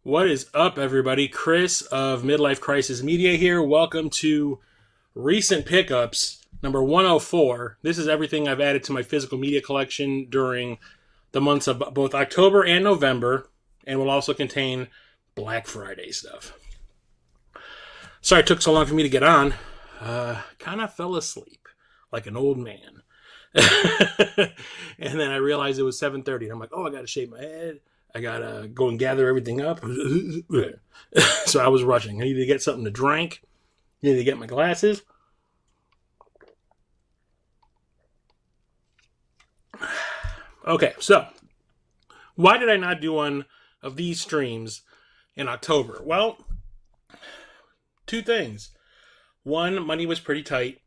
What is up, everybody? Chris of Midlife Crisis Media here. Welcome to Recent Pickups, number 104. This is everything I've added to my physical media collection during the months of both October and November, and will also contain Black Friday stuff. Sorry it took so long for me to get on. Kind of fell asleep like an old man. And then I realized it was 7:30, and I'm like, oh, I gotta shave my head. I gotta go and gather everything up. So I was rushing. I needed to get something to drink. I needed to get my glasses. Okay, so why did I not do one of these streams in October? Well, two things. One, money was pretty tight.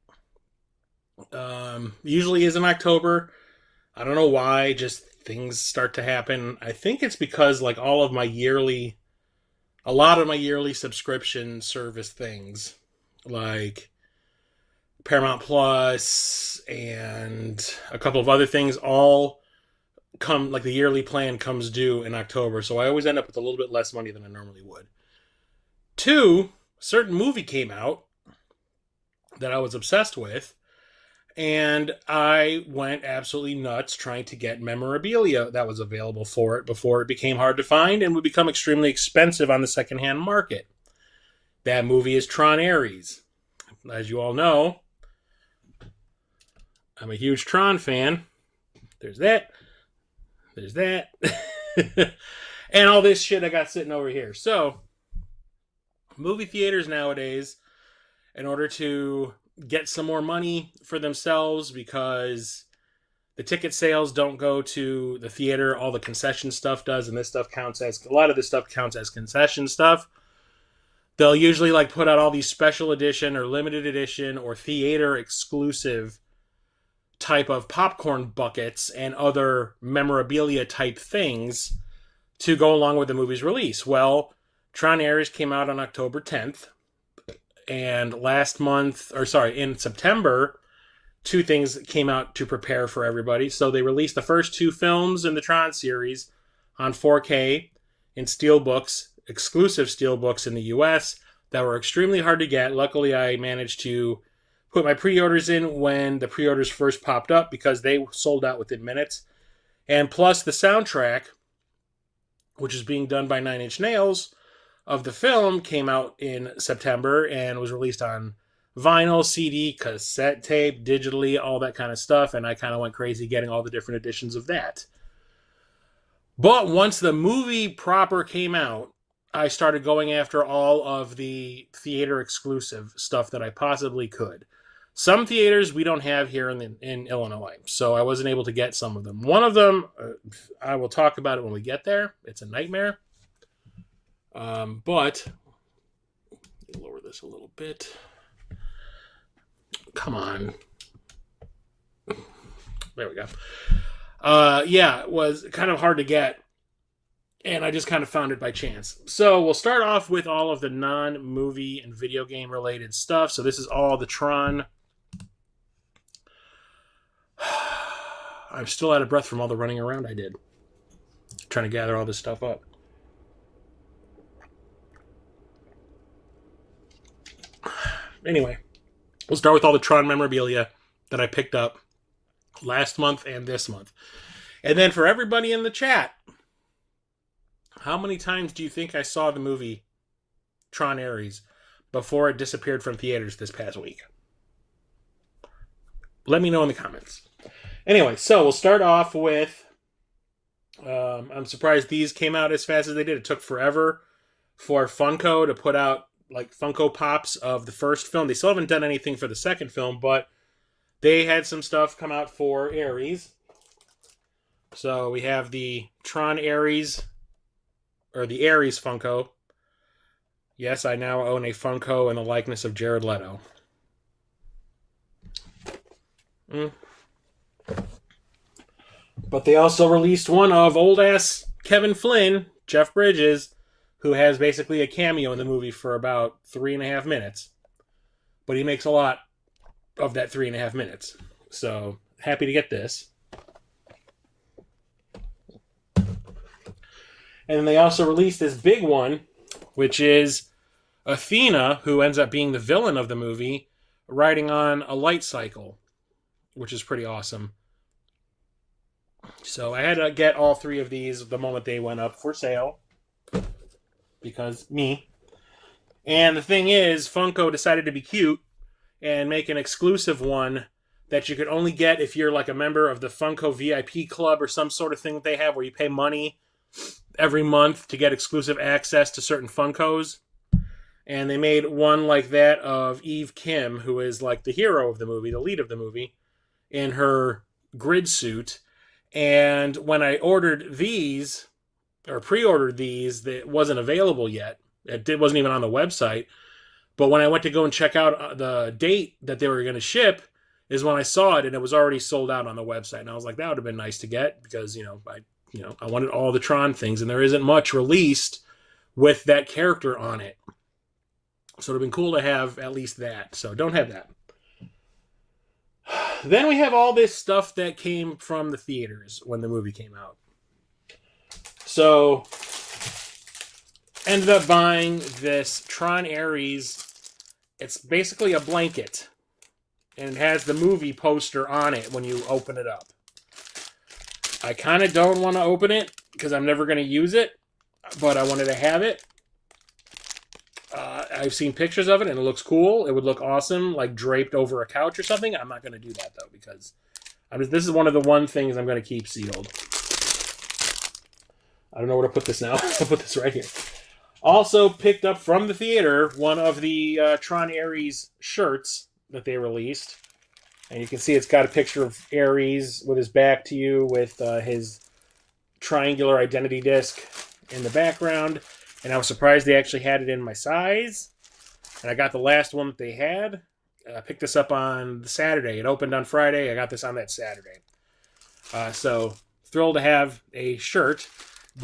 Usually is in October. I don't know why, just things start to happen. I think it's because like a lot of my yearly subscription service things, like Paramount Plus and a couple of other things, all come like the yearly plan comes due in October. So I always end up with a little bit less money than I normally would. Two, a certain movie came out that I was obsessed with, and I went absolutely nuts trying to get memorabilia that was available for it before it became hard to find and would become extremely expensive on the secondhand market. That movie is Tron Ares. As you all know, I'm a huge Tron fan. There's that. There's that. And all this shit I got sitting over here. So, movie theaters nowadays, in order to get some more money for themselves, because the ticket sales don't go to the theater, all the concession stuff does, and this stuff counts as, a lot of this stuff counts as concession stuff. They'll usually like put out all these special edition or limited edition or theater exclusive type of popcorn buckets and other memorabilia type things to go along with the movie's release. Well, Tron Ares came out on October 10th. And in September, two things came out to prepare for everybody. So they released the first two films in the Tron series on 4K in steelbooks, exclusive steelbooks in the US that were extremely hard to get. Luckily, I managed to put my pre-orders in when the pre-orders first popped up because they sold out within minutes. And plus the soundtrack, which is being done by Nine Inch Nails, of the film came out in September and was released on vinyl, CD, cassette tape, digitally, all that kind of stuff. And I kind of went crazy getting all the different editions of that. But once the movie proper came out, I started going after all of the theater exclusive stuff that I possibly could. Some theaters we don't have here in Illinois, so I wasn't able to get some of them. One of them, I will talk about it when we get there. It's a nightmare. But lower this a little bit. Come on. There we go. Yeah, it was kind of hard to get, and I just kind of found it by chance. So we'll start off with all of the non-movie and video game related stuff. So this is all the Tron. I'm still out of breath from all the running around I did, trying to gather all this stuff up. Anyway, we'll start with all the Tron memorabilia that I picked up last month and this month. And then for everybody in the chat, how many times do you think I saw the movie Tron Ares before it disappeared from theaters this past week? Let me know in the comments. Anyway, so we'll start off with, I'm surprised these came out as fast as they did. It took forever for Funko to put out like Funko Pops of the first film. They still haven't done anything for the second film, but they had some stuff come out for Ares. So we have the Tron Ares, or the Ares Funko. Yes, I now own a Funko in the likeness of Jared Leto. But they also released one of old-ass Kevin Flynn, Jeff Bridges, who has basically a cameo in the movie for about 3.5 minutes. But he makes a lot of that 3.5 minutes. So, happy to get this. And then they also released this big one, which is Athena, who ends up being the villain of the movie, riding on a light cycle, which is pretty awesome. So I had to get all three of these the moment they went up for sale, because me. And the thing is, Funko decided to be cute and make an exclusive one that you could only get if you're like a member of the Funko VIP club or some sort of thing that they have where you pay money every month to get exclusive access to certain Funkos. And they made one like that of Eve Kim, who is like the hero of the movie, the lead of the movie, in her grid suit. And when I ordered these, or pre-ordered these, that wasn't available yet. It wasn't even on the website. But when I went to go and check out the date that they were going to ship, is when I saw it, and it was already sold out on the website. And I was like, that would have been nice to get, because I wanted all the Tron things, and there isn't much released with that character on it. So it would have been cool to have at least that. So don't have that. Then we have all this stuff that came from the theaters when the movie came out. So ended up buying this Tron Ares. It's basically a blanket, and it has the movie poster on it when you open it up. I kind of don't want to open it because I'm never going to use it, but I wanted to have it. I've seen pictures of it, and it looks cool. It would look awesome, like draped over a couch or something. I'm not going to do that, though, because this is one of the things I'm going to keep sealed. I don't know where to put this now. I'll put this right here. Also picked up from the theater one of the Tron Ares shirts that they released. And you can see it's got a picture of Ares with his back to you with his triangular identity disc in the background. And I was surprised they actually had it in my size. And I got the last one that they had. I picked this up on Saturday. It opened on Friday. I got this on that Saturday. So thrilled to have a shirt.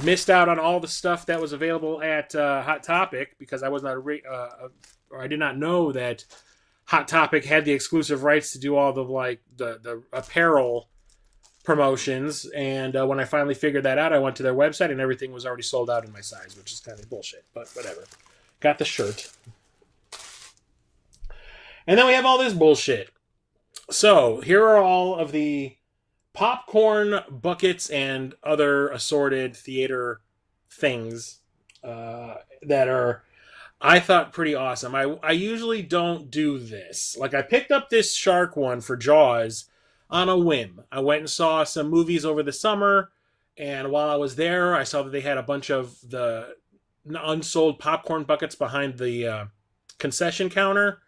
Missed out on all the stuff that was available at Hot Topic because I was not or I did not know that Hot Topic had the exclusive rights to do all the apparel promotions. And when I finally figured that out, I went to their website and everything was already sold out in my size, which is kind of bullshit, but whatever. Got the shirt. And then we have all this bullshit. So here are all of the popcorn buckets and other assorted theater things that are, I thought, pretty awesome. I usually don't do this. Like, I picked up this shark one for Jaws on a whim. I went and saw some movies over the summer, and while I was there, I saw that they had a bunch of the unsold popcorn buckets behind the concession counter.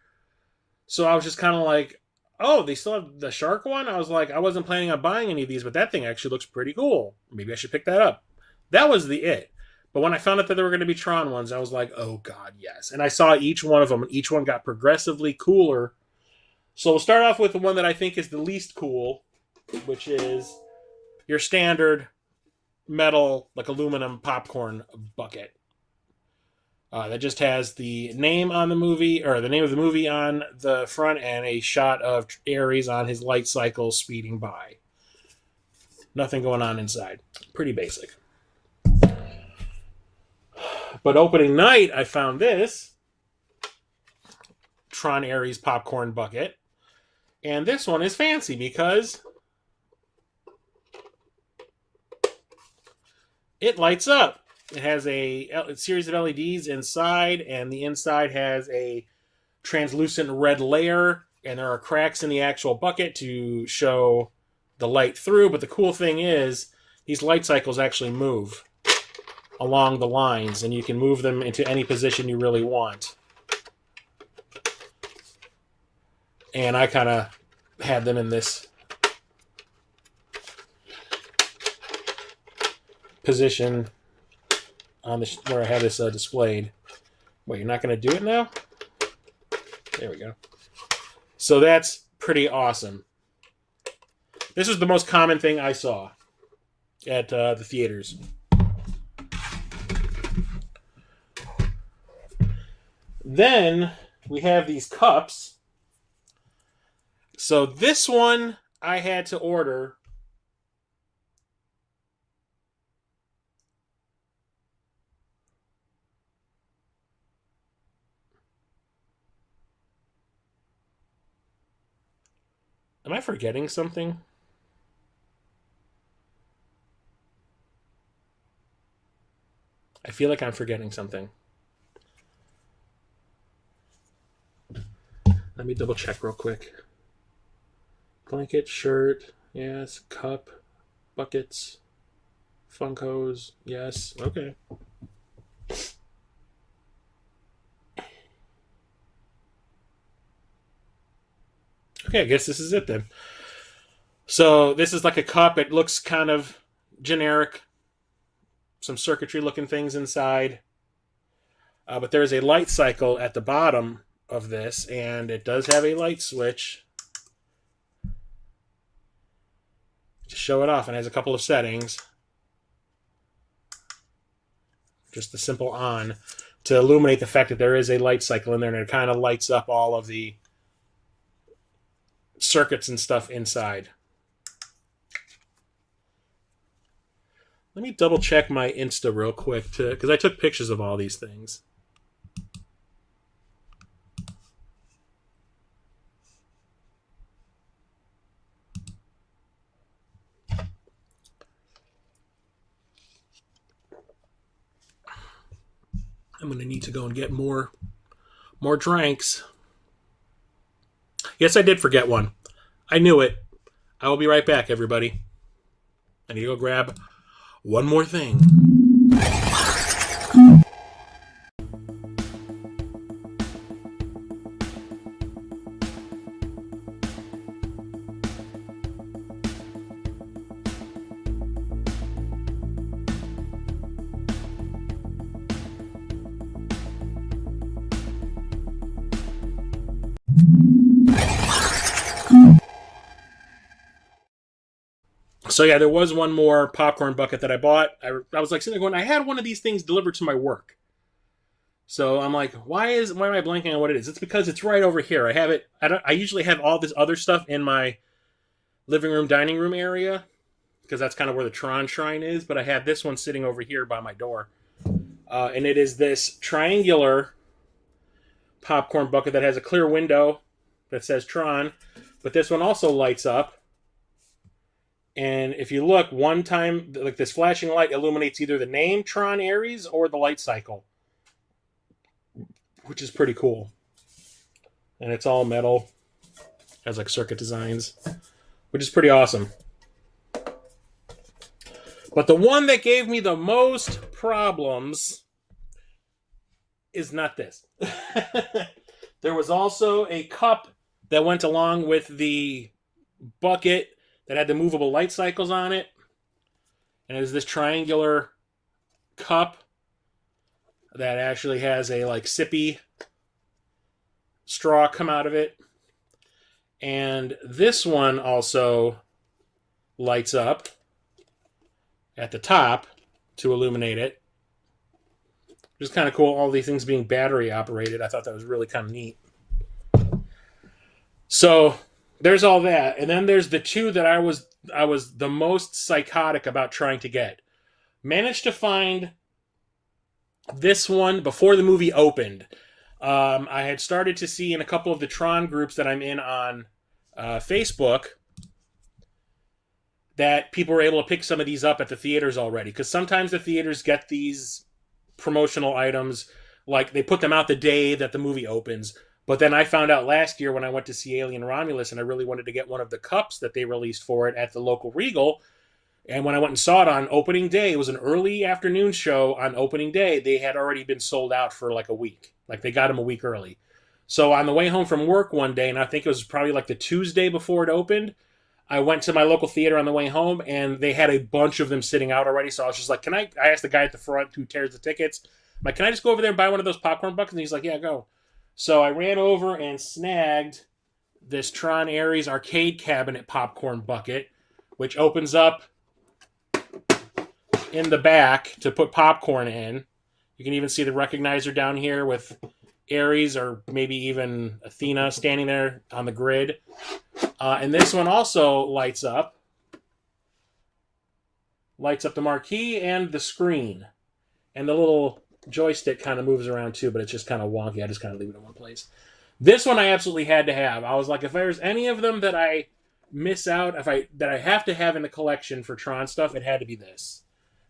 So I was just kind of like, oh, they still have the shark one? I was like, I wasn't planning on buying any of these, but that thing actually looks pretty cool. Maybe I should pick that up. That was the it. But when I found out that there were going to be Tron ones, I was like, oh, God, yes. And I saw each one of them, and each one got progressively cooler. So we'll start off with the one that I think is the least cool, which is your standard metal, like aluminum popcorn bucket. That just has the name on the movie, or the name of the movie on the front, and a shot of Ares on his light cycle speeding by. Nothing going on inside. Pretty basic. But opening night, I found this Tron Ares popcorn bucket. And this one is fancy because it lights up. It has a series of LEDs inside, and the inside has a translucent red layer, and there are cracks in the actual bucket to show the light through. But the cool thing is, these light cycles actually move along the lines, and you can move them into any position you really want. And I kind of had them in this position on this, where I have this displayed. Wait, you're not going to do it now? There we go. So that's pretty awesome. This is the most common thing I saw at the theaters. Then we have these cups. So this one I had to order Am I forgetting something? I feel like I'm forgetting something. Let me double check real quick. Blanket, shirt, yes. Cup, buckets, Funkos, yes. Okay. Okay, I guess this is it then. So this is like a cup. It looks kind of generic. Some circuitry looking things inside. But there is a light cycle at the bottom of this, and it does have a light switch to show it off, and has a couple of settings. Just the simple on to illuminate the fact that there is a light cycle in there, and it kind of lights up all of the circuits and stuff inside. Let me double check my Insta real quick because I took pictures of all these things. I'm going to need to go and get more drinks. Yes, I did forget one. I knew it. I will be right back, everybody. I need to go grab one more thing. So yeah, there was one more popcorn bucket that I bought. I was like sitting there going, I had one of these things delivered to my work. So I'm like, why am I blanking on what it is? It's because it's right over here. I have it. I usually have all this other stuff in my living room, dining room area, because that's kind of where the Tron shrine is. But I have this one sitting over here by my door, and it is this triangular popcorn bucket that has a clear window that says Tron, but this one also lights up. And if you look, one time, like this flashing light illuminates either the name Tron Ares or the light cycle, which is pretty cool. And it's all metal, has like circuit designs, which is pretty awesome. But the one that gave me the most problems is not this. There was also a cup that went along with the bucket that had the movable light cycles on it. And it was this triangular cup that actually has a like sippy straw come out of it. And this one also lights up at the top to illuminate it. Which is kind of cool, all these things being battery operated. I thought that was really kind of neat. So there's all that, and then there's the two that I was the most psychotic about trying to get. Managed to find this one before the movie opened. I had started to see in a couple of the Tron groups that I'm in on Facebook that people were able to pick some of these up at the theaters already, because sometimes the theaters get these promotional items, like they put them out the day that the movie opens. But then I found out last year when I went to see Alien Romulus, and I really wanted to get one of the cups that they released for it at the local Regal. And when I went and saw it on opening day, it was an early afternoon show on opening day. They had already been sold out for like a week. Like they got them a week early. So on the way home from work one day, and I think it was probably like the Tuesday before it opened, I went to my local theater on the way home, and they had a bunch of them sitting out already. So I was just like, I asked the guy at the front who tears the tickets, I'm like, can I just go over there and buy one of those popcorn buckets? And he's like, yeah, go. So I ran over and snagged this Tron Ares arcade cabinet popcorn bucket, which opens up in the back to put popcorn in. You can even see the recognizer down here with Ares or maybe even Athena standing there on the grid. And this one also lights up the marquee and the screen. And the little joystick kind of moves around too, but it's just kind of wonky. I just kind of leave it in one place. This one I absolutely had to have. I was like, if there's any of them that I miss out, that I have to have in the collection for Tron stuff, it had to be this.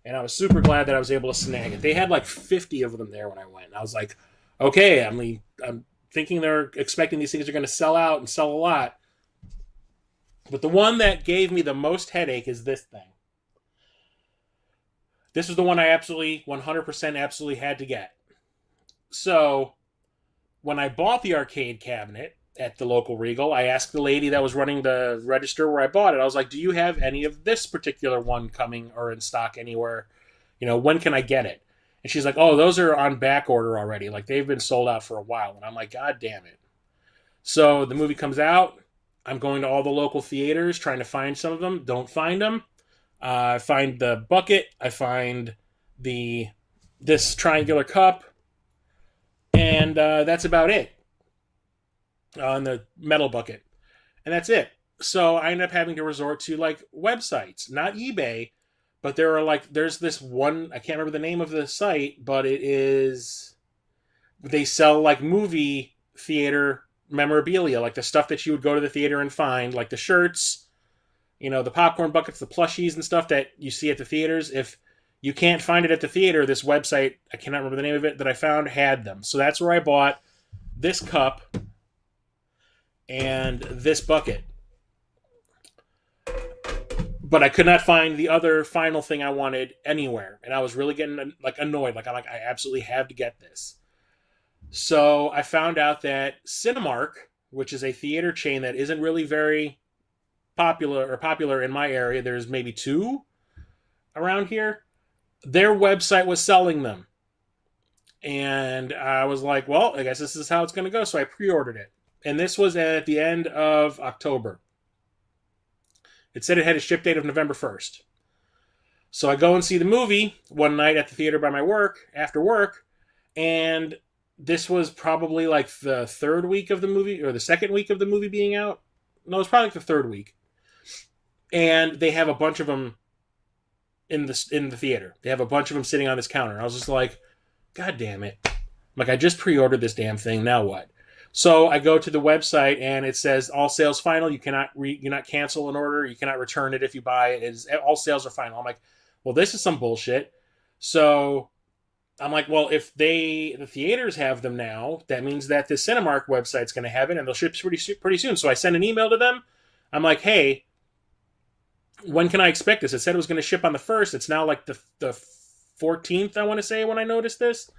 And I was super glad that I was able to snag it. They had like 50 of them there when I went. And I was like, okay, I'm thinking they're expecting these things are going to sell out and sell a lot. But the one that gave me the most headache is this thing. This was the one I absolutely, 100% absolutely had to get. So, when I bought the arcade cabinet at the local Regal, I asked the lady that was running the register where I bought it, I was like, do you have any of this particular one coming or in stock anywhere? When can I get it? And she's like, oh, those are on back order already. Like, they've been sold out for a while. And I'm like, God damn it. So, the movie comes out. I'm going to all the local theaters trying to find some of them. Don't find them. I find the bucket. I find this triangular cup. And that's about it on the metal bucket. And that's it. So I end up having to resort to like websites, not eBay, but there's this one, I can't remember the name of the site, but they sell like movie theater memorabilia, like the stuff that you would go to the theater and find, like the shirts, the popcorn buckets, the plushies and stuff that you see at the theaters. If you can't find it at the theater, this website, I cannot remember the name of it, that I found had them. So that's where I bought this cup and this bucket. But I could not find the other final thing I wanted anywhere. And I was really getting like annoyed. Like, I absolutely have to get this. So I found out that Cinemark, which is a theater chain that isn't really very popular in my area, there's maybe 2 around here, their website was selling them. And I was like, well, I guess this is how it's going to go. So I pre-ordered it. And this was at the end of October. It said it had a ship date of November 1st. So I go and see the movie one night at the theater by my work, after work, and this was probably like the 3rd week of the movie, or the 2nd week of the movie being out. No, it was probably like the 3rd week. And they have a bunch of them in the theater. They have a bunch of them sitting on this counter. I was just like, God damn it. Like, I just pre-ordered this damn thing, now what? So I go to the website and it says all sales final. You cannot cancel an order. You cannot return it if you buy it. All sales are final. I'm like, well, this is some bullshit. So I'm like, well, if the theaters have them now, that means that the Cinemark website's going to have it and they'll ship pretty soon. So I send an email to them. I'm like, hey, when can I expect this? It said it was going to ship on the 1st. It's now like the 14th, I want to say, when I noticed this.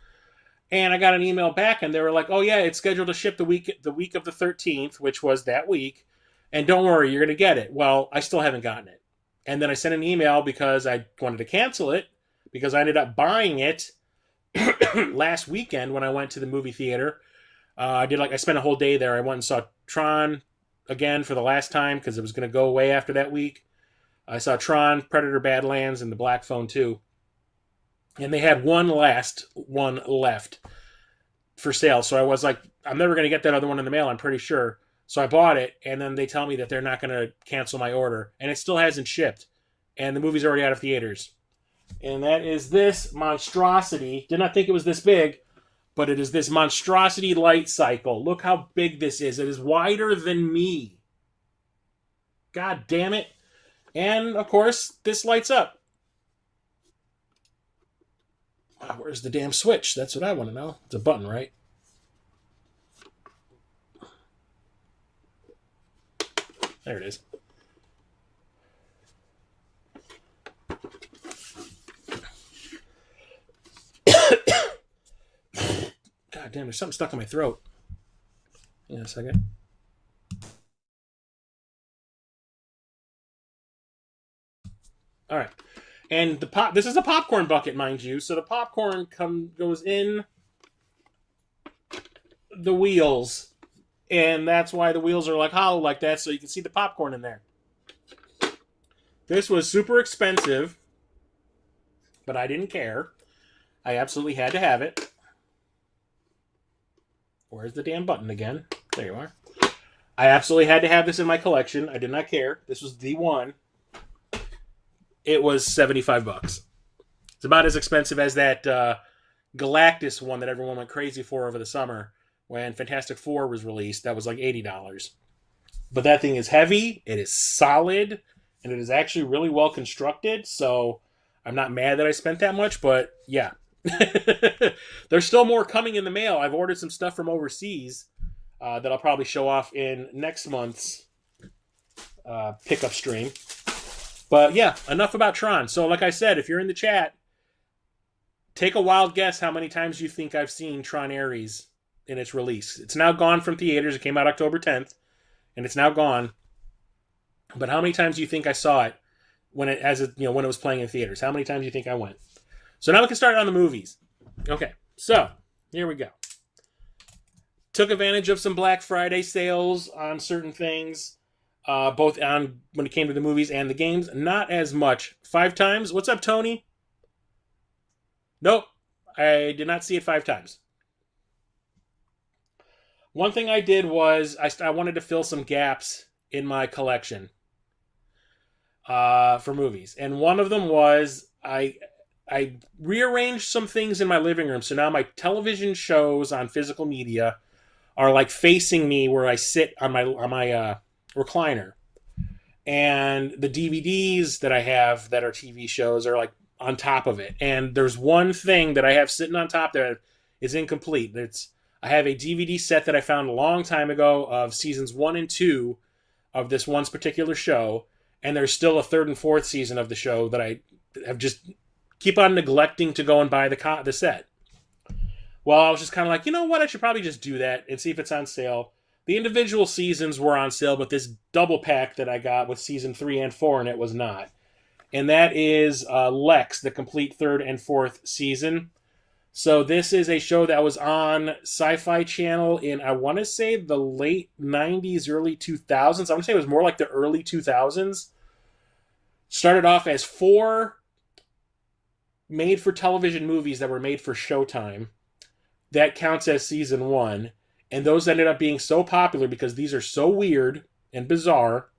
And I got an email back, and they were like, oh, yeah, it's scheduled to ship the week of the 13th, which was that week. And don't worry, you're going to get it. Well, I still haven't gotten it. And then I sent an email because I wanted to cancel it, because I ended up buying it last weekend when I went to the movie theater. I spent a whole day there. I went and saw Tron again for the last time because it was going to go away after that week. I saw Tron, Predator Badlands, and The Black Phone 2. And they had one left for sale. So I was like, I'm never going to get that other one in the mail, I'm pretty sure. So I bought it, and then they tell me that they're not going to cancel my order. And it still hasn't shipped. And the movie's already out of theaters. And that is this monstrosity. Did not think it was this big, but it is this monstrosity light cycle. Look how big this is. It is wider than me. God damn it. And, of course, this lights up. Where's the damn switch? That's what I want to know. It's a button, right? There it is. God damn, there's something stuck in my throat. Hang on a second. All right. And this is a popcorn bucket, mind you. So the popcorn goes in the wheels. And that's why the wheels are like hollow like that, so you can see the popcorn in there. This was super expensive, but I didn't care. I absolutely had to have it. Where's the damn button again? There you are. I absolutely had to have this in my collection. I did not care. This was the one. It was $75. It's about as expensive as that Galactus one that everyone went crazy for over the summer when Fantastic Four was released. That was like $80. But that thing is heavy, it is solid, and it is actually really well constructed. So I'm not mad that I spent that much, but yeah. There's still more coming in the mail. I've ordered some stuff from overseas that I'll probably show off in next month's pickup stream. But yeah, enough about Tron. So like I said, if you're in the chat, take a wild guess how many times you think I've seen Tron Ares in its release. It's now gone from theaters. It came out October 10th, and it's now gone. But how many times do you think I saw it when it was playing in theaters? How many times do you think I went? So now we can start on the movies. Okay, so here we go. Took advantage of some Black Friday sales on certain things, both on when it came to the movies and the games. Not as much. 5 times? What's up, Tony? Nope, I did not see it 5 times. One thing I did was I wanted to fill some gaps in my collection for movies. And one of them was I rearranged some things in my living room. So now my television shows on physical media are like facing me where I sit on my recliner. And the DVDs that I have that are TV shows are like on top of it. And there's one thing that I have sitting on top that is incomplete. I have a DVD set that I found a long time ago of seasons 1 and 2 of this one particular show. And there's still a 3rd and 4th season of the show that I have just keep on neglecting to go and buy the set. Well, I was just kind of like, you know what? I should probably just do that and see if it's on sale. The individual seasons were on sale, but this double pack that I got with season 3 and 4 in it was not. And that is Lex, the complete 3rd and 4th season. So this is a show that was on Sci-Fi Channel in, I want to say, the late 90s, early 2000s. I want to say it was more like the early 2000s. Started off as 4 made-for-television movies that were made for Showtime. That counts as season 1. And those ended up being so popular because these are so weird and bizarre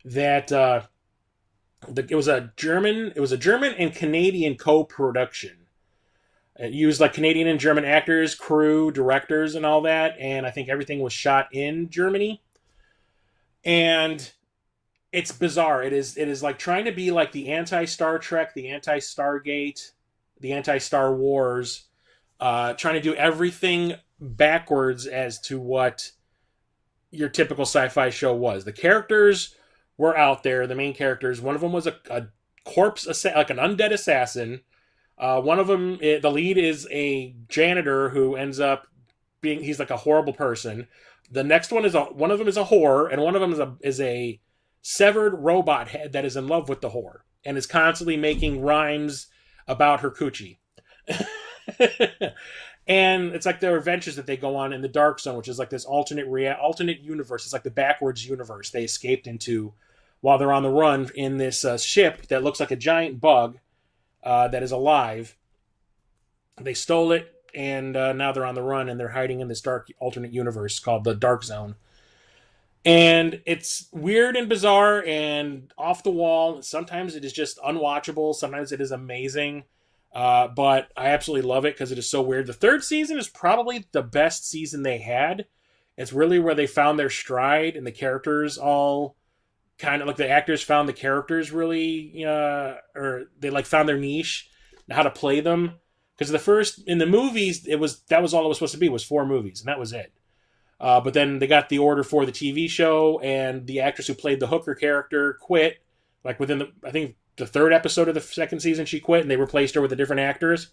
that it was a German and Canadian co-production. It used like Canadian and German actors, crew, directors, and all that. And I think everything was shot in Germany. And it's bizarre. It is like trying to be like the anti-Star Trek, the anti-Stargate, the anti-Star Wars, trying to do everything backwards as to what your typical sci-fi show was. The characters were out there, the main characters. One of them was a corpse, like an undead assassin. One of them, the lead is a janitor who ends up he's like a horrible person. The next one one of them is a whore, and one of them is a severed robot head that is in love with the whore and is constantly making rhymes about her coochie. And it's like their adventures that they go on in the Dark Zone, which is like this alternate universe. It's like the backwards universe they escaped into while they're on the run in this ship that looks like a giant bug that is alive. They stole it, and now they're on the run, and they're hiding in this dark alternate universe called the Dark Zone. And it's weird and bizarre and off the wall. Sometimes it is just unwatchable. Sometimes it is amazing. But I absolutely love it because it is so weird. The 3rd season is probably the best season they had. It's really where they found their stride, and the characters all kind of like the actors found the characters really, or they like found their niche, how to play them. Because in the movies, that was all it was supposed to be, was 4 movies, and that was it. But then they got the order for the TV show, and the actress who played the hooker character quit. Like within I think the 3rd episode of the 2nd season, she quit, and they replaced her with a different actress.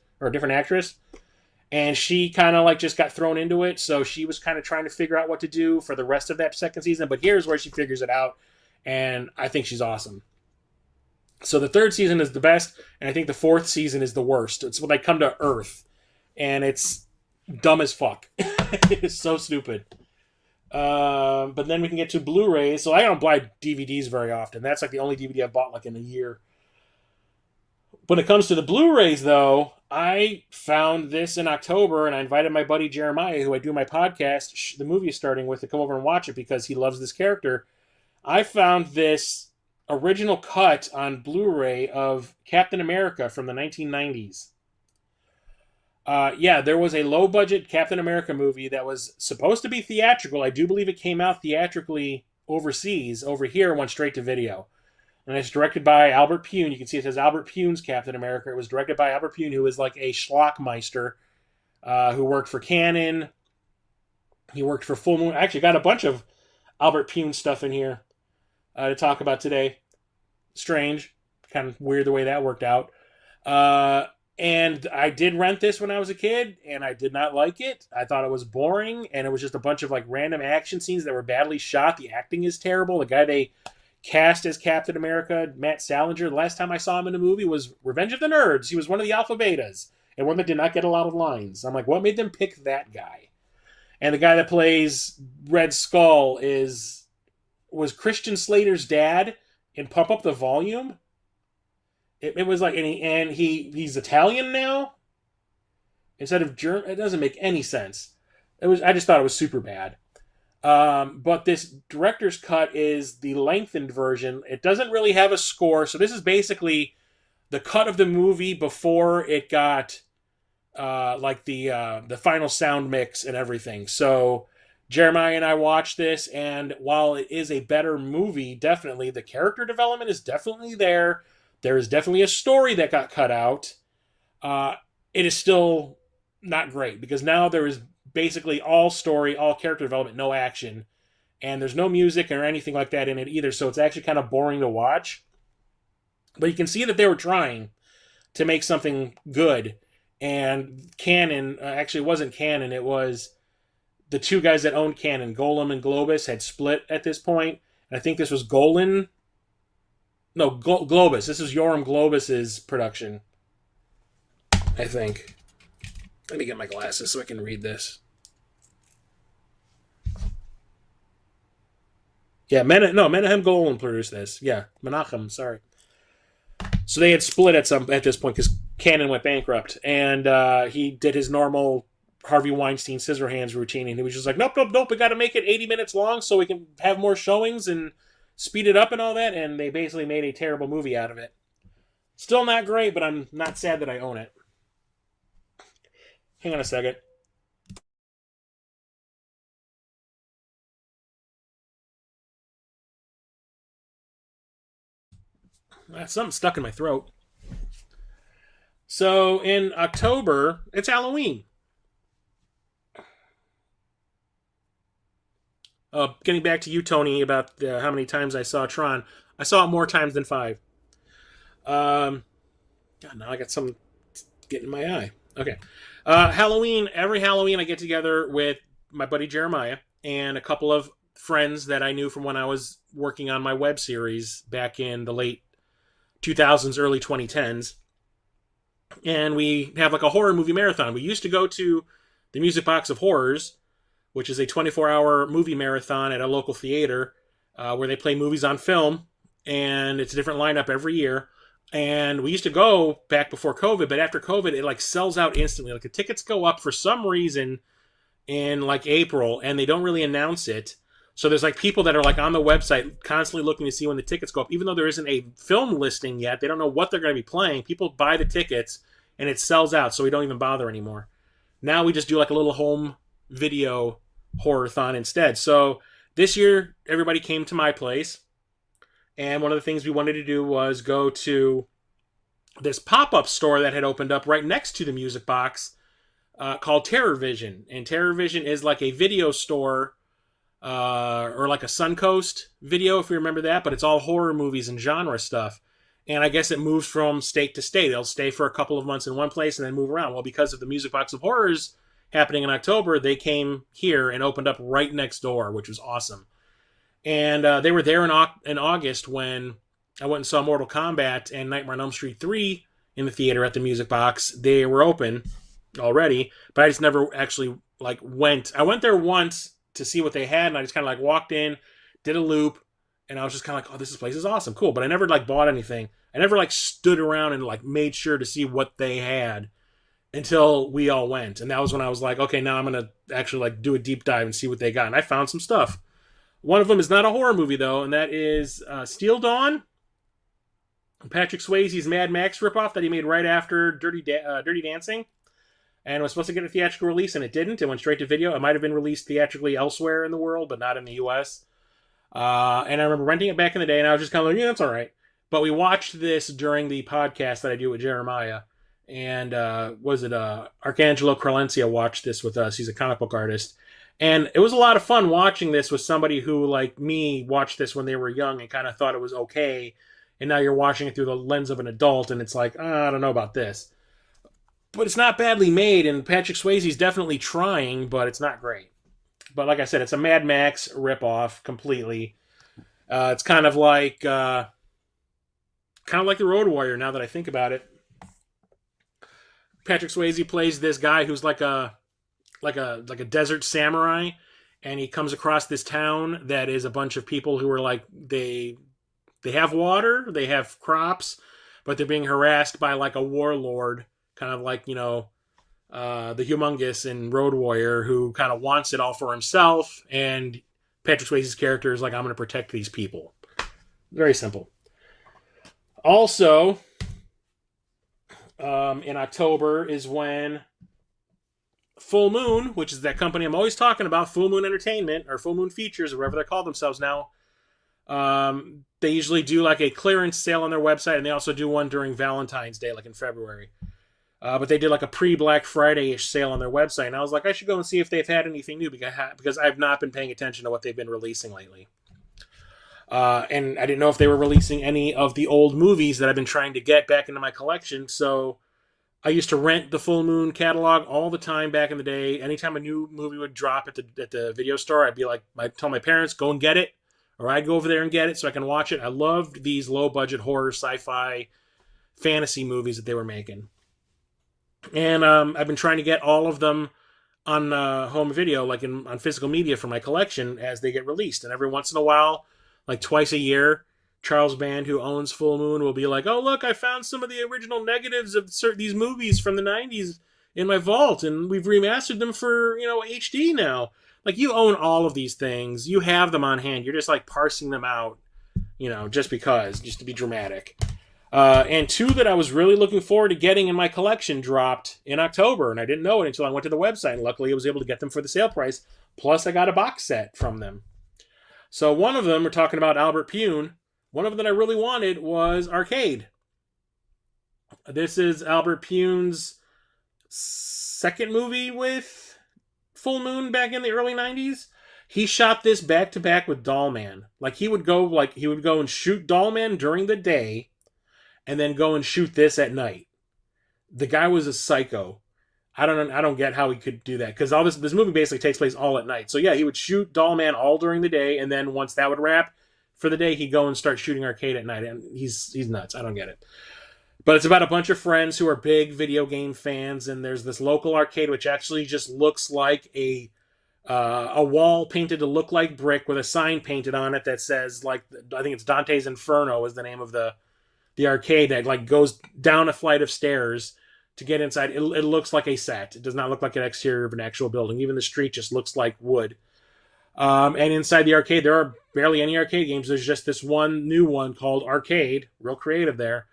And she kind of like just got thrown into it, so she was kind of trying to figure out what to do for the rest of that 2nd season. But here's where she figures it out, and I think she's awesome. So the 3rd season is the best, and I think the 4th season is the worst. It's when they come to Earth, and it's dumb as fuck. It's so stupid. But then we can get to Blu-ray. So I don't buy DVDs very often. That's like the only DVD I've bought like in a year. When it comes to the Blu-rays, though, I found this in October, and I invited my buddy Jeremiah, who I do my podcast, the movie is starting with, to come over and watch it because he loves this character. I found this original cut on Blu-ray of Captain America from the 1990s. There was a low-budget Captain America movie that was supposed to be theatrical. I do believe it came out theatrically overseas. Over here, it went straight to video. And it's directed by Albert Pune. You can see it says Albert Pune's Captain America. It was directed by Albert Pune, who is like a schlockmeister who worked for Canon. He worked for Full Moon. I actually got a bunch of Albert Pune stuff in here to talk about today. Strange. Kind of weird the way that worked out. And I did rent this when I was a kid, and I did not like it. I thought it was boring, and it was just a bunch of like random action scenes that were badly shot. The acting is terrible. The guy they cast as Captain America, Matt Salinger, the last time I saw him in a movie was Revenge of the Nerds. He was one of the Alpha Betas, and one that did not get a lot of lines. I'm like, what made them pick that guy? And the guy that plays Red Skull was Christian Slater's dad in Pump Up the Volume. It was like, and he's Italian now instead of German. It doesn't make any sense. I just thought it was super bad. But this director's cut is the lengthened version. It doesn't really have a score, so this is basically the cut of the movie before it got like the final sound mix and everything. So Jeremiah and I watched this, and while it is a better movie, definitely the character development is definitely there. There is definitely a story that got cut out. It is still not great because now there is basically all story, all character development, no action. And there's no music or anything like that in it either, so it's actually kind of boring to watch. But you can see that they were trying to make something good. And Canon, actually it wasn't Canon, it was the two guys that owned Canon, Golem and Globus, had split at this point. And I think this was Globus. This is Yoram Globus's production, I think. Let me get my glasses so I can read this. Yeah, Menahem Golan produced this. Yeah, Menachem, sorry. So they had split at this point because Canon went bankrupt, and he did his normal Harvey Weinstein Scissorhands routine, and he was just like, nope, we got to make it 80 minutes long so we can have more showings and speed it up and all that, and they basically made a terrible movie out of it. Still not great, but I'm not sad that I own it. Hang on a second. Something stuck in my throat. So in October, it's Halloween. Getting back to you, Tony, about how many times I saw Tron. I saw it more times than 5. God, now I got something getting in my eye. Okay. Halloween, every Halloween I get together with my buddy Jeremiah and a couple of friends that I knew from when I was working on my web series back in the late 2000s, early 2010s. And we have like a horror movie marathon. We used to go to the Music Box of Horrors, which is a 24-hour movie marathon at a local theater where they play movies on film, and it's a different lineup every year. And we used to go back before COVID, but after COVID, it like sells out instantly. Like the tickets go up for some reason in like April, and they don't really announce it. So there's like people that are like on the website constantly looking to see when the tickets go up, even though there isn't a film listing yet. They don't know what they're going to be playing. People buy the tickets, and it sells out, so we don't even bother anymore. Now we just do like a little home video horror-thon instead. So this year, everybody came to my place, and one of the things we wanted to do was go to this pop-up store that had opened up right next to the Music Box called Terror Vision. And Terror Vision is like a video store or like a Suncoast video, if you remember that, but it's all horror movies and genre stuff. And I guess it moves from state to state. They'll stay for a couple of months in one place and then move around. Well, because of the Music Box of Horrors happening in October, they came here and opened up right next door, which was awesome. And they were there in August when I went and saw Mortal Kombat and Nightmare on Elm Street 3 in the theater at the Music Box. They were open already, but I just never actually like went. I went there once to see what they had, and I just kind of like walked in, did a loop, and I was just kind of like, oh, this place is awesome, cool. But I never like bought anything. I never like stood around and like made sure to see what they had until we all went. And that was when I was like, okay, now I'm going to actually like do a deep dive and see what they got. And I found some stuff. One of them is not a horror movie, though, and that is Steel Dawn, Patrick Swayze's Mad Max ripoff that he made right after Dirty Dancing. And it was supposed to get a theatrical release, and it didn't. It went straight to video. It might have been released theatrically elsewhere in the world, but not in the U.S. And I remember renting it back in the day, and I was just kind of like, yeah, that's all right. But we watched this during the podcast that I do with Jeremiah. And was it Arcangelo Crelensia watched this with us. He's a comic book artist. And it was a lot of fun watching this with somebody who, like me, watched this when they were young and kind of thought it was okay. And now you're watching it through the lens of an adult, and it's like, I don't know about this. But it's not badly made, and Patrick Swayze's definitely trying, but it's not great. But like I said, it's a Mad Max ripoff completely. It's kind of like the Road Warrior. Now that I think about it, Patrick Swayze plays this guy who's like a desert samurai, and he comes across this town that is a bunch of people who are like they have water, they have crops, but they're being harassed by like a warlord, kind of like the Humongous in Road Warrior, who kind of wants it all for himself, and Patrick Swayze's character is like, I'm going to protect these people. Very simple. Also, in October is when Full Moon, which is that company I'm always talking about, Full Moon Entertainment, or Full Moon Features, or whatever they call themselves now, they usually do like a clearance sale on their website, and they also do one during Valentine's Day, like in February. But they did like a pre-Black Friday-ish sale on their website, and I was like, I should go and see if they've had anything new, because I've not been paying attention to what they've been releasing lately. And I didn't know if they were releasing any of the old movies that I've been trying to get back into my collection, so I used to rent the Full Moon catalog all the time back in the day. Anytime a new movie would drop at the video store, I'd be like, I'd tell my parents, go and get it, or I'd go over there and get it so I can watch it. I loved these low-budget horror, sci-fi, fantasy movies that they were making. And I've been trying to get all of them on home video, like on physical media for my collection as they get released. And every once in a while, like twice a year, Charles Band, who owns Full Moon, will be like, oh, look, I found some of the original negatives of these movies from the 90s in my vault, and we've remastered them for, HD now. Like, you own all of these things. You have them on hand. You're just, like, parsing them out, just to be dramatic. And two that I was really looking forward to getting in my collection dropped in October, and I didn't know it until I went to the website, and luckily I was able to get them for the sale price, plus I got a box set from them. So one of them, we're talking about Albert Pune. One of them that I really wanted was Arcade. This is Albert Pune's second movie with Full Moon back in the early 90s. He shot this back to back with Dollman. He would go and shoot Dollman during the day and then go and shoot this at night. The guy was a psycho. I don't get how he could do that, because all this movie basically takes place all at night. So yeah, he would shoot Dollman all during the day, and then once that would wrap for the day, he'd go and start shooting Arcade at night. And he's nuts. I don't get it. But it's about a bunch of friends who are big video game fans, and there's this local arcade which actually just looks like a wall painted to look like brick with a sign painted on it that says, I think it's Dante's Inferno is the name of the arcade, that goes down a flight of stairs to get inside. It looks like a set. It does not look like an exterior of an actual building. Even the street just looks like wood. And inside the arcade, there are barely any arcade games. There's just this one new one called Arcade, real creative there.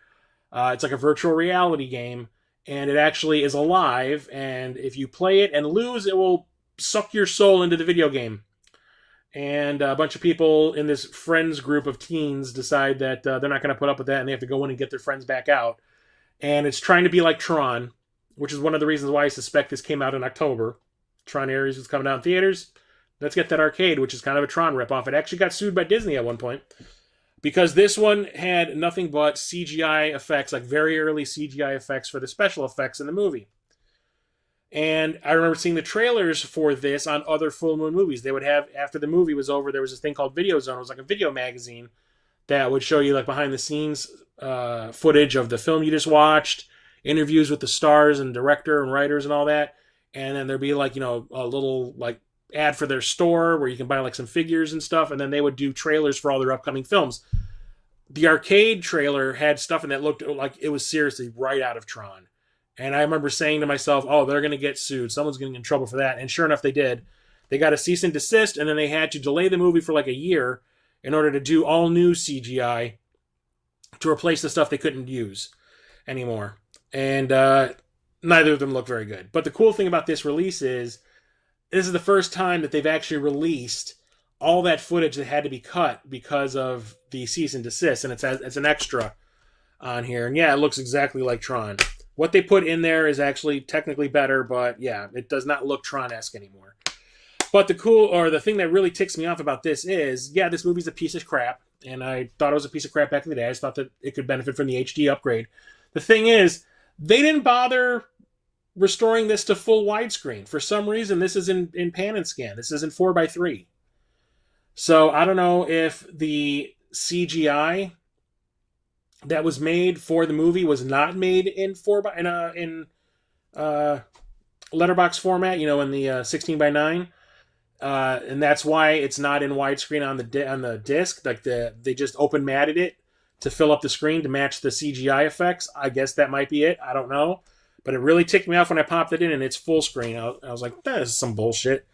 It's like a virtual reality game, and it actually is alive, and if you play it and lose, it will suck your soul into the video game. And a bunch of people in this friends group of teens decide that they're not going to put up with that, and they have to go in and get their friends back out. And it's trying to be like Tron, which is one of the reasons why I suspect this came out in October. Tron Ares was coming out in theaters. Let's get that Arcade, which is kind of a Tron ripoff. It actually got sued by Disney at one point, because this one had nothing but CGI effects, like very early CGI effects for the special effects in the movie. And I remember seeing the trailers for this on other Full Moon movies. They would have, after the movie was over, there was this thing called Video Zone. It was like a video magazine that would show you like behind the scenes footage of the film you just watched, interviews with the stars and director and writers and all that. And then there'd be a little ad for their store where you can buy some figures and stuff. And then they would do trailers for all their upcoming films. The Arcade trailer had stuff in that looked like it was seriously right out of Tron. And I remember saying to myself, oh, they're going to get sued. Someone's getting in trouble for that. And sure enough, they did. They got a cease and desist, and then they had to delay the movie for a year in order to do all new CGI to replace the stuff they couldn't use anymore. And neither of them look very good. But the cool thing about this release is this is the first time that they've actually released all that footage that had to be cut because of the cease and desist, and it's an extra on here. And yeah, it looks exactly like Tron. What they put in there is actually technically better, but yeah, it does not look Tron-esque anymore. But the thing that really ticks me off about this is, yeah, this movie's a piece of crap, and I thought it was a piece of crap back in the day. I just thought that it could benefit from the HD upgrade. The thing is, they didn't bother restoring this to full widescreen. For some reason, this is in pan and scan. This is in 4:3. So I don't know if the CGI that was made for the movie was not made in letterbox format, in the 16:9. And that's why it's not in widescreen on the disc. Like they just open matted it to fill up the screen to match the CGI effects. I guess that might be it. I don't know, but it really ticked me off when I popped it in and it's full screen. I was like, that is some bullshit.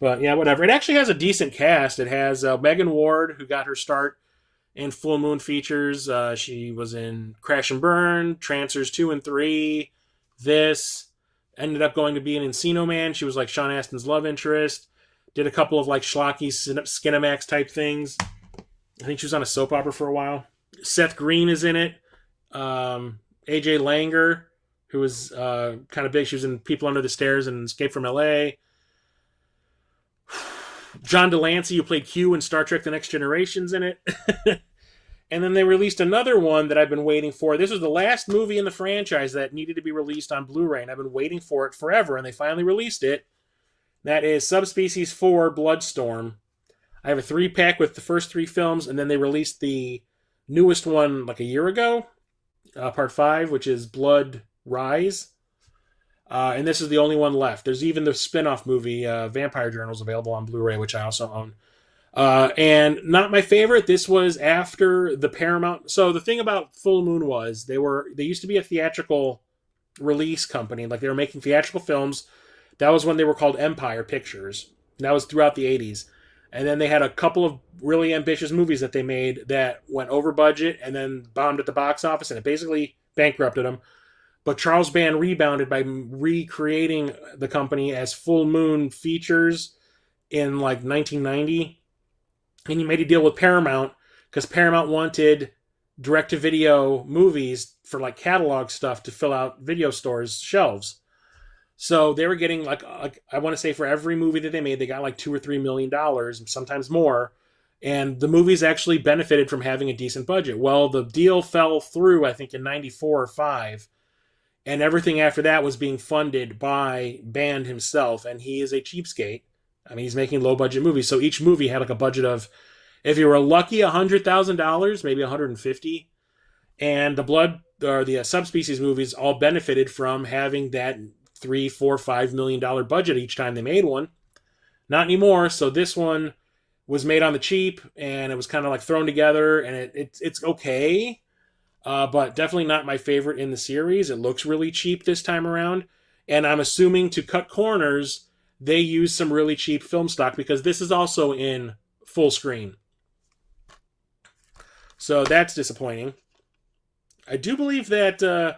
But yeah, whatever. It actually has a decent cast. It has Megan Ward, who got her start in Full Moon features. She was in Crash and Burn, Trancers 2 and 3. This ended up going to be an Encino Man. She was like Sean Astin's love interest. Did a couple of like schlocky Skinamax type things. I think she was on a soap opera for a while. Seth Green is in it. AJ Langer, who was kind of big. She was in People Under the Stairs and Escape from LA. John Delancey, who played Q in Star Trek The Next Generation's in it. And then they released another one that I've been waiting for. This was the last movie in the franchise that needed to be released on Blu-ray, and I've been waiting for it forever, and they finally released it. That is Subspecies 4 Bloodstorm. I have a 3-pack with the first 3 films, and then they released the newest one like a year ago, Part 5, which is Blood Rise. And this is the only one left. There's even the spin-off movie, Vampire Journals, available on Blu-ray, which I also own. And not my favorite. This was after the Paramount. So the thing about Full Moon was they used to be a theatrical release company. Like they were making theatrical films. That was when they were called Empire Pictures. And that was throughout the 80s. And then they had a couple of really ambitious movies that they made that went over budget and then bombed at the box office, and it basically bankrupted them. But Charles Band rebounded by recreating the company as Full Moon Features in like 1990. And he made a deal with Paramount because Paramount wanted direct-to-video movies for like catalog stuff to fill out video stores' shelves. So they were getting like I want to say for every movie that they made, they got like $2 or $3 million, sometimes more. And the movies actually benefited from having a decent budget. Well, the deal fell through, I think, in 94 or 5. And everything after that was being funded by Band himself. And he is a cheapskate. I mean, he's making low-budget movies. So each movie had like a budget of, if you were lucky, $100,000, maybe $150,000. And the Subspecies movies all benefited from having that $3, $4, $5 million budget each time they made one. Not anymore. So this one was made on the cheap, and it was kind of like thrown together, and it's okay, but definitely not my favorite in the series. It looks really cheap this time around, and I'm assuming to cut corners, they use some really cheap film stock because this is also in full screen. So that's disappointing. I do believe that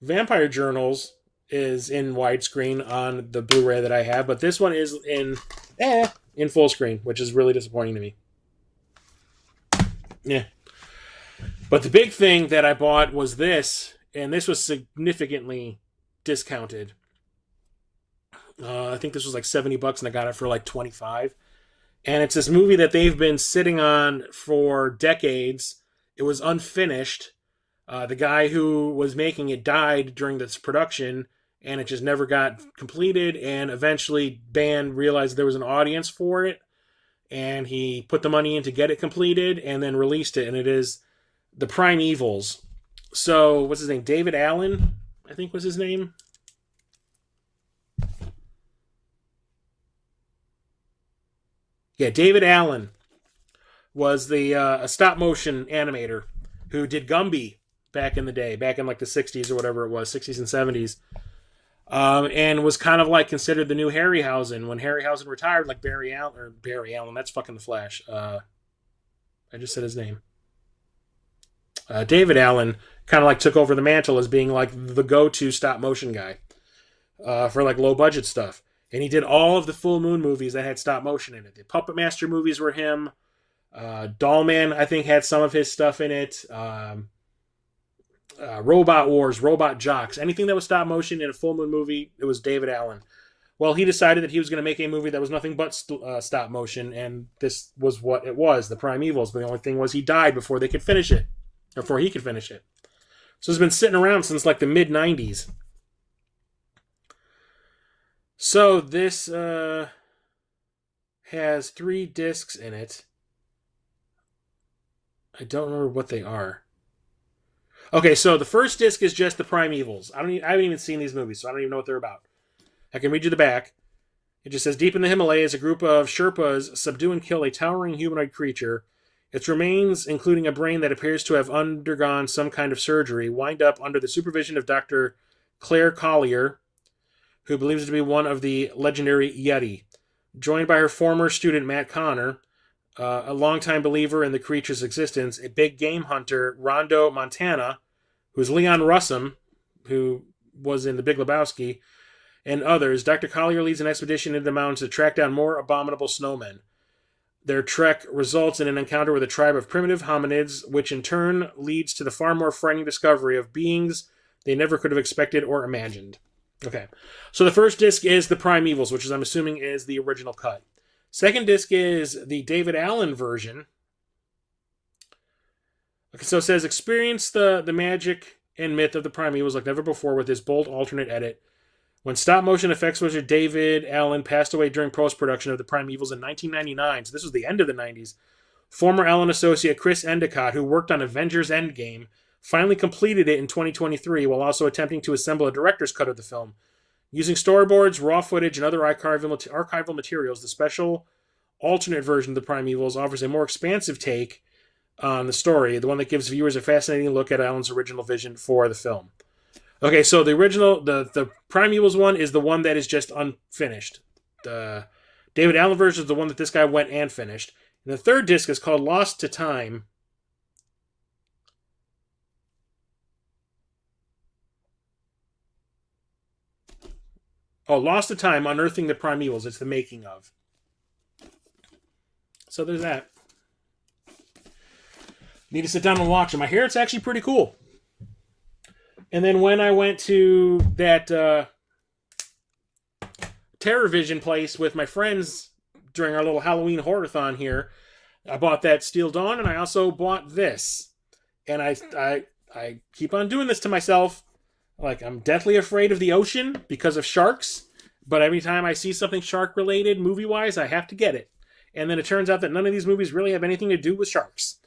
Vampire Journals is in widescreen on the Blu-ray that I have, but this one is in full screen, which is really disappointing to me. Yeah. But the big thing that I bought was this, and this was significantly discounted. I think this was like $70, and I got it for like $25. And it's this movie that they've been sitting on for decades. It was unfinished. The guy who was making it died during this production, and it just never got completed. And eventually, Band realized there was an audience for it, and he put the money in to get it completed, and then released it. And it is The Primevals. So, what's his name? David Allen, I think was his name. Yeah, David Allen was the a stop motion animator who did Gumby back in the day, back in like the 60s or whatever it was, 60s and 70s. And was kind of like considered the new Harryhausen. When Harryhausen retired, like Barry Allen, that's fucking the Flash. I just said his name. David Allen kind of like took over the mantle as being like the go-to stop motion guy for like low budget stuff. And he did all of the Full Moon movies that had stop motion in it. The Puppet Master movies were him. Dollman, I think, had some of his stuff in it. Robot Wars, Robot Jocks, anything that was stop motion in a Full Moon movie, it was David Allen. Well, he decided that he was going to make a movie that was nothing but stop motion, and this was what it was, The Primevals. But the only thing was he died before they could finish it, or before he could finish it. So it's been sitting around since like the mid-90s. So this has 3 discs in it. I don't remember what they are. Okay, so the first disc is just The Primevals. I haven't even seen these movies, so I don't even know what they're about. I can read you the back. It just says, deep in the Himalayas, a group of Sherpas subdue and kill a towering humanoid creature. Its remains, including a brain that appears to have undergone some kind of surgery, wind up under the supervision of Dr. Claire Collier, who believes it to be one of the legendary Yeti. Joined by her former student, Matt Connor, a longtime believer in the creature's existence, a big game hunter, Rondo Montana, who's Leon Russum, who was in The Big Lebowski, and others, Dr. Collier leads an expedition into the mountains to track down more abominable snowmen. Their trek results in an encounter with a tribe of primitive hominids, which in turn leads to the far more frightening discovery of beings they never could have expected or imagined. Okay, so the first disc is The Primevals, which is, I'm assuming, is the original cut. Second disc is the David Allen version. Okay, so it says, experience the magic and myth of The Primevals like never before with this bold alternate edit. When stop-motion effects wizard David Allen passed away during post-production of The Primevals in 1999, so this was the end of the 90s, former Allen associate Chris Endicott, who worked on Avengers Endgame, finally completed it in 2023 while also attempting to assemble a director's cut of the film. Using storyboards, raw footage, and other archival materials, the special alternate version of The Primevals offers a more expansive take on the story, the one that gives viewers a fascinating look at Allen's original vision for the film. Okay, so the original, the Primevals one is the one that is just unfinished. The David Allen version is the one that this guy went and finished. And the third disc is called Lost to Time. Oh, Lost to Time, Unearthing the Primevals. It's the making of. So there's that. Need to sit down and watch them. I hear it's actually pretty cool. And then when I went to that Terror Vision place with my friends during our little Halloween horror-thon here, I bought that Steel Dawn, and I also bought this. And I keep on doing this to myself. Like, I'm deathly afraid of the ocean because of sharks, but every time I see something shark-related, movie-wise, I have to get it. And then it turns out that none of these movies really have anything to do with sharks.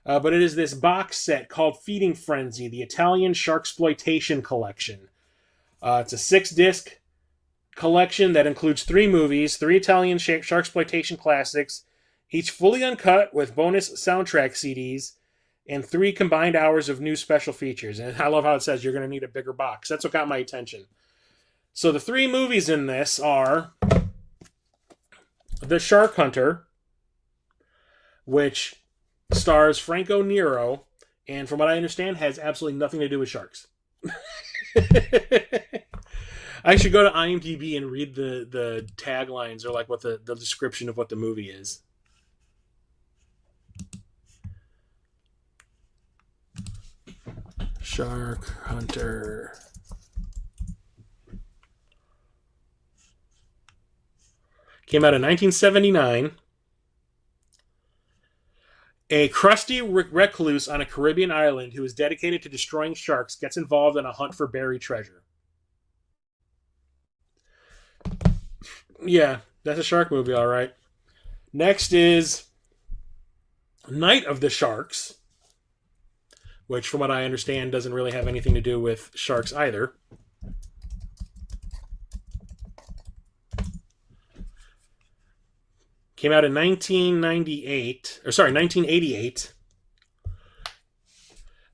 But it is this box set called Feeding Frenzy, the Italian Sharksploitation Collection. It's a 6-disc collection that includes 3 movies, 3 Italian Sharksploitation classics, each fully uncut with bonus soundtrack CDs, and 3 combined hours of new special features. And I love how it says you're going to need a bigger box. That's what got my attention. So the 3 movies in this are The Shark Hunter, which stars Franco Nero, and from what I understand, has absolutely nothing to do with sharks. I should go to IMDb and read the taglines or like what the description of what the movie is. Shark Hunter. Came out in 1979. A crusty recluse on a Caribbean island who is dedicated to destroying sharks gets involved in a hunt for buried treasure. Yeah, that's a shark movie, all right. Next is Night of the Sharks, which, from what I understand, doesn't really have anything to do with sharks either. Came out in 1988.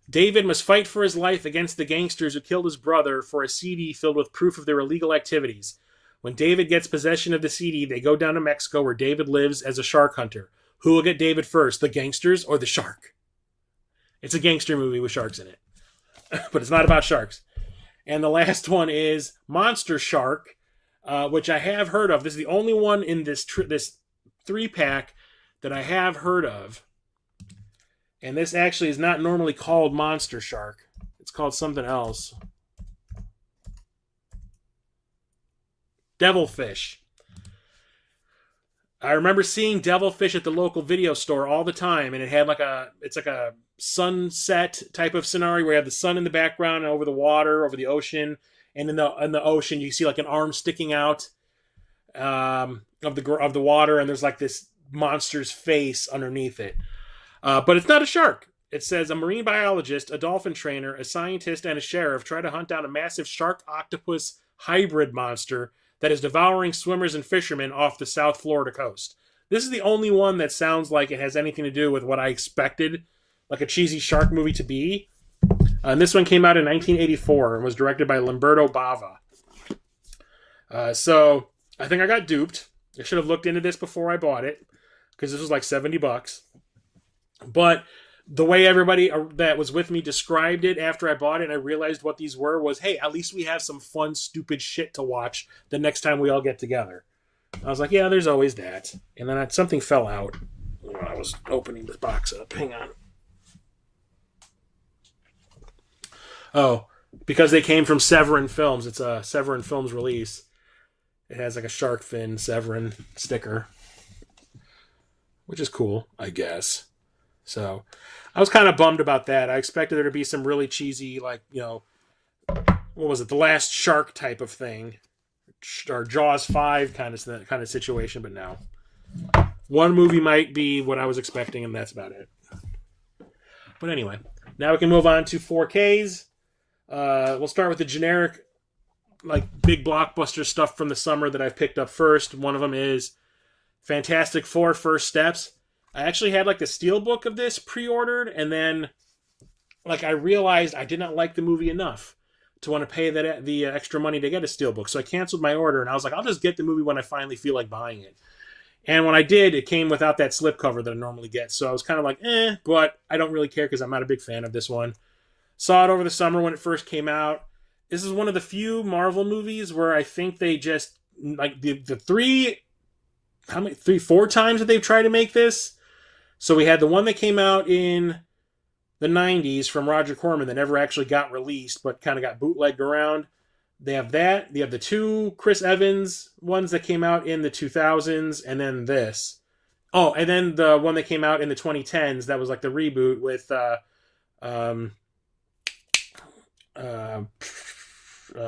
David must fight for his life against the gangsters who killed his brother for a CD filled with proof of their illegal activities. When David gets possession of the CD, they go down to Mexico where David lives as a shark hunter. Who will get David first, the gangsters or the shark? It's a gangster movie with sharks in it. But it's not about sharks. And the last one is Monster Shark, which I have heard of. This is the only one in this this 3-pack that I have heard of. And this actually is not normally called monster shark. It's called something else. Devilfish. I remember seeing devilfish at the local video store all the time, and it had it's like a sunset type of scenario where you have the sun in the background and over the water, over the ocean, and in the ocean you see like an arm sticking out of the water, and there's like this monster's face underneath it. But it's not a shark. It says a marine biologist, a dolphin trainer, a scientist, and a sheriff try to hunt down a massive shark-octopus hybrid monster that is devouring swimmers and fishermen off the South Florida coast. This is the only one that sounds like it has anything to do with what I expected, like a cheesy shark movie to be. And this one came out in 1984 and was directed by Lamberto Bava. So I think I got duped. I should have looked into this before I bought it, because this was like $70. But the way everybody that was with me described it after I bought it and I realized what these were was, hey, at least we have some fun, stupid shit to watch the next time we all get together. I was like, yeah, there's always that. And then something fell out when I was opening this box up. Hang on. Oh, because they came from Severin Films. It's a Severin Films release. It has like a shark fin Severin sticker, which is cool, I guess. So I was kind of bummed about that. I expected there to be some really cheesy, like, what was it? The Last Shark type of thing. Or Jaws 5 kind of situation, but no. One movie might be what I was expecting, and that's about it. But anyway, now we can move on to 4Ks. We'll start with the generic, like, big blockbuster stuff from the summer that I've picked up first. One of them is Fantastic Four: First Steps. I actually had like the steelbook of this pre-ordered, and then like I realized I did not like the movie enough to want to pay the extra money to get a steelbook. So I canceled my order, and I was like, I'll just get the movie when I finally feel like buying it. And when I did, it came without that slipcover that I normally get. So I was kind of like, but I don't really care because I'm not a big fan of this one. Saw it over the summer when it first came out. This is one of the few Marvel movies where I think they just, like, the 4 times that they've tried to make this. So we had the one that came out in the 90s from Roger Corman that never actually got released, but kind of got bootlegged around. They have that. They have the 2 Chris Evans ones that came out in the 2000s, and then this. Oh, and then the one that came out in the 2010s that was like the reboot with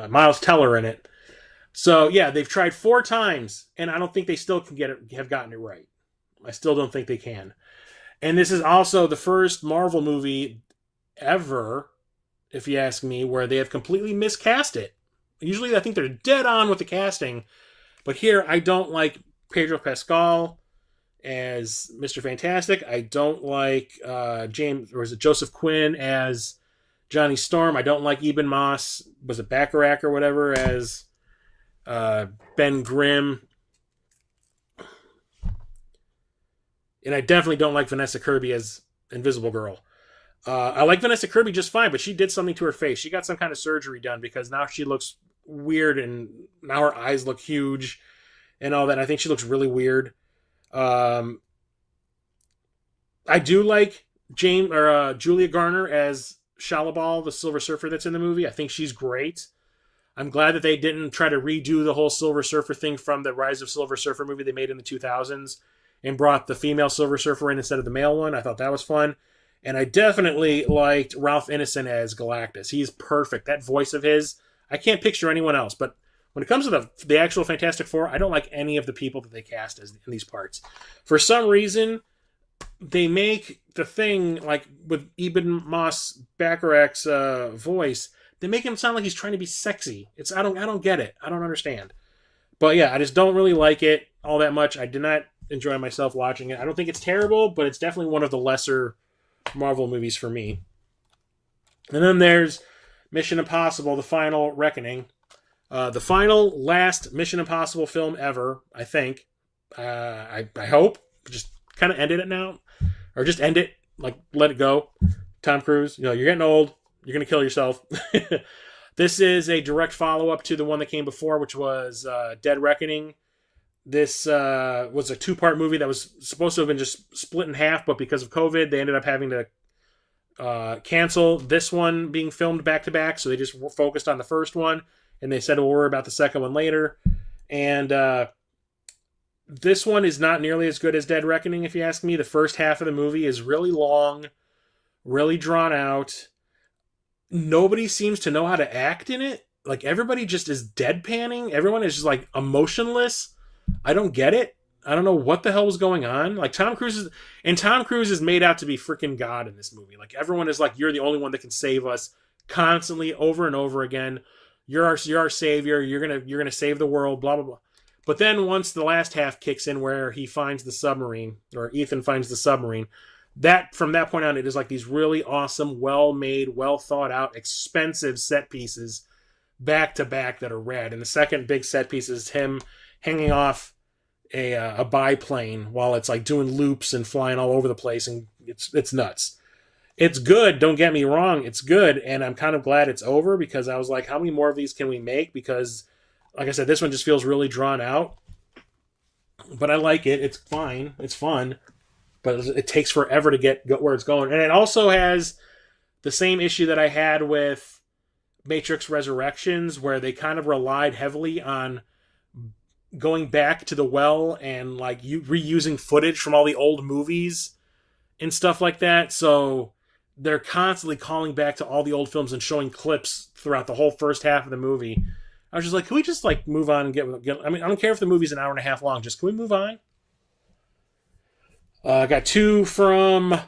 Miles Teller in it. So yeah, they've tried 4 times, and I don't think they still can have gotten it right. I still don't think they can. And this is also the first Marvel movie ever, if you ask me, where they have completely miscast it. Usually I think they're dead on with the casting, but here I don't like Pedro Pascal as Mr. Fantastic. I don't like Joseph Quinn as Johnny Storm. I don't like Eben Moss, was it Bacharach or whatever, as Ben Grimm. And I definitely don't like Vanessa Kirby as Invisible Girl. I like Vanessa Kirby just fine, but she did something to her face. She got some kind of surgery done because now she looks weird, and now her eyes look huge and all that. I think she looks really weird. I do like Julia Garner as Shalabal, the Silver Surfer that's in the movie. I think she's great. I'm glad that they didn't try to redo the whole Silver Surfer thing from the Rise of Silver Surfer movie they made in the 2000s and brought the female Silver Surfer in instead of the male one. I thought that was fun. And I definitely liked Ralph Ineson as Galactus. He's perfect. That voice of his, I can't picture anyone else. But when it comes to the actual Fantastic Four, I don't like any of the people that they cast in these parts. For some reason, they make the Thing, like with Eben Moss Bacharach's voice, they make him sound like he's trying to be sexy. I don't get it. I don't understand. But yeah, I just don't really like it all that much. I did not enjoy myself watching it. I don't think it's terrible, but it's definitely one of the lesser Marvel movies for me. And then there's Mission Impossible: The Final Reckoning. The final, last Mission Impossible film ever, I think. I hope. Just kind of ended it now. Or just end it. Like, let it go. Tom Cruise, you're getting old. You're going to kill yourself. This is a direct follow-up to the one that came before, which was Dead Reckoning. This was a two-part movie that was supposed to have been just split in half, but because of COVID, they ended up having to cancel this one being filmed back-to-back, so they just focused on the first one, and they said we'll worry about the second one later. And this one is not nearly as good as Dead Reckoning, if you ask me. The first half of the movie is really long, really drawn out. Nobody seems to know how to act in it. Like, everybody just is deadpanning. Everyone is just, like, emotionless. I don't get it. I don't know what the hell was going on. Like, Tom Cruise is made out to be freaking God in this movie. Like, everyone is like, you're the only one that can save us, constantly, over and over again. You're our savior. You're gonna save the world. Blah blah blah. But then once the last half kicks in, where he finds the submarine, or Ethan finds the submarine, that from that point on, it is like these really awesome, well-made, well-thought-out, expensive set pieces back to back that are rad. And the second big set piece is him hanging off a biplane while it's like doing loops and flying all over the place, and it's nuts. It's good, don't get me wrong, it's good, and I'm kind of glad it's over, because I was like, how many more of these can we make? Because, like I said, this one just feels really drawn out. But I like it. It's fine. It's fun. But it takes forever to get where it's going. And it also has the same issue that I had with Matrix Resurrections, where they kind of relied heavily on going back to the well and like reusing footage from all the old movies and stuff like that. So they're constantly calling back to all the old films and showing clips throughout the whole first half of the movie. I was just like, can we just like move on and get I mean, I don't care if the movie's an hour and a half long. Just can we move on? I got two from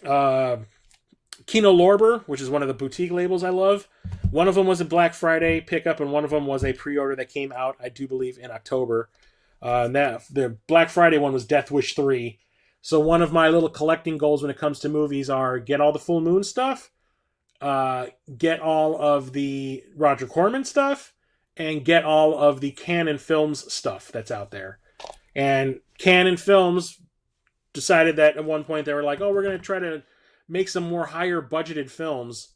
Kino Lorber, which is one of the boutique labels I love. One of them was a Black Friday pickup, and one of them was a pre-order that came out, I do believe, in October. And that the Black Friday one was Death Wish 3. So one of my little collecting goals when it comes to movies are get all the Full Moon stuff, get all of the Roger Corman stuff, and get all of the Canon Films stuff that's out there. And Canon Films decided that at one point they were like, oh, we're going to try to make some more higher budgeted films.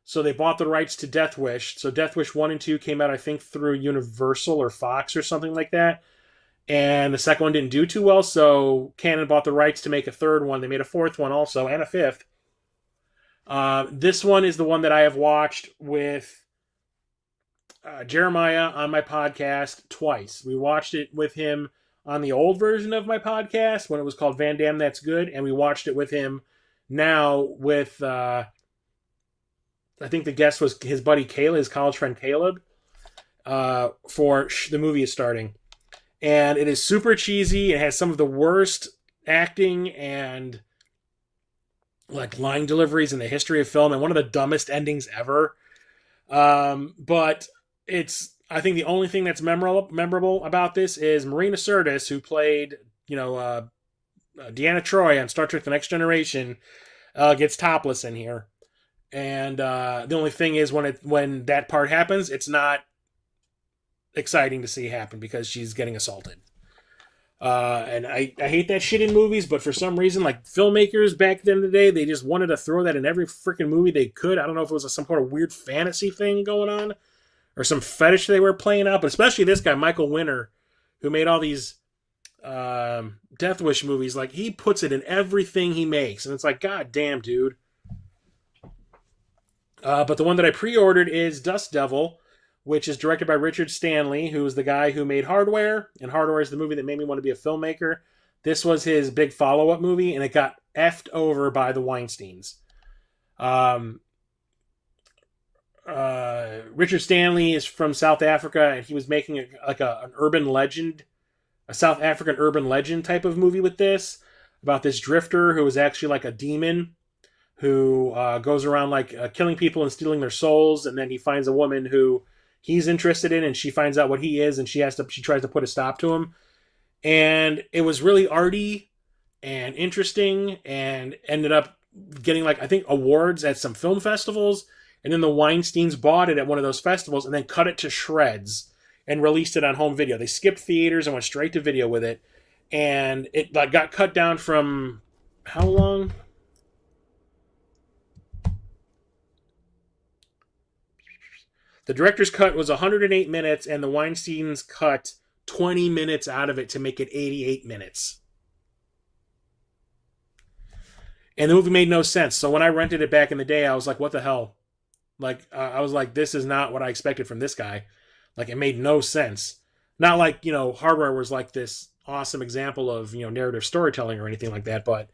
So they bought the rights to Death Wish. So Death Wish 1 and 2 came out, I think, through Universal or Fox or something like that. And the second one didn't do too well, so Canon bought the rights to make a third one. They made a fourth one also, and a fifth. This one is the one that I have watched with Jeremiah on my podcast twice. We watched it with him on the old version of my podcast when it was called Van Damme That's Good, and we watched it with him now with, I think the guest was his buddy Caleb, his college friend Caleb, for The Movie Is Starting. And it is super cheesy. It has some of the worst acting and like line deliveries in the history of film, and one of the dumbest endings ever. But it's, I think the only thing that's memorable about this is Marina Sirtis, who played, Deanna Troi on Star Trek The Next Generation, gets topless in here. And the only thing is when that part happens, it's not exciting to see happen because she's getting assaulted. And I hate that shit in movies, but for some reason, like filmmakers back at the end of the day, they just wanted to throw that in every freaking movie they could. I don't know if it was some kind of weird fantasy thing going on or some fetish they were playing out, but especially this guy, Michael Winner, who made all these Death Wish movies. Like, he puts it in everything he makes, and it's like, God damn, dude. But the one that I pre-ordered is Dust Devil, which is directed by Richard Stanley, who is the guy who made Hardware, and Hardware is the movie that made me want to be a filmmaker. This was his big follow-up movie, and it got effed over by the Weinsteins. Richard Stanley is from South Africa, and he was making an urban legend, a South African urban legend type of movie with this, about this drifter who is actually like a demon who goes around like killing people and stealing their souls, and then he finds a woman who he's interested in, and she finds out what he is, and she tries to put a stop to him. And it was really arty and interesting, and ended up getting I think awards at some film festivals. And then the Weinsteins bought it at one of those festivals and then cut it to shreds and released it on home video. They skipped theaters and went straight to video with it. And it got cut down from how long? The director's cut was 108 minutes, and the Weinstein's cut 20 minutes out of it to make it 88 minutes. And the movie made no sense. So when I rented it back in the day, I was like, what the hell? Like, I was like, this is not what I expected from this guy. Like, it made no sense. Not like, Hardware was like this awesome example of, narrative storytelling or anything like that, but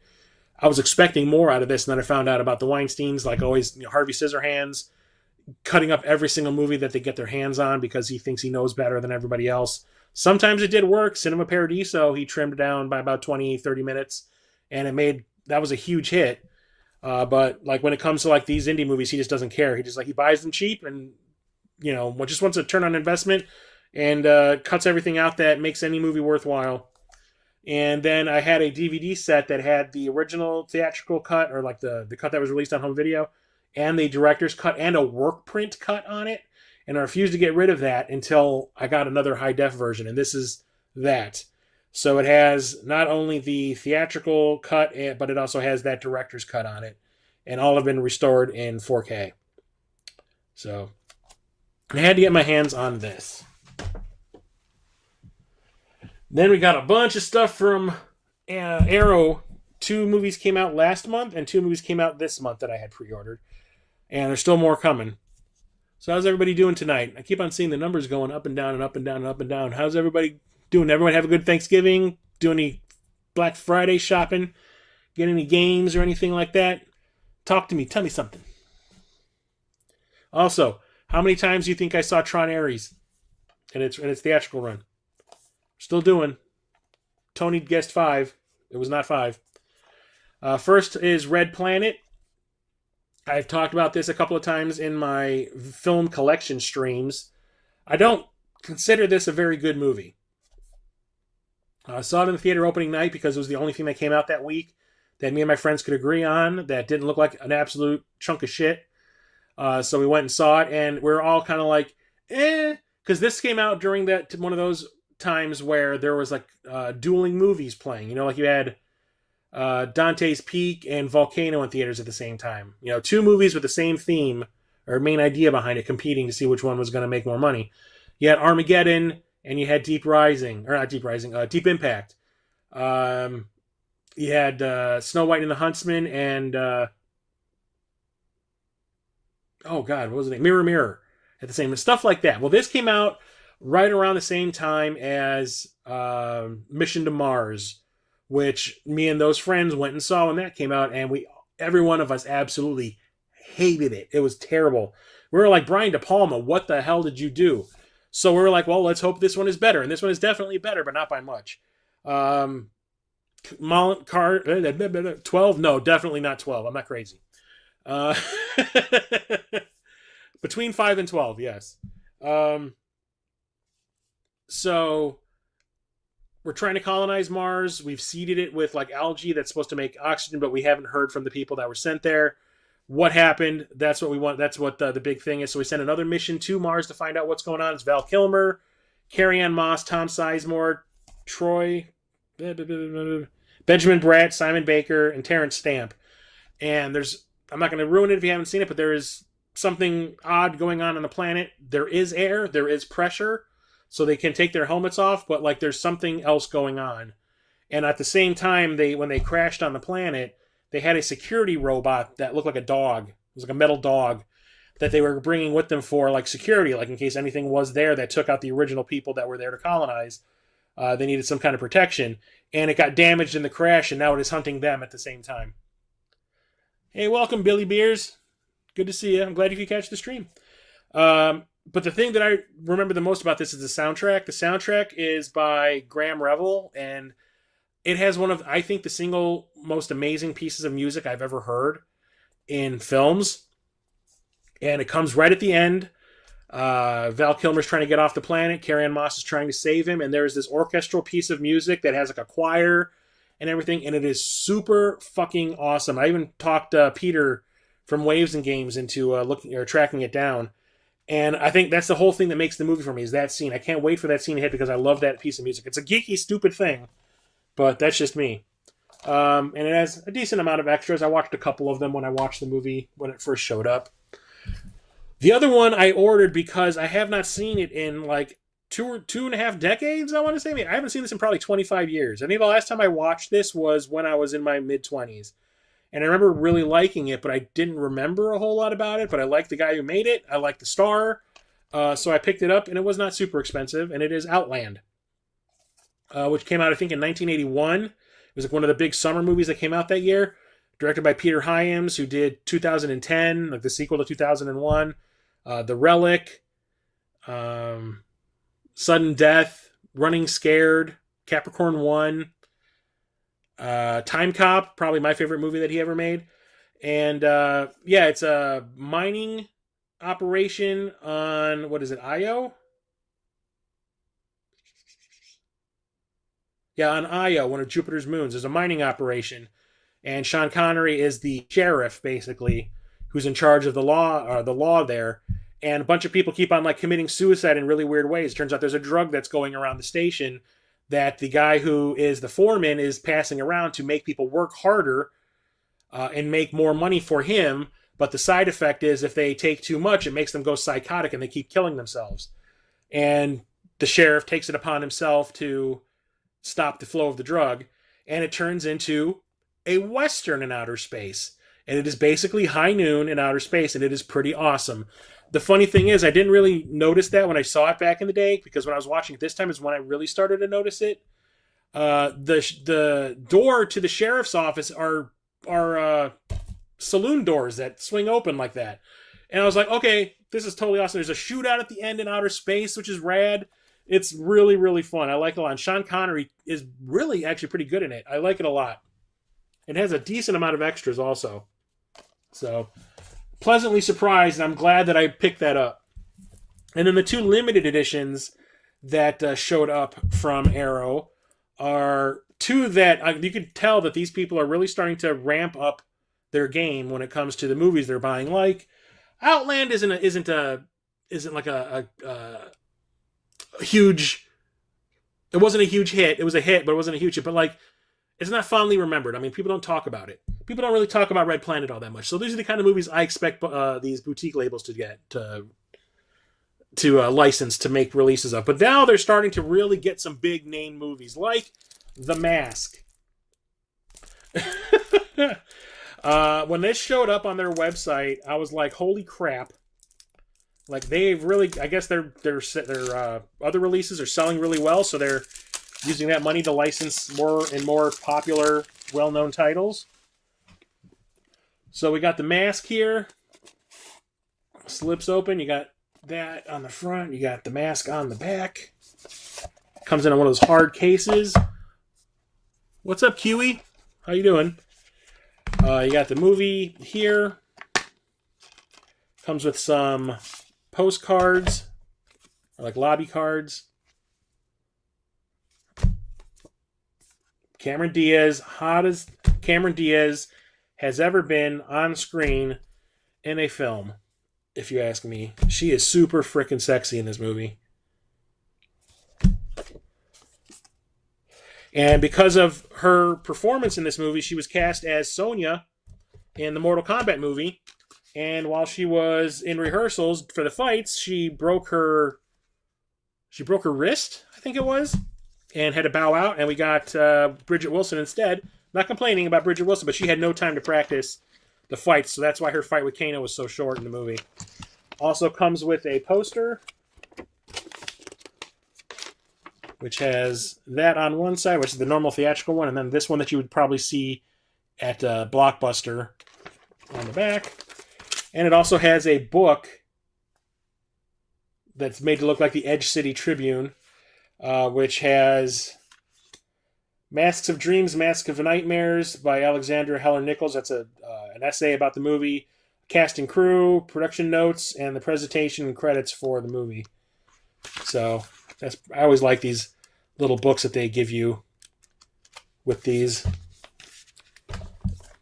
I was expecting more out of this, and then I found out about the Weinsteins, like always, Harvey Scissorhands, cutting up every single movie that they get their hands on because he thinks he knows better than everybody else. Sometimes it did work. Cinema Paradiso, he trimmed down by about 20, 30 minutes, and that was a huge hit. But like when it comes to like these indie movies, he just doesn't care. He buys them cheap and, just wants a turn on investment and cuts everything out that makes any movie worthwhile. And then I had a DVD set that had the original theatrical cut, or like the cut that was released on home video, and the director's cut and a work print cut on it. And I refused to get rid of that until I got another high def version. And this is that. So it has not only the theatrical cut, but it also has that director's cut on it. And all have been restored in 4K. So I had to get my hands on this. Then we got a bunch of stuff from Arrow. 2 movies came out last month, and 2 movies came out this month that I had pre-ordered. And there's still more coming. So how's everybody doing tonight? I keep on seeing the numbers going up and down and up and down and up and down. How's everybody doing? Everyone have a good Thanksgiving? Do any Black Friday shopping? Get any games or anything like that? Talk to me. Tell me something. Also, how many times do you think I saw Tron Ares in its theatrical run? Still doing. Tony guessed 5. It was not 5. First is Red Planet. I've talked about this a couple of times in my film collection streams. I don't consider this a very good movie. I saw it in the theater opening night because it was the only thing that came out that week that me and my friends could agree on that didn't look like an absolute chunk of shit. So we went and saw it, and we were all kind of like, because this came out during one of those times where there was like dueling movies playing. Like you had Dante's Peak and Volcano in theaters at the same time. 2 movies with the same theme or main idea behind it, competing to see which one was going to make more money. You had Armageddon and you had Deep Impact. You had Snow White and the Huntsman and what was the name? Mirror Mirror at the same stuff like that. Well, this came out right around the same time as Mission to Mars, which me and those friends went and saw when that came out, and every one of us absolutely hated it. It was terrible. We were like, Brian De Palma, what the hell did you do? So we were like, well, let's hope this one is better, and this one is definitely better, but not by much. 12? No, definitely not 12. I'm not crazy. Between 5 and 12, yes. So we're trying to colonize Mars. We've seeded it with like algae that's supposed to make oxygen, but we haven't heard from the people that were sent there. What happened? That's what we want. That's what the big thing is. So we sent another mission to Mars to find out what's going on. It's Val Kilmer, Carrie-Anne Moss, Tom Sizemore, Troy, Benjamin Bratt, Simon Baker, and Terrence Stamp. And I'm not going to ruin it if you haven't seen it, but there is something odd going on the planet. There is air, there is pressure, so they can take their helmets off, but like there's something else going on. And at the same time, when they crashed on the planet, they had a security robot that looked like a dog. It was like a metal dog that they were bringing with them for like security, like in case anything was there that took out the original people that were there to colonize. They needed some kind of protection, and it got damaged in the crash, and now it is hunting them at the same time. Hey, welcome, Billy Beers. Good to see you. I'm glad you could catch the stream. But the thing that I remember the most about this is the soundtrack. The soundtrack is by Graham Revell, and it has one of, I think, the single most amazing pieces of music I've ever heard in films. And it comes right at the end. Val Kilmer's trying to get off the planet. Carrie-Anne Moss is trying to save him. And there's this orchestral piece of music that has like a choir and everything. And it is super fucking awesome. I even talked Peter from Waves and Games into tracking it down. And I think that's the whole thing that makes the movie for me, is that scene. I can't wait for that scene to hit because I love that piece of music. It's a geeky, stupid thing, but that's just me. And it has a decent amount of extras. I watched a couple of them when I watched the movie when it first showed up. The other one I ordered because I have not seen it in like two and a half decades, I want to say. I haven't seen this in probably 25 years. I think the last time I watched this was when I was in my mid-20s. And I remember really liking it, but I didn't remember a whole lot about it. But I liked the guy who made it. I liked the star. So I picked it up, and it was not super expensive. And it is Outland, which came out, I think, in 1981. It was like one of the big summer movies that came out that year. Directed by Peter Hyams, who did 2010, like the sequel to 2001. The Relic, Sudden Death, Running Scared, Capricorn 1, Time Cop, probably my favorite movie that he ever made. And yeah, it's a mining operation on, what is it, Io? Yeah, on Io, one of Jupiter's moons. There's a mining operation. And Sean Connery is the sheriff, basically, who's in charge of the law there. And a bunch of people keep on like committing suicide in really weird ways. Turns out there's a drug that's going around the station that the guy who is the foreman is passing around to make people work harder and make more money for him. But the side effect is if they take too much, it makes them go psychotic and they keep killing themselves. And the sheriff takes it upon himself to stop the flow of the drug. And it turns into a Western in outer space. And it is basically High Noon in outer space, and it is pretty awesome. The funny thing is, I didn't really notice that when I saw it back in the day, because when I was watching it this time is when I really started to notice it. The door to the sheriff's office are saloon doors that swing open like that. And I was like, okay, this is totally awesome. There's a shootout at the end in outer space, which is rad. It's really, really fun. I like it a lot. And Sean Connery is really actually pretty good in it. I like it a lot. It has a decent amount of extras also. So, pleasantly surprised, and I'm glad that I picked that up. And then the two limited editions that showed up from Arrow are two that you can tell that these people are really starting to ramp up their game when it comes to the movies they're buying. Like, Outland isn't like a huge. It wasn't a huge hit. It was a hit, but it wasn't a huge hit. But like, it's not fondly remembered. I mean, people don't talk about it. People don't really talk about Red Planet all that much. So these are the kind of movies I expect these boutique labels to get to license to make releases of. But now they're starting to really get some big name movies like The Mask. When this showed up on their website, I was like, "Holy crap!" Like they've really, I guess their other releases are selling really well, so they're using that money to license more and more popular, well-known titles. So we got The Mask here. Slips open. You got that on the front. You got The Mask on the back. Comes in on one of those hard cases. What's up, Kiwi? How you doing? You got the movie here. Comes with some postcards, or like lobby cards. Cameron Diaz, hot as Cameron Diaz has ever been on screen in a film, if you ask me. She is super freaking sexy in this movie. And because of her performance in this movie, she was cast as Sonya in the Mortal Kombat movie. And while she was in rehearsals for the fights, she broke her wrist, I think it was, and had to bow out. And we got Bridget Wilson instead. Not complaining about Bridget Wilson, but she had no time to practice the fights, so that's why her fight with Kano was so short in the movie. Also comes with a poster, which has that on one side, which is the normal theatrical one, and then this one that you would probably see at Blockbuster on the back. And it also has a book that's made to look like the Edge City Tribune, which has Masks of Dreams, Masks of Nightmares by Alexandra Heller Nichols. That's an essay about the movie, cast and crew, production notes, and the presentation and credits for the movie. So I always like these little books that they give you with these.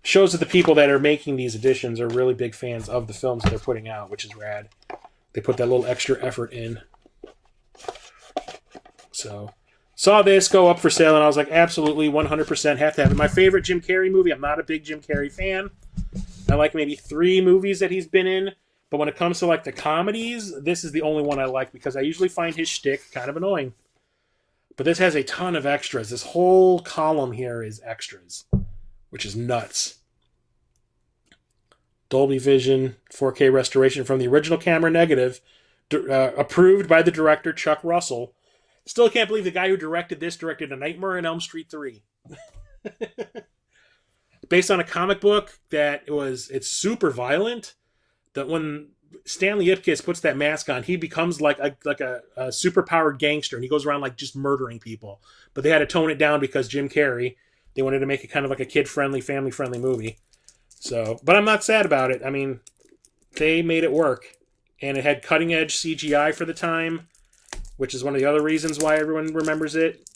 Shows that the people that are making these editions are really big fans of the films that they're putting out, which is rad. They put that little extra effort in. So, saw this go up for sale, and I was like, absolutely, 100% have to have it. My favorite Jim Carrey movie, I'm not a big Jim Carrey fan. I like maybe 3 movies that he's been in, But when it comes to like the comedies, this is the only one I like because I usually find his shtick kind of annoying. But this has a ton of extras. This whole column here is extras, which is nuts. Dolby Vision 4K restoration from the original camera negative, approved by the director Chuck Russell. Still can't believe the guy who directed this directed A Nightmare on Elm Street 3. Based on a comic book that it's super violent. That when Stanley Ipkiss puts that mask on, he becomes like a super powered gangster, and he goes around like just murdering people. But they had to tone it down because Jim Carrey. They wanted to make it kind of like a kid-friendly, family-friendly movie. So, but I'm not sad about it. I mean, they made it work, and it had cutting-edge CGI for the time, which is one of the other reasons why everyone remembers it.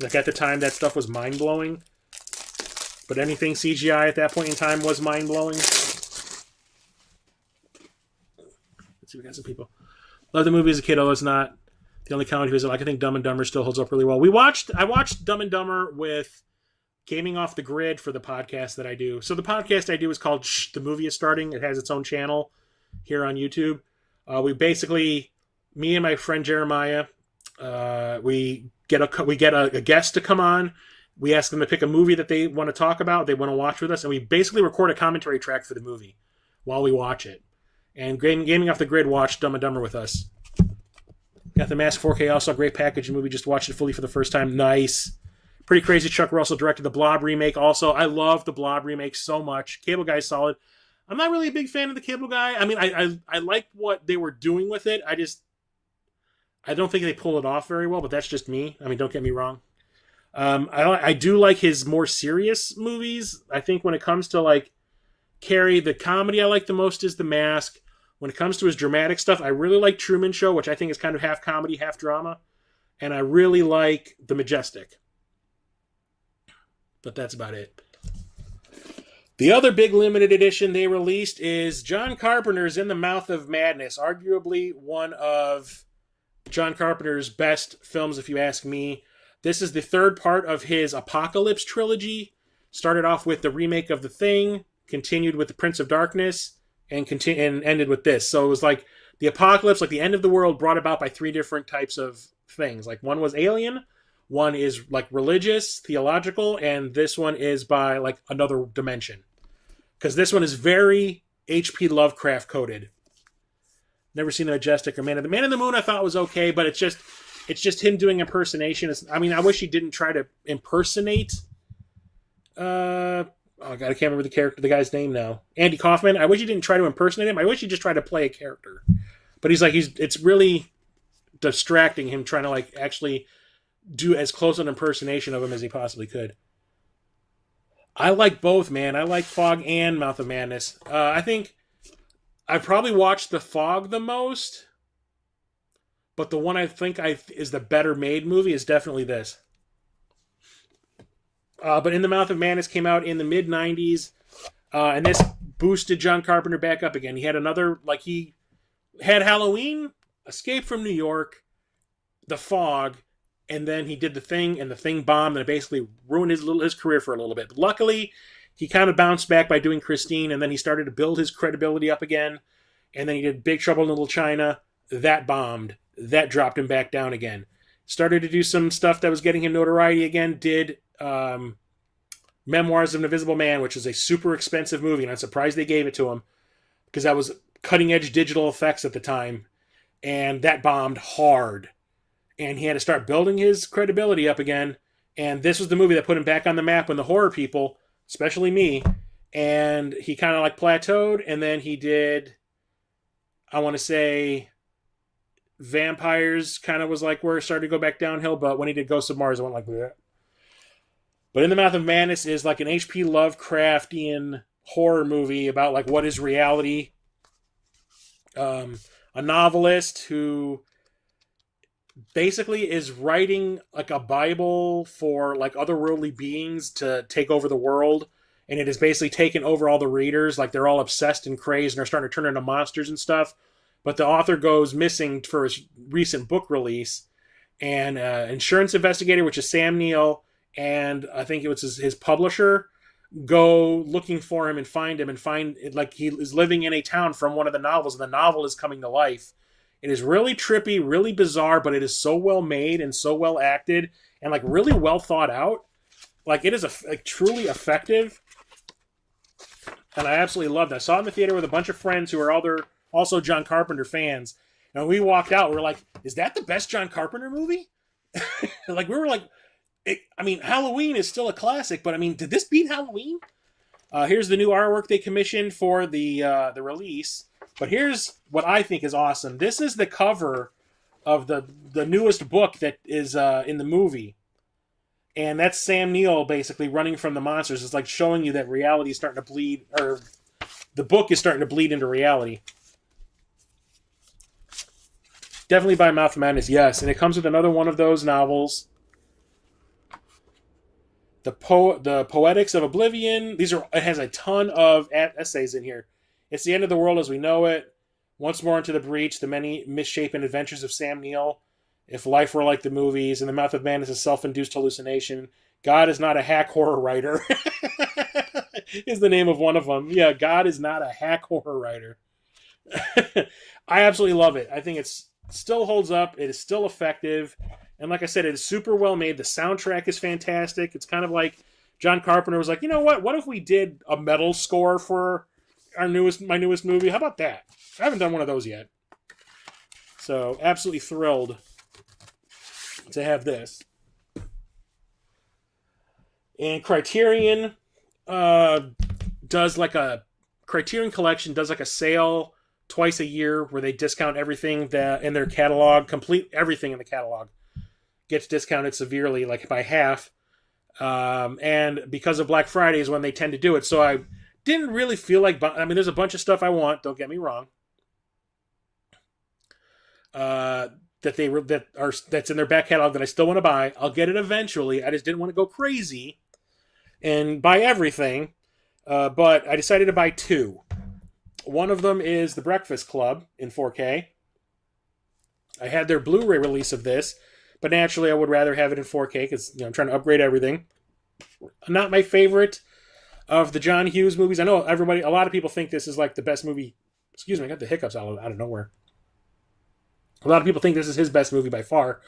Like at the time, that stuff was mind-blowing. But anything CGI at that point in time was mind-blowing. Let's see, we got some people. Love the movie as a kid, although it's not the only comedy visit. Like I think Dumb and Dumber still holds up really well. I watched Dumb and Dumber with Gaming Off the Grid for the podcast that I do. So the podcast I do is called Shh, the Movie is Starting. It has its own channel here on YouTube. We basically, me and my friend Jeremiah, we get a guest to come on. We ask them to pick a movie that they want to talk about, they want to watch with us, and we basically record a commentary track for the movie while we watch it. And Gaming Off the Grid watched Dumb and Dumber with us. Got the Mask 4K, also a great package movie. Just watched it fully for the first time. Nice. Pretty crazy. Chuck Russell directed the Blob remake also. I love the Blob remake so much. Cable Guy's solid. I'm not really a big fan of the Cable Guy. I mean, I like what they were doing with it. I don't think they pull it off very well, but that's just me. I mean, don't get me wrong. I do like his more serious movies. I think when it comes to like Carrie, the comedy I like the most is The Mask. When it comes to his dramatic stuff, I really like Truman Show, which I think is kind of half comedy, half drama. And I really like The Majestic. But that's about it. The other big limited edition they released is John Carpenter's In the Mouth of Madness. Arguably one of John Carpenter's best films, if you ask me. This is the third part of his Apocalypse trilogy. Started off with the remake of The Thing, continued with The Prince of Darkness, and ended with this. So it was like the apocalypse, like the end of the world, brought about by three different types of things. Like one was alien, one is like religious, theological, and this one is by like another dimension. Because this one is very H.P. Lovecraft coded. Never seen The Majestic or Man in the Moon I thought was okay, but it's just him doing impersonation. I mean, I wish he didn't try to impersonate. Oh god, I can't remember the guy's name now. Andy Kaufman. I wish he didn't try to impersonate him. I wish he just tried to play a character. But it's really distracting him trying to like actually do as close an impersonation of him as he possibly could. I like both, man. I like Fog and Mouth of Madness. I think I probably watched The Fog the most, but the one I think is the better made movie is definitely this. But In the Mouth of Madness came out in the mid-90s, and this boosted John Carpenter back up again. He had he had Halloween, Escape from New York, The Fog, and then he did The Thing, and The Thing bombed, and it basically ruined his career for a little bit. But luckily, he kind of bounced back by doing Christine, and then he started to build his credibility up again, and then he did Big Trouble in Little China. That bombed. That dropped him back down again. Started to do some stuff that was getting him notoriety again. Did Memoirs of an Invisible Man, which is a super expensive movie, and I'm surprised they gave it to him because that was cutting-edge digital effects at the time, and that bombed hard. And he had to start building his credibility up again, and this was the movie that put him back on the map when the horror people, especially me, and he kind of like plateaued, and then he did, I want to say, Vampires kind of was like where it started to go back downhill, but when he did Ghosts of Mars, it went like that. But In the Mouth of Madness is like an H.P. Lovecraftian horror movie about like what is reality. A novelist who basically is writing like a Bible for like otherworldly beings to take over the world, and it has basically taken over all the readers. Like they're all obsessed and crazed and are starting to turn into monsters and stuff. But the author goes missing for his recent book release, and insurance investigator, which is Sam Neill, and I think it was his publisher, go looking for him and find him and find it, like he is living in a town from one of the novels, and the novel is coming to life. It is really trippy, really bizarre, but it is so well made and so well acted and like really well thought out. Like it is like truly effective, and I absolutely loved it. I saw it in the theater with a bunch of friends who are also John Carpenter fans, and we walked out. We were like, "Is that the best John Carpenter movie?" Like we were like, I mean, Halloween is still a classic, but I mean, did this beat Halloween? Here's the new artwork they commissioned for the release. But here's what I think is awesome. This is the cover of the newest book that is in the movie. And that's Sam Neill basically running from the monsters. It's like showing you that reality is starting to bleed, or the book is starting to bleed into reality. Definitely by Mouth of Madness, yes. And it comes with another one of those novels. The Poetics of Oblivion. It has a ton of essays in here. It's the end of the world as we know it. Once more into the breach, the many misshapen adventures of Sam Neill. If life were like the movies, and the Mouth of Madness is a self-induced hallucination. God is not a hack horror writer. Is the name of one of them. Yeah, God is not a hack horror writer. I absolutely love it. I think it still holds up. It is still effective. And like I said, it is super well made. The soundtrack is fantastic. It's kind of like John Carpenter was like, you know what? What if we did a metal score for my newest movie? How about that? I haven't done one of those yet. So absolutely thrilled to have this. And Criterion Criterion Collection does like a sale twice a year where they discount everything that in their catalog, complete everything in the catalog gets discounted severely, like by half. And because of Black Friday is when they tend to do it. So I didn't really feel like, I mean, there's a bunch of stuff I want, don't get me wrong. That's in their back catalog that I still want to buy. I'll get it eventually. I just didn't want to go crazy and buy everything. But I decided to buy two. One of them is The Breakfast Club in 4K. I had their Blu-ray release of this, but naturally I would rather have it in 4K because I'm trying to upgrade everything. Not my favorite of the John Hughes movies. I know a lot of people think this is like the best movie. Excuse me, I got the hiccups out of nowhere. A lot of people think this is his best movie by far.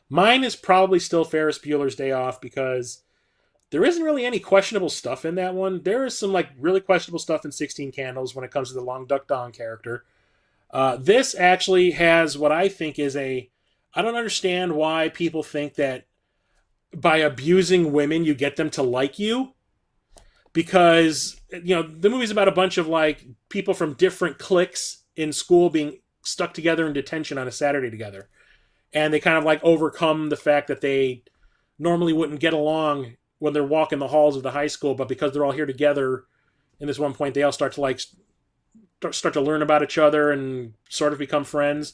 Mine is probably still Ferris Bueller's Day Off because there isn't really any questionable stuff in that one. There is some like really questionable stuff in 16 Candles when it comes to the Long Duck Dong character. This actually has what I think is I don't understand why people think that by abusing women you get them to like you. Because, the movie's about a bunch of like people from different cliques in school being stuck together in detention on a Saturday together. And they kind of like overcome the fact that they normally wouldn't get along when they're walking the halls of the high school, but because they're all here together in this one point, they all start to learn about each other and sort of become friends.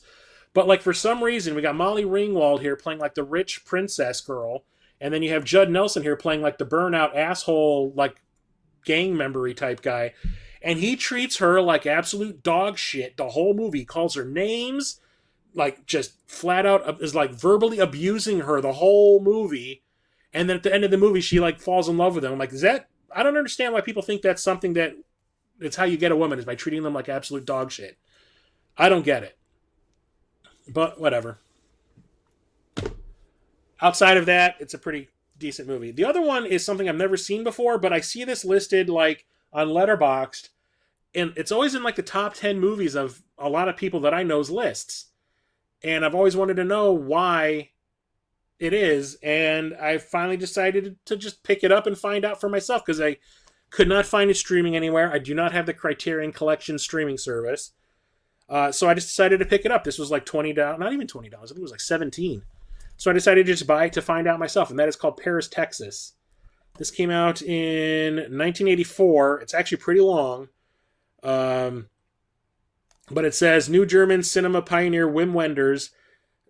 But like for some reason, we got Molly Ringwald here playing like the rich princess girl, and then you have Judd Nelson here playing like the burnout asshole, like gang member-y type guy. And he treats her like absolute dog shit the whole movie. He calls her names, like just flat out is like verbally abusing her the whole movie. And then at the end of the movie, she like falls in love with him. I'm like, I don't understand why people think that's something it's how you get a woman is by treating them like absolute dog shit. I don't get it. But whatever. Outside of that, it's a pretty decent movie. The other one is something I've never seen before, but I see this listed like on Letterboxd, and it's always in like the top 10 movies of a lot of people that I know's lists. And I've always wanted to know why it is, and I finally decided to just pick it up and find out for myself because I could not find it streaming anywhere. I do not have the Criterion Collection streaming service. So I just decided to pick it up. This was like $20, not even $20. I think it was like $17. So I decided to just buy it to find out myself, and that is called Paris, Texas. This came out in 1984. It's actually pretty long. But it says, New German cinema pioneer Wim Wenders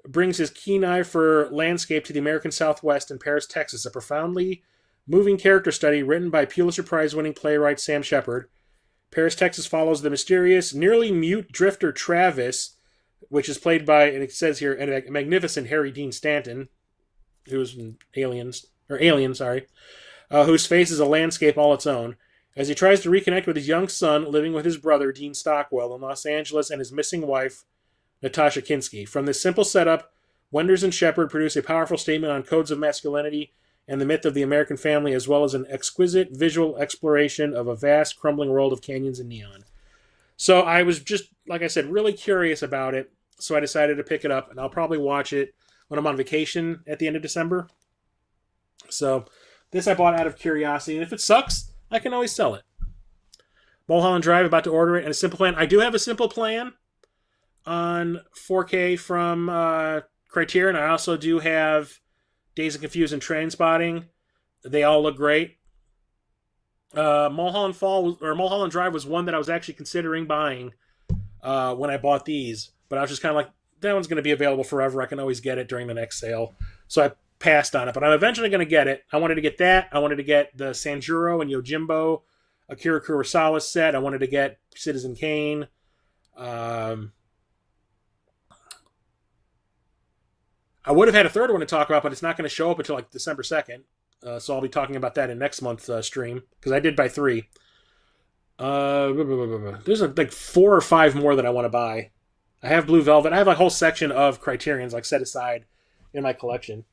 brings his keen eye for landscape to the American Southwest in Paris, Texas, a profoundly moving character study written by Pulitzer Prize-winning playwright Sam Shepard. Paris, Texas follows the mysterious, nearly mute drifter Travis, which is played by, and it says here, a magnificent Harry Dean Stanton, who was in Alien, whose face is a landscape all its own, as he tries to reconnect with his young son living with his brother, Dean Stockwell, in Los Angeles and his missing wife, Natasha Kinski. From this simple setup, Wenders and Shepard produce a powerful statement on codes of masculinity and the myth of the American family, as well as an exquisite visual exploration of a vast, crumbling world of canyons and neon. So I was just, like I said, really curious about it, so I decided to pick it up, and I'll probably watch it when I'm on vacation at the end of December. So this I bought out of curiosity, and if it sucks, I can always sell it. Mulholland Drive, about to order it, and a Simple Plan. I do have a Simple Plan on 4K from Criterion. I also do have Dazed and Confused and Trainspotting. They all look great. Mulholland Drive was one that I was actually considering buying when I bought these, but I was just kind of like, that one's going to be available forever. I can always get it during the next sale. So I passed on it, but I'm eventually going to get it. I wanted to get that. I wanted to get the Sanjuro and Yojimbo Akira Kurosawa set. I wanted to get Citizen Kane. I would have had a third one to talk about, but it's not going to show up until like December 2nd. So I'll be talking about that in next month's stream, because I did buy 3. There's like 4 or 5 more that I want to buy. I have Blue Velvet. I have a whole section of Criterions like set aside in my collection.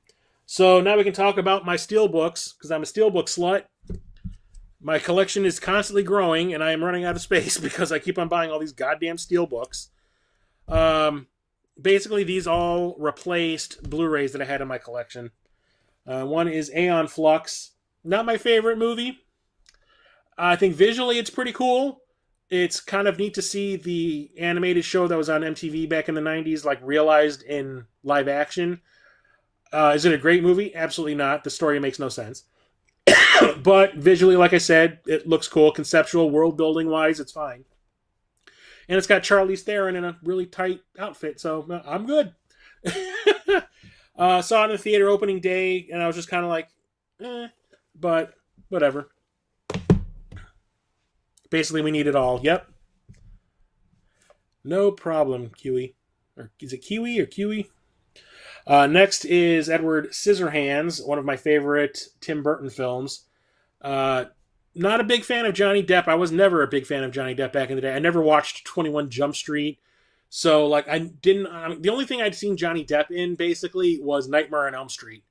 So now we can talk about my steelbooks, because I'm a steelbook slut. My collection is constantly growing, and I am running out of space because I keep on buying all these goddamn steelbooks. Basically, these all replaced Blu-rays that I had in my collection. One is Aeon Flux. Not my favorite movie. I think visually it's pretty cool. It's kind of neat to see the animated show that was on MTV back in the 90s, like, realized in live action. Is it a great movie? Absolutely not. The story makes no sense. But visually, like I said, it looks cool. Conceptual, world-building-wise, it's fine. And it's got Charlize Theron in a really tight outfit, so I'm good. Saw it in the theater opening day, and I was just kind of like, but whatever. Basically, we need it all. Yep. No problem, Kiwi. Or is it Kiwi or Kiwi? Next is Edward Scissorhands, one of my favorite Tim Burton films. Not a big fan of Johnny Depp. I was never a big fan of Johnny Depp back in the day. I never watched 21 Jump Street. So, like, the only thing I'd seen Johnny Depp in, basically, was Nightmare on Elm Street.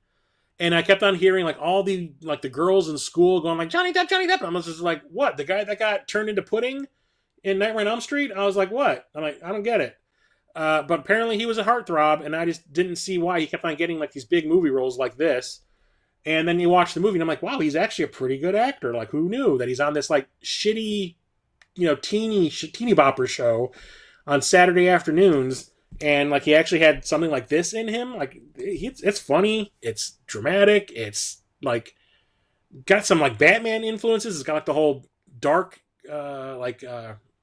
And I kept on hearing, like, all the girls in school going, like, Johnny Depp, Johnny Depp. And I was just like, what? The guy that got turned into pudding in Nightmare on Elm Street? I was like, what? I'm like, I don't get it. But apparently he was a heartthrob, and I just didn't see why he kept on getting, like, these big movie roles like this. And then you watch the movie, and I'm like, wow, he's actually a pretty good actor. Like, who knew that he's on this, like, shitty, teeny bopper show on Saturday afternoons, and, like, he actually had something like this in him. Like, it's funny, it's dramatic, it's, like, got some, like, Batman influences. It's got, like, the whole dark,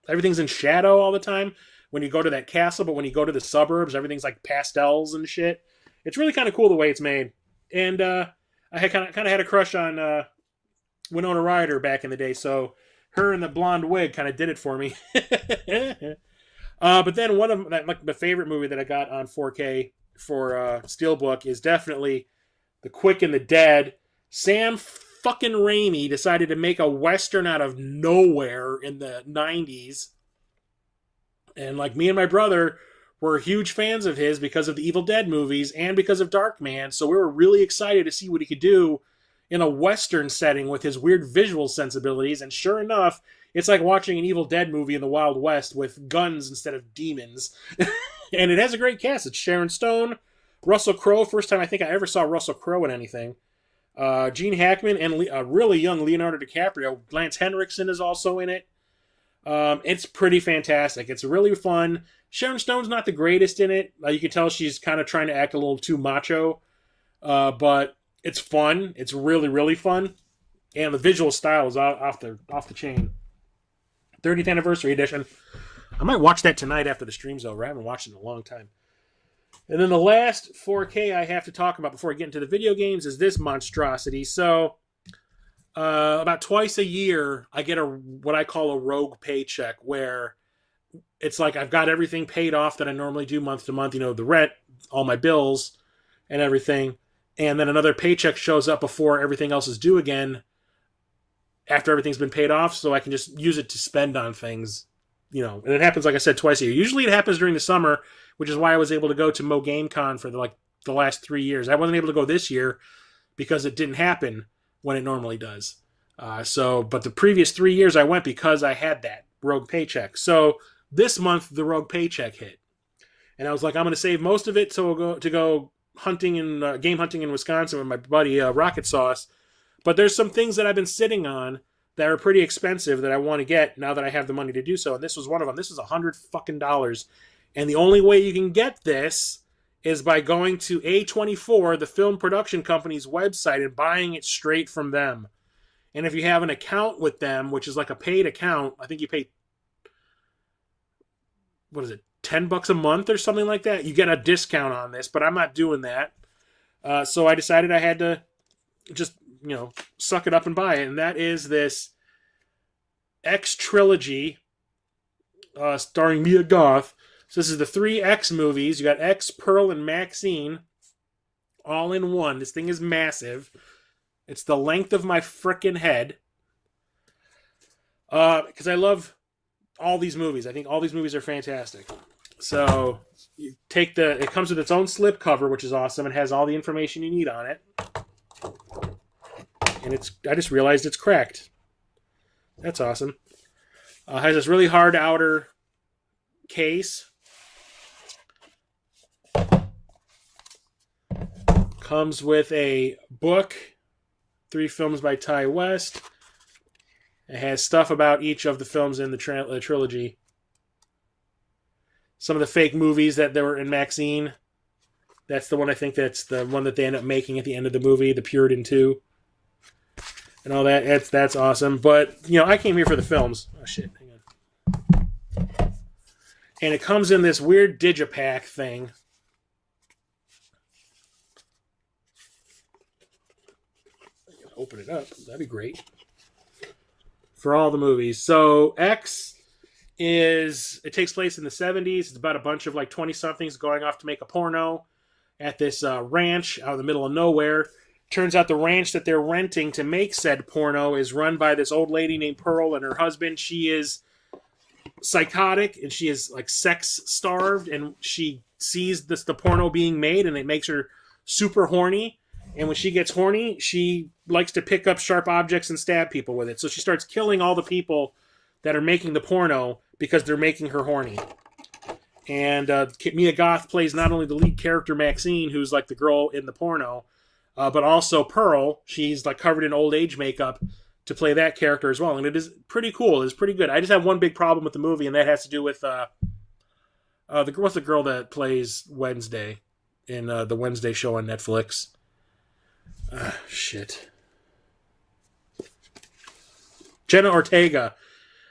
everything's in shadow all the time when you go to that castle, but when you go to the suburbs, everything's, like, pastels and shit. It's really kind of cool the way it's made. And, I had kind of had a crush on Winona Ryder back in the day, so her in the blonde wig kind of did it for me. But then one of my favorite movie that I got on 4K for Steelbook is definitely The Quick and the Dead. Sam fucking Raimi decided to make a Western out of nowhere in the 90s. And, like, me and my brother were huge fans of his because of the Evil Dead movies and because of Darkman, so we were really excited to see what he could do in a Western setting with his weird visual sensibilities, and sure enough, it's like watching an Evil Dead movie in the Wild West with guns instead of demons. And it has a great cast. It's Sharon Stone, Russell Crowe, first time I think I ever saw Russell Crowe in anything, Gene Hackman, and a really young Leonardo DiCaprio. Lance Henriksen is also in it. It's pretty fantastic. It's really fun. Sharon Stone's not the greatest in it. You can tell she's kind of trying to act a little too macho. But it's fun. It's really, really fun. And the visual style is off the chain. 30th anniversary edition. I might watch that tonight after the stream's over. I haven't watched it in a long time. And then the last 4K I have to talk about before I get into the video games is this monstrosity. So, about twice a year, I get what I call a rogue paycheck, where it's like I've got everything paid off that I normally do month to month, the rent, all my bills, and everything. And then another paycheck shows up before everything else is due again after everything's been paid off, so I can just use it to spend on things, And it happens, like I said, twice a year. Usually it happens during the summer, which is why I was able to go to Mo Game Con for the last 3 years. I wasn't able to go this year because it didn't happen when it normally does. But the previous 3 years I went because I had that rogue paycheck. So this month the rogue paycheck hit, and I was like, I'm going to save most of it to go hunting and game hunting in Wisconsin with my buddy Rocket Sauce. But there's some things that I've been sitting on that are pretty expensive that I want to get now that I have the money to do so. And this was one of them. This was $100. And the only way you can get this is by going to A24, the film production company's website, and buying it straight from them. And if you have an account with them, which is like a paid account, I think you pay, $10 a month or something like that, you get a discount on this, but I'm not doing that. So I decided I had to just, suck it up and buy it. And that is this X trilogy starring Mia Goth. So this is the 3 X movies. You got X, Pearl, and Maxine all in one. This thing is massive. It's the length of my frickin' head. Because I love all these movies. I think all these movies are fantastic. So you take it comes with its own slip cover, which is awesome. It has all the information you need on it. And I just realized it's cracked. That's awesome. Has this really hard outer case. Comes with a book, 3 films by Ty West. It has stuff about each of the films in the trilogy. Some of the fake movies that there were in Maxine. That's the one, I think that's the one that they end up making at the end of the movie, the Puritan 2. And all that. That's awesome. But, I came here for the films. Oh, shit. Hang on. And it comes in this weird digipack thing. Open it up. That'd be great. For all the movies. So, X it takes place in the 70s. It's about a bunch of 20-somethings going off to make a porno at this ranch out in the middle of nowhere. Turns out the ranch that they're renting to make said porno is run by this old lady named Pearl and her husband. She is psychotic and she is sex starved, and she sees the porno being made and it makes her super horny. And when she gets horny, she likes to pick up sharp objects and stab people with it. So she starts killing all the people that are making the porno because they're making her horny. And Mia Goth plays not only the lead character Maxine, who's the girl in the porno, but also Pearl. She's covered in old age makeup to play that character as well. And it is pretty cool. It's pretty good. I just have one big problem with the movie, and that has to do with what's the girl that plays Wednesday in the Wednesday show on Netflix? Shit. Jenna Ortega.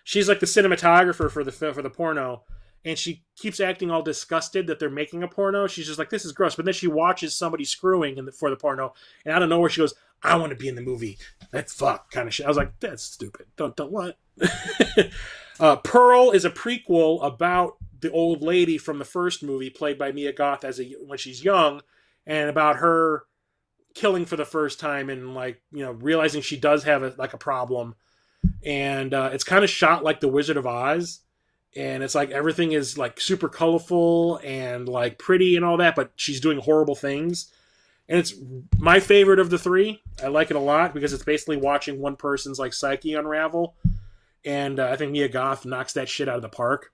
She's the cinematographer for the porno, and she keeps acting all disgusted that they're making a porno. She's just this is gross. But then she watches somebody screwing for the porno, and out of nowhere she goes, I want to be in the movie. That's fuck kind of shit. I was like, that's stupid. Don't what? Pearl is a prequel about the old lady from the first movie, played by Mia Goth when she's young, and about her killing for the first time and realizing she does have a problem. And it's kind of shot like The Wizard of Oz, and it's everything is super colorful and pretty and all that, but she's doing horrible things. And it's my favorite of the 3. I like it a lot because it's basically watching one person's psyche unravel, and I think Mia Goth knocks that shit out of the park.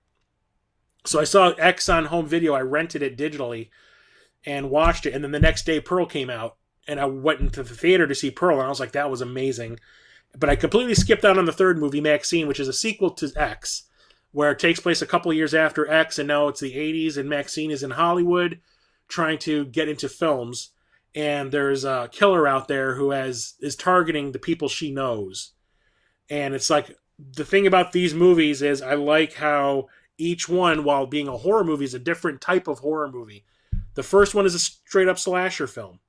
So I saw X on home video. I rented it digitally and watched it, and then the next day Pearl came out, and I went into the theater to see Pearl, and I was like, that was amazing. But I completely skipped out on the third movie, Maxine, which is a sequel to X, where it takes place a couple of years after X, and now it's the 80s, and Maxine is in Hollywood trying to get into films. And there's a killer out there who is targeting the people she knows. And it's the thing about these movies is I like how each one, while being a horror movie, is a different type of horror movie. The first one is a straight-up slasher film.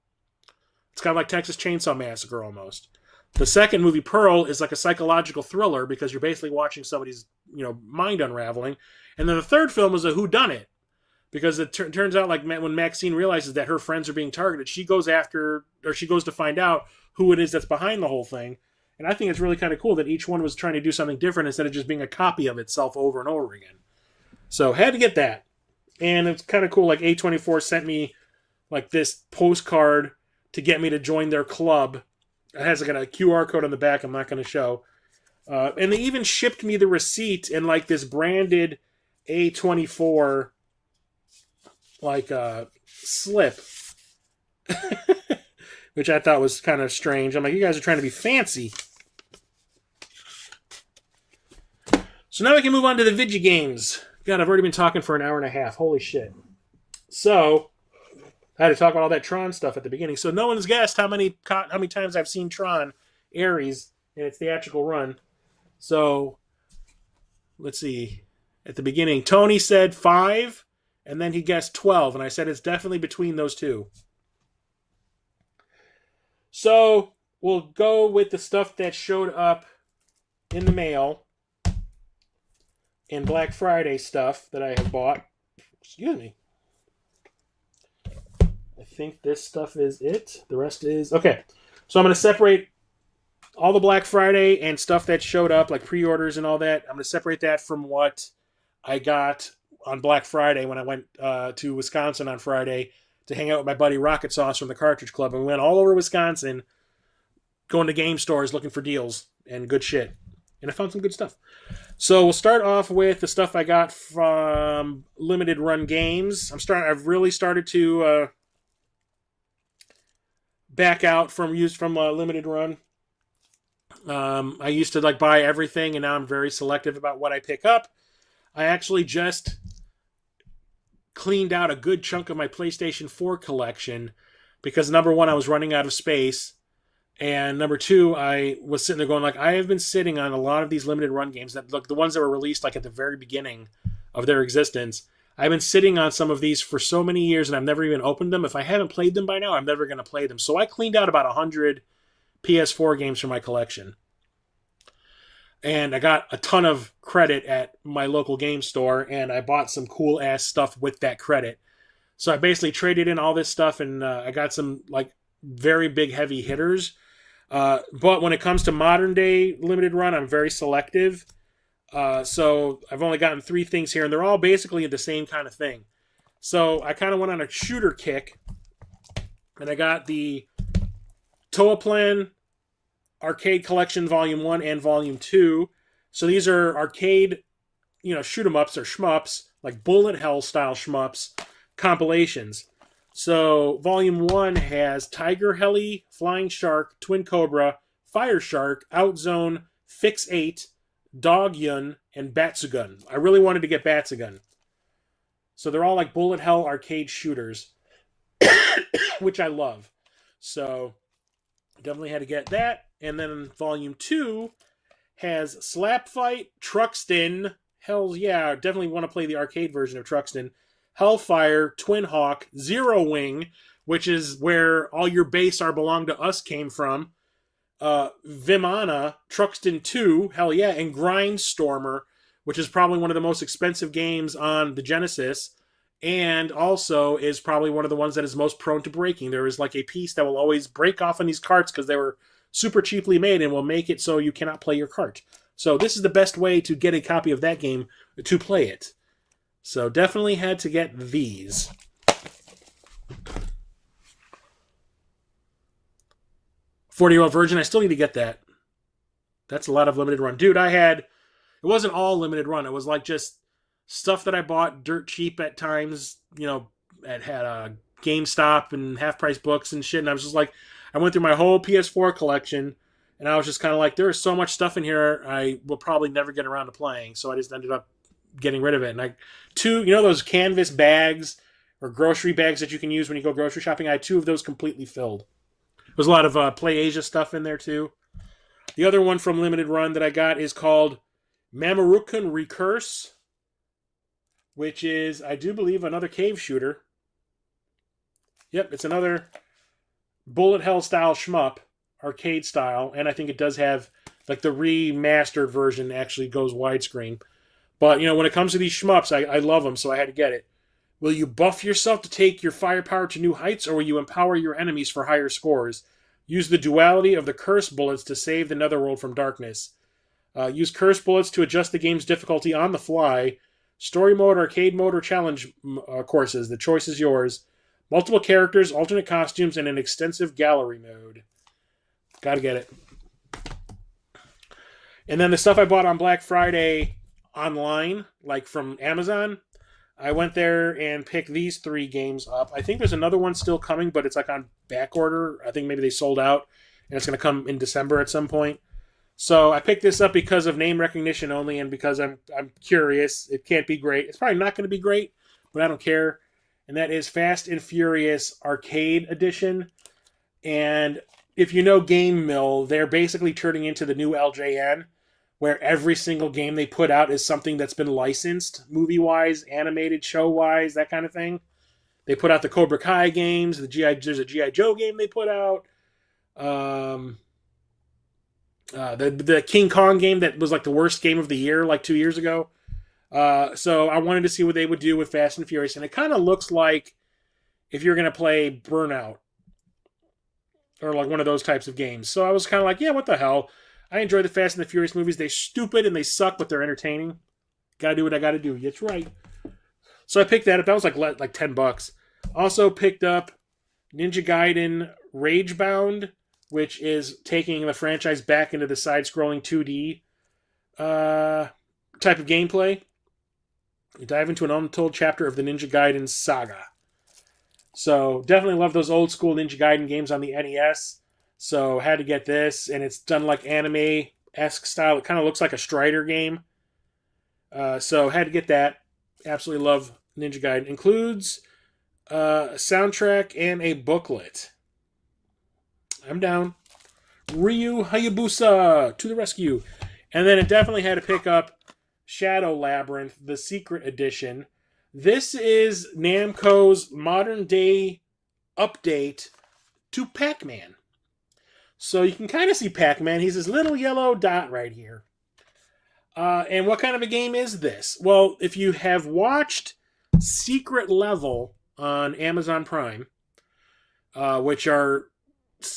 It's kind of like Texas Chainsaw Massacre almost. The second movie, Pearl, is a psychological thriller because you're basically watching somebody's mind unraveling. And then the third film is a whodunit, because it turns out when Maxine realizes that her friends are being targeted, she goes to find out who it is that's behind the whole thing. And I think it's really kind of cool that each one was trying to do something different instead of just being a copy of itself over and over again. So had to get that. And it's kind of cool. Like A24 sent me like this postcard to get me to join their club. It has like a QR code on the back I'm not going to show. And they even shipped me the receipt in like this branded A24 like slip. Which I thought was kind of strange. I'm like, you guys are trying to be fancy. So now we can move on to the video games. God, I've already been talking for an hour and a half. Holy shit. So, I had to talk about all that Tron stuff at the beginning. So no one's guessed how many times I've seen Tron Ares in its theatrical run. So, let's see. At the beginning, Tony said 5, and then he guessed 12, and I said it's definitely between those two. So, we'll go with the stuff that showed up in the mail and Black Friday stuff that I have bought. Excuse me. I think this stuff is it. The rest is... Okay. So I'm going to separate all the Black Friday and stuff that showed up, like pre-orders and all that. I'm going to separate that from what I got on Black Friday when I went to Wisconsin on Friday to hang out with my buddy Rocket Sauce from the Cartridge Club. And we went all over Wisconsin going to game stores looking for deals and good shit. And I found some good stuff. So we'll start off with the stuff I got from Limited Run Games. I've really started to back out from Limited Run. I used to like buy everything, and now I'm very selective about what I pick up. I actually just cleaned out a good chunk of my PlayStation 4 collection because number one, I was running out of space. And number two, I was sitting there going like, I have been sitting on a lot of these limited run games that look the ones that were released like at the very beginning of their existence. I've been sitting on some of these for so many years and I've never even opened them. If I haven't played them by now, I'm never going to play them. So I cleaned out about 100 PS4 games from my collection. And I got a ton of credit at my local game store and I bought some cool ass stuff with that credit. So I basically traded in all this stuff and I got some like very big heavy hitters. But when it comes to modern day limited run, I'm very selective. So I've only gotten 3 things here, and they're all basically the same kind of thing. So I kind of went on a shooter kick, and I got the Toaplan Arcade Collection Volume 1 and Volume 2. So these are arcade, shoot 'em ups or shmups, like bullet hell style shmups, compilations. So, Volume 1 has Tiger Heli, Flying Shark, Twin Cobra, Fire Shark, Outzone, Fix 8, Dog Yun, and Batsugun. I really wanted to get Batsugun. So, they're all like bullet hell arcade shooters, which I love. So, definitely had to get that. And then Volume 2 has Slap Fight, Truxton. Hells yeah, definitely want to play the arcade version of Truxton. Hellfire, Twin Hawk, Zero Wing, which is where All Your Base Are Belong to Us came from, Vimana, Truxton 2, hell yeah, and Grindstormer, which is probably one of the most expensive games on the Genesis, and also is probably one of the ones that is most prone to breaking. There is like a piece that will always break off on these carts because they were super cheaply made and will make it so you cannot play your cart. So this is the best way to get a copy of that game to play it. So definitely had to get these. $40 Virgin, I still need to get that. That's a lot of limited run. Dude, it wasn't all limited run. It was like just stuff that I bought dirt cheap at times, at GameStop and half price books and shit. And I was just like, I went through my whole PS4 collection and I was just kind of like, there is so much stuff in here I will probably never get around to playing. So I just ended up getting rid of it. And those canvas bags or grocery bags that you can use when you go grocery shopping? I had 2 of those completely filled. There's a lot of Play Asia stuff in there too. The other one from Limited Run that I got is called Mamarukun Recurse, which is, I do believe, another cave shooter. Yep, it's another bullet hell style shmup, arcade style, and I think it does have, like, the remastered version actually goes widescreen. But, when it comes to these shmups, I love them, so I had to get it. Will you buff yourself to take your firepower to new heights, or will you empower your enemies for higher scores? Use the duality of the curse bullets to save the netherworld from darkness. Use curse bullets to adjust the game's difficulty on the fly. Story mode, arcade mode, or challenge courses. The choice is yours. Multiple characters, alternate costumes, and an extensive gallery mode. Gotta get it. And then the stuff I bought on Black Friday online, like from Amazon, I went there and picked these 3 games up. I think there's another one still coming, but it's like on back order. I think maybe they sold out, and it's going to come in December at some point. So I picked this up because of name recognition only, and because I'm curious. It can't be great. It's probably not going to be great, but I don't care. And that is Fast and Furious Arcade Edition. And if you know Game Mill, they're basically turning into the new LJN, where every single game they put out is something that's been licensed, movie-wise, animated, show-wise, that kind of thing. They put out the Cobra Kai games. There's a G.I. Joe game they put out. The King Kong game that was like the worst game of the year like 2 years ago. So I wanted to see what they would do with Fast and Furious. And it kind of looks like if you're going to play Burnout or like one of those types of games. So I was kind of like, yeah, what the hell? I enjoy the Fast and the Furious movies. They're stupid and they suck, but they're entertaining. Gotta do what I gotta do. That's right. So I picked that up. That was like $10. Also picked up Ninja Gaiden Ragebound, which is taking the franchise back into the side-scrolling 2D type of gameplay. You dive into an untold chapter of the Ninja Gaiden saga. So definitely love those old school Ninja Gaiden games on the NES. So had to get this, and it's done like anime-esque style. It kind of looks like a Strider game. So had to get that. Absolutely love Ninja Gaiden. Includes a soundtrack and a booklet. I'm down. Ryu Hayabusa to the rescue. And then it definitely had to pick up Shadow Labyrinth, the Secret Edition. This is Namco's modern-day update to Pac-Man. So you can kind of see Pac-Man. He's this little yellow dot right here. And what kind of a game is this? Well, if you have watched Secret Level on Amazon Prime, which are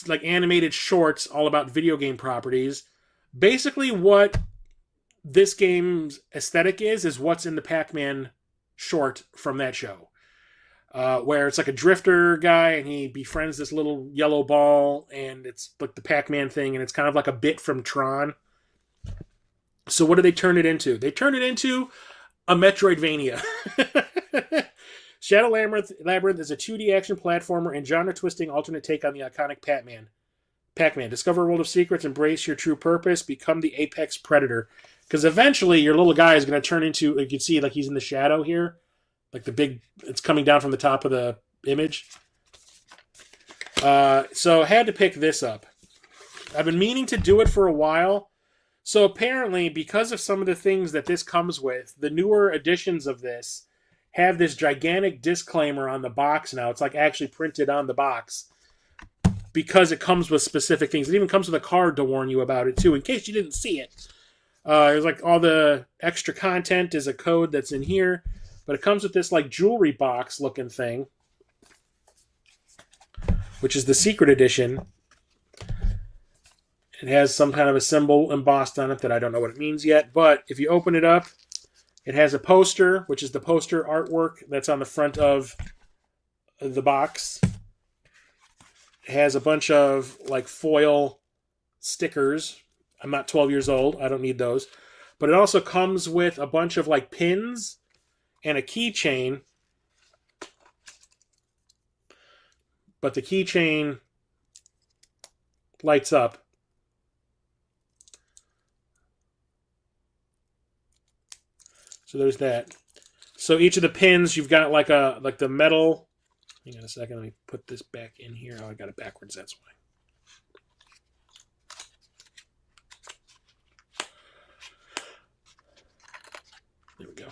like animated shorts all about video game properties, basically what this game's aesthetic is what's in the Pac-Man short from that show. Where it's like a drifter guy and he befriends this little yellow ball and it's like the Pac-Man thing and it's kind of like a bit from Tron. So what do they turn it into? They turn it into a Metroidvania. Shadow Labyrinth is a 2D action platformer and genre-twisting alternate take on the iconic Pac-Man. Discover a world of secrets, embrace your true purpose, become the apex predator. Because eventually your little guy is going to turn into, you can see like he's in the shadow here. Like the big, it's coming down from the top of the image. So I had to pick this up. I've been meaning to do it for a while. So apparently, because of some of the things that this comes with, the newer editions of this have this gigantic disclaimer on the box now. It's like actually printed on the box. Because it comes with specific things. It even comes with a card to warn you about it too, in case you didn't see it. It's like all the extra content is a code that's in here. But it comes with this like jewelry box looking thing, which is the Secret Edition. It has some kind of a symbol embossed on it that I don't know what it means yet. But if you open it up, it has a poster, which is the poster artwork that's on the front of the box. It has a bunch of like foil stickers. I'm not 12 years old. I don't need those. But it also comes with a bunch of like pins and a keychain. But the keychain lights up. So there's that. So each of the pins, you've got like the metal. Hang on a second. Let me put this back in here. Oh, I got it backwards. That's why. There we go.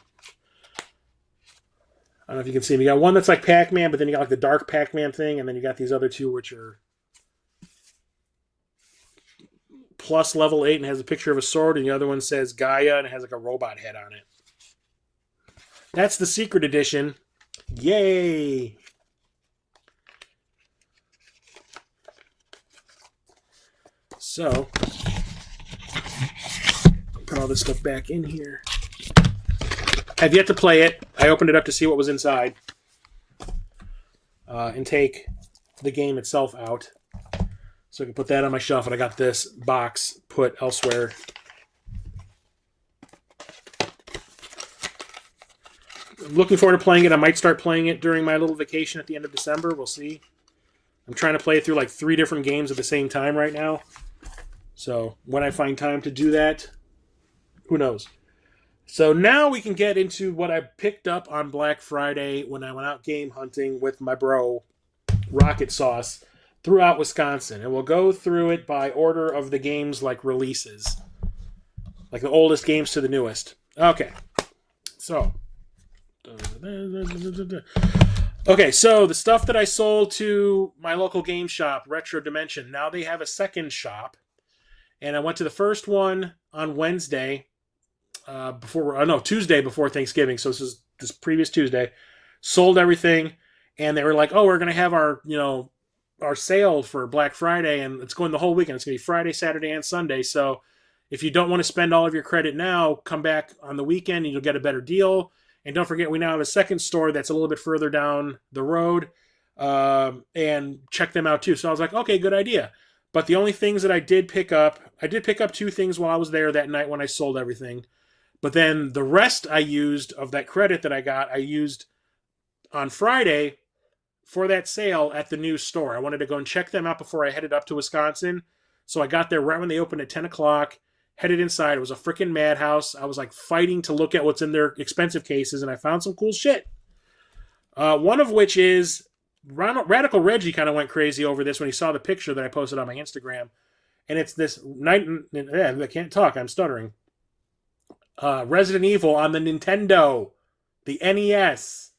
I don't know if you can see. We got one that's like Pac-Man, but then you got like the dark Pac-Man thing, and then you got these other two which are plus level 8 and has a picture of a sword, and the other one says Gaia and it has like a robot head on it. That's the Secret Edition. Yay! So, put all this stuff back in here. I've yet to play it. I opened it up to see what was inside. And take the game itself out. So I can put that on my shelf, and I got this box put elsewhere. I'm looking forward to playing it. I might start playing it during my little vacation at the end of December. We'll see. I'm trying to play it through like 3 different games at the same time right now. So when I find time to do that, who knows? So now we can get into what I picked up on Black Friday when I went out game hunting with my bro, Rocket Sauce, throughout Wisconsin. And we'll go through it by order of the games like releases. Like the oldest games to the newest. Okay. So. Okay, so the stuff that I sold to my local game shop, Retro Dimension, now they have a second shop. And I went to the first one on Wednesday. Tuesday before Thanksgiving. So this previous Tuesday. Sold everything, and they were like, "Oh, we're gonna have our sale for Black Friday, and it's going the whole weekend. It's gonna be Friday, Saturday, and Sunday. So if you don't want to spend all of your credit now, come back on the weekend and you'll get a better deal. And don't forget, we now have a second store that's a little bit further down the road, and check them out too." So I was like, "Okay, good idea." But the only things that I did pick up 2 things while I was there that night when I sold everything. But then the rest I used of that credit that I used on Friday for that sale at the new store. I wanted to go and check them out before I headed up to Wisconsin. So I got there right when they opened at 10 o'clock, headed inside. It was a freaking madhouse. I was like fighting to look at what's in their expensive cases, and I found some cool shit. One of which is Radical Reggie kind of went crazy over this when he saw the picture that I posted on my Instagram. And it's this I can't talk, I'm stuttering. Resident Evil on the Nintendo, the NES.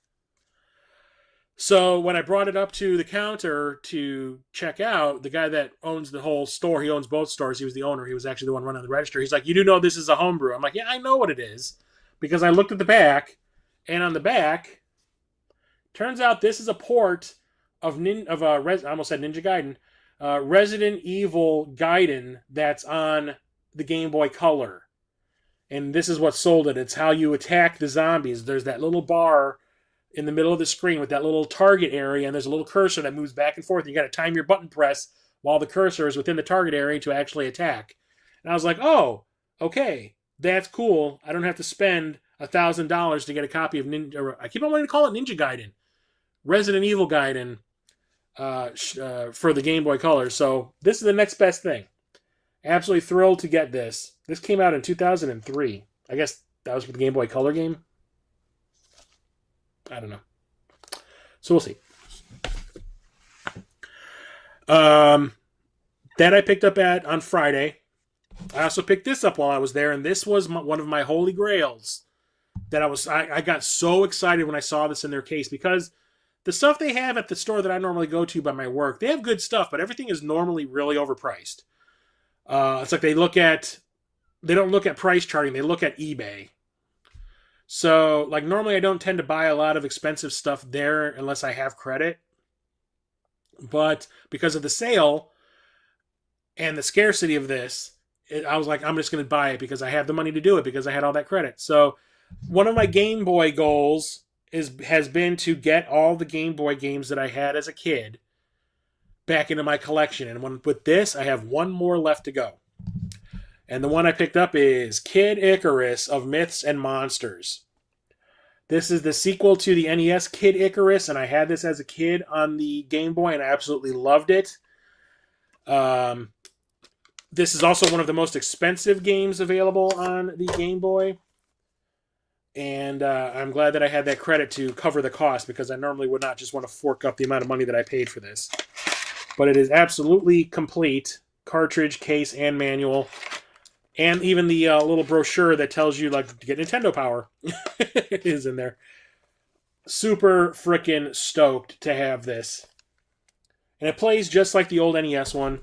So when I brought it up to the counter to check out, the guy that owns the whole store, he owns both stores, he was the owner, he was actually the one running the register. He's like, "You do know this is a homebrew?" I'm like, "Yeah, I know what it is." Because I looked at the back, and on the back, turns out this is a port of I almost said Ninja Gaiden, Resident Evil Gaiden that's on the Game Boy Color. And this is what sold it. It's how you attack the zombies. There's that little bar in the middle of the screen with that little target area, and there's a little cursor that moves back and forth. You got to time your button press while the cursor is within the target area to actually attack. And I was like, "Oh, okay, that's cool. I don't have to spend $1,000 to get a copy of I keep on wanting to call it Ninja Gaiden, Resident Evil Gaiden, for the Game Boy Color. So this is the next best thing. Absolutely thrilled to get this. This came out in 2003. I guess that was for the Game Boy Color game. I don't know. So we'll see. That I picked up on Friday. I also picked this up while I was there, and this was one of my holy grails. That I got so excited when I saw this in their case, because the stuff they have at the store that I normally go to by my work, they have good stuff, but everything is normally really overpriced. It's like they don't look at price charting, they look at eBay. So, like, normally I don't tend to buy a lot of expensive stuff there unless I have credit. But because of the sale and the scarcity of this, I was like, I'm just going to buy it because I have the money to do it because I had all that credit. So, one of my Game Boy goals has been to get all the Game Boy games that I had as a kid back into my collection. And with this, I have one more left to go. And the one I picked up is Kid Icarus of Myths and Monsters. This is the sequel to the NES Kid Icarus, and I had this as a kid on the Game Boy, and I absolutely loved it. This is also one of the most expensive games available on the Game Boy. And I'm glad that I had that credit to cover the cost, because I normally would not just want to fork up the amount of money that I paid for this. But it is absolutely complete. Cartridge, case, and manual. And even the little brochure that tells you, like, to get Nintendo power is in there. Super frickin' stoked to have this. And it plays just like the old NES one.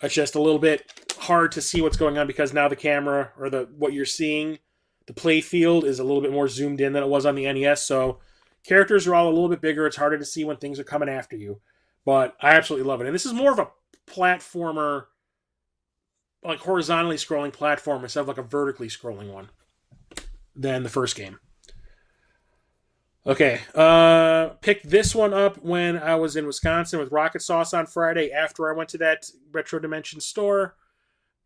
It's just a little bit hard to see what's going on because now the camera, or what you're seeing, the play field is a little bit more zoomed in than it was on the NES. So characters are all a little bit bigger. It's harder to see when things are coming after you. But I absolutely love it. And this is more of a platformer, like horizontally scrolling platform instead of like a vertically scrolling one than the first game. Okay, picked this one up when I was in Wisconsin with Rocket Sauce on Friday after I went to that Retro Dimension store.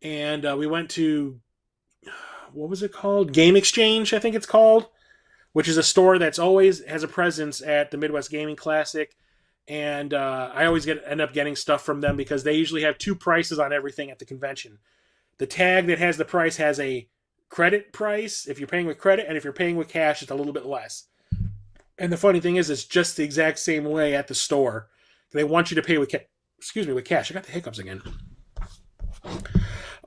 And we went to, what was it called? Game Exchange, I think it's called, which is a store that's always has a presence at the Midwest Gaming Classic. And I always end up getting stuff from them because they usually have 2 prices on everything at the convention. The tag that has the price has a credit price if you're paying with credit, and if you're paying with cash, it's a little bit less. And the funny thing is, it's just the exact same way at the store. They want you to pay with with cash. I got the hiccups again.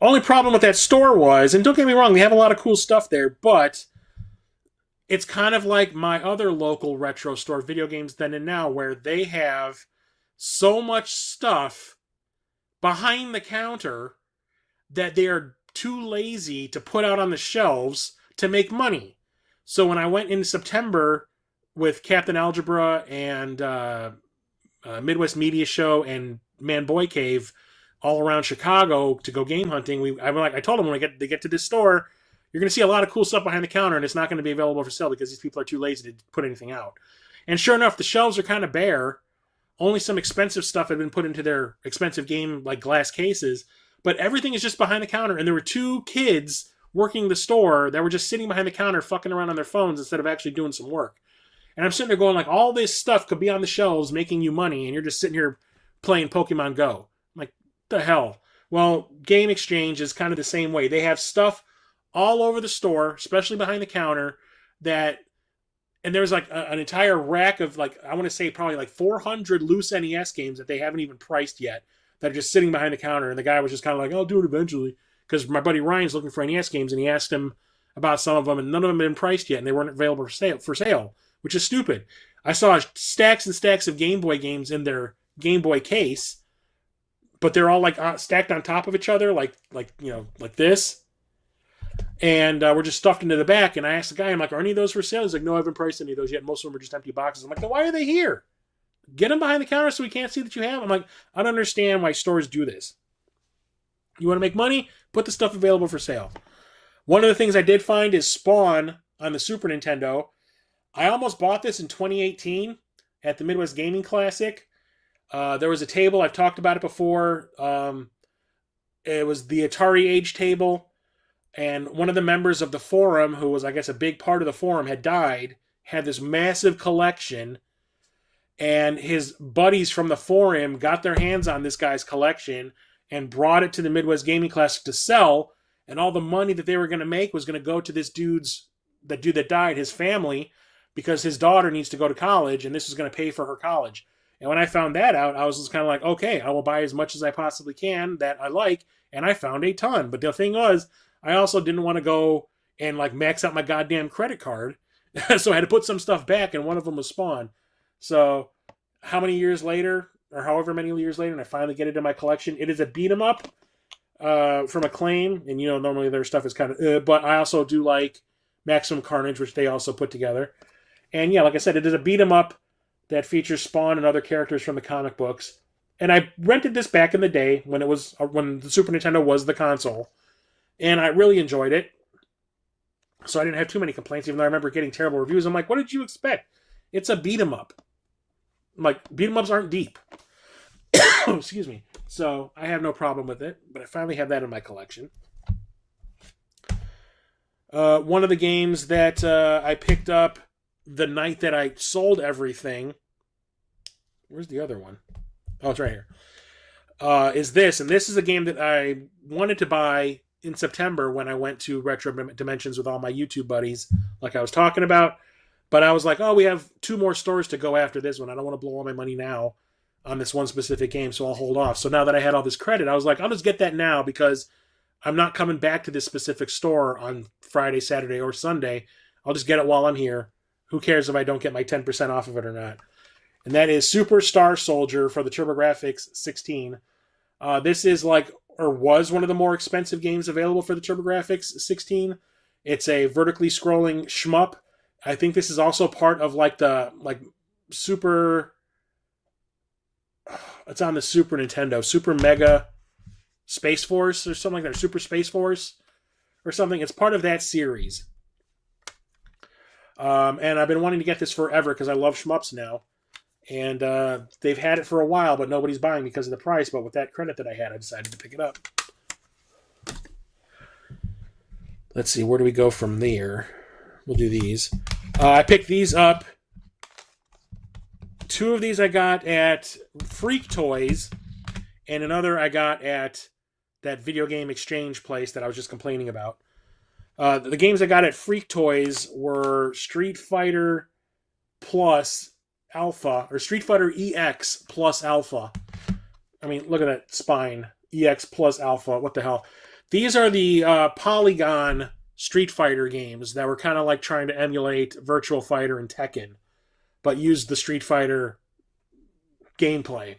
Only problem with that store was, and don't get me wrong, they have a lot of cool stuff there, but it's kind of like my other local retro store, Video Games Then and Now, where they have so much stuff behind the counter that they are too lazy to put out on the shelves to make money. So when I went in September with Captain Algebra and Midwest Media Show and Man Boy Cave all around Chicago to go game hunting, I told them when they get to this store, you're going to see a lot of cool stuff behind the counter, and it's not going to be available for sale because these people are too lazy to put anything out. And sure enough, the shelves are kind of bare. Only some expensive stuff had been put into their expensive game, like glass cases, but everything is just behind the counter. And there were 2 kids working the store that were just sitting behind the counter fucking around on their phones instead of actually doing some work. And I'm sitting there going, like, all this stuff could be on the shelves making you money, and you're just sitting here playing Pokemon Go. I'm like, the hell? Well, Game Exchange is kind of the same way. They have stuff all over the store, especially behind the counter, and there's like an entire rack of, like, I want to say probably like 400 loose NES games that they haven't even priced yet that are just sitting behind the counter. And the guy was just kind of like, I'll do it eventually. Because my buddy Ryan's looking for NES games, and he asked him about some of them, and none of them had been priced yet, and they weren't available for sale, which is stupid. I saw stacks and stacks of Game Boy games in their Game Boy case, but they're all like stacked on top of each other, like this. And we're just stuffed into the back. And I asked the guy, I'm like, are any of those for sale? He's like, no, I haven't priced any of those yet. Most of them are just empty boxes. I'm like, then why are they here? Get them behind the counter so we can't see that you have them. I'm like, I don't understand why stores do this. You want to make money? Put the stuff available for sale. One of the things I did find is Spawn on the Super Nintendo. I almost bought this in 2018 at the Midwest Gaming Classic. There was a table, I've talked about it before. It was the Atari Age table. And one of the members of the forum, who was, I guess, a big part of the forum, had died, had this massive collection. And his buddies from the forum got their hands on this guy's collection and brought it to the Midwest Gaming Classic to sell. And all the money that they were going to make was going to go to this dude that died, his family, because his daughter needs to go to college, and this was going to pay for her college. And when I found that out, I was just kind of like, okay, I will buy as much as I possibly can that I like, and I found a ton. But the thing was, I also didn't want to go and like max out my goddamn credit card, so I had to put some stuff back, and one of them was Spawn. So how many years later, or however many years later, and I finally get it in my collection. It is a beat 'em up from Acclaim, and normally their stuff is kind of, but I also do like Maximum Carnage, which they also put together. And yeah, like I said, it is a beat 'em up that features Spawn and other characters from the comic books. And I rented this back in the day when the Super Nintendo was the console, and I really enjoyed it. So I didn't have too many complaints, even though I remember getting terrible reviews. I'm like, what did you expect? It's a beat 'em up. I'm like, beat 'em ups aren't deep. Excuse me. So I have no problem with it, but I finally have that in my collection. One of the games that I picked up the night that I sold everything. Where's the other one? Oh, it's right here. Is this. And this is a game that I wanted to buy in September when I went to Retro Dimensions with all my YouTube buddies, like I was talking about. But I was like, oh, we have 2 more stores to go after this one. I don't want to blow all my money now on this one specific game, so I'll hold off. So now that I had all this credit, I was like, I'll just get that now because I'm not coming back to this specific store on Friday, Saturday, or Sunday. I'll just get it while I'm here. Who cares if I don't get my 10% off of it or not? And that is Super Star Soldier for the TurboGrafx 16. This is was one of the more expensive games available for the TurboGrafx 16. It's a vertically scrolling shmup. I think this is also part of the Super... It's on the Super Nintendo. Super Mega Space Force or something like that. Super Space Force or something. It's part of that series. And I've been wanting to get this forever because I love shmups now. And they've had it for a while, but nobody's buying because of the price. But with that credit that I had, I decided to pick it up. Let's see, where do we go from there? We'll do these. I picked these up. 2 of these I got at Freak Toys, and another I got at that video game exchange place that I was just complaining about. The games I got at Freak Toys were Street Fighter Plus Alpha, or Street Fighter EX Plus Alpha. I mean, look at that spine. EX Plus Alpha. What the hell? These are the Polygon Street Fighter games that were kind of like trying to emulate Virtual Fighter and Tekken, but used the Street Fighter gameplay.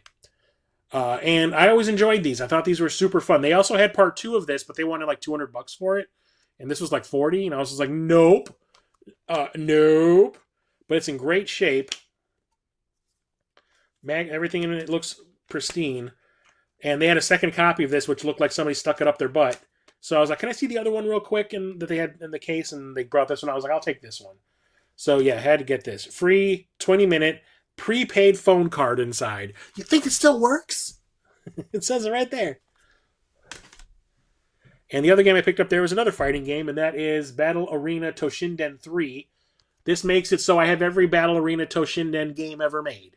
And I always enjoyed these. I thought these were super fun. They also had part 2 of this, but they wanted like $200 for it. And this was like 40, and I was just like, nope. Nope. But it's in great shape. Everything in it looks pristine. And they had a second copy of this, which looked like somebody stuck it up their butt. So I was like, can I see the other one real quick and that they had in the case? And they brought this one. I was like, I'll take this one. So yeah, I had to get this. Free 20-minute prepaid phone card inside. You think it still works? It says it right there. And the other game I picked up there was another fighting game, and that is Battle Arena Toshinden 3. This makes it so I have every Battle Arena Toshinden game ever made.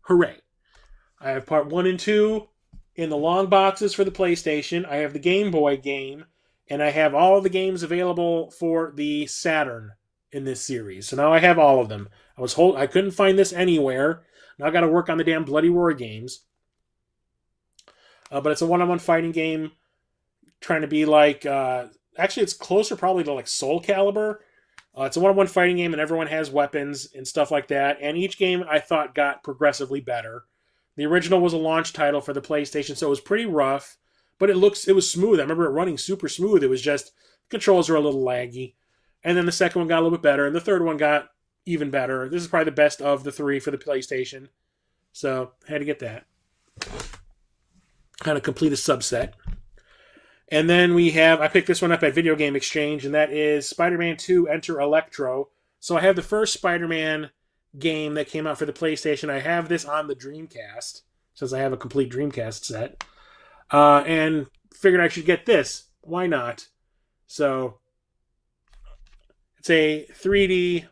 Hooray. I have part 1 and 2 in the long boxes for the PlayStation. I have the Game Boy game, and I have all the games available for the Saturn in this series. So now I have all of them. I couldn't find this anywhere. Now I got to work on the damn Bloody Roar games. But it's a one-on-one fighting game, trying to be like, actually it's closer probably to like Soul Calibur. It's a one-on-one fighting game, and everyone has weapons and stuff like that. And each game I thought got progressively better. The original was a launch title for the PlayStation, so it was pretty rough, but it was smooth. I remember it running super smooth. It was just controls are a little laggy. And then the second one got a little bit better, and the third one got even better. This is probably the best of the 3 for the PlayStation. So I had to get that. Kind of complete a subset. And then I picked this one up at Video Game Exchange, and that is Spider-Man 2 Enter Electro. So I have the first Spider-Man game that came out for the PlayStation. I have this on the Dreamcast, since I have a complete Dreamcast set. And figured I should get this. Why not? So it's a 3D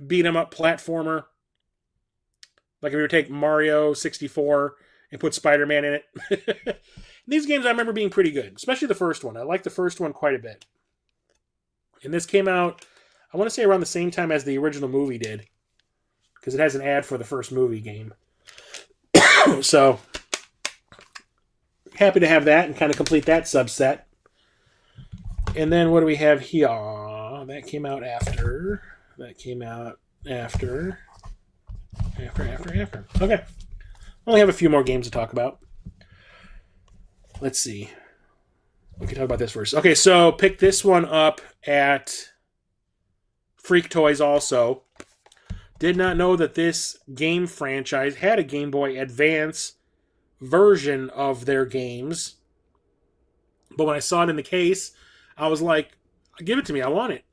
beat-em-up platformer. Like if you were to take Mario 64 and put Spider-Man in it. These games I remember being pretty good, especially the first one. I liked the first one quite a bit. And this came out, I want to say around the same time as the original movie did, because it has an ad for the first movie game. So, happy to have that and kind of complete that subset. And then what do we have here? That came out after. After. Okay. I only have a few more games to talk about. Let's see. We can talk about this first. Okay, so pick this one up at Freak Toys also. Did not know that this game franchise had a Game Boy Advance version of their games. But when I saw it in the case, I was like, give it to me, I want it.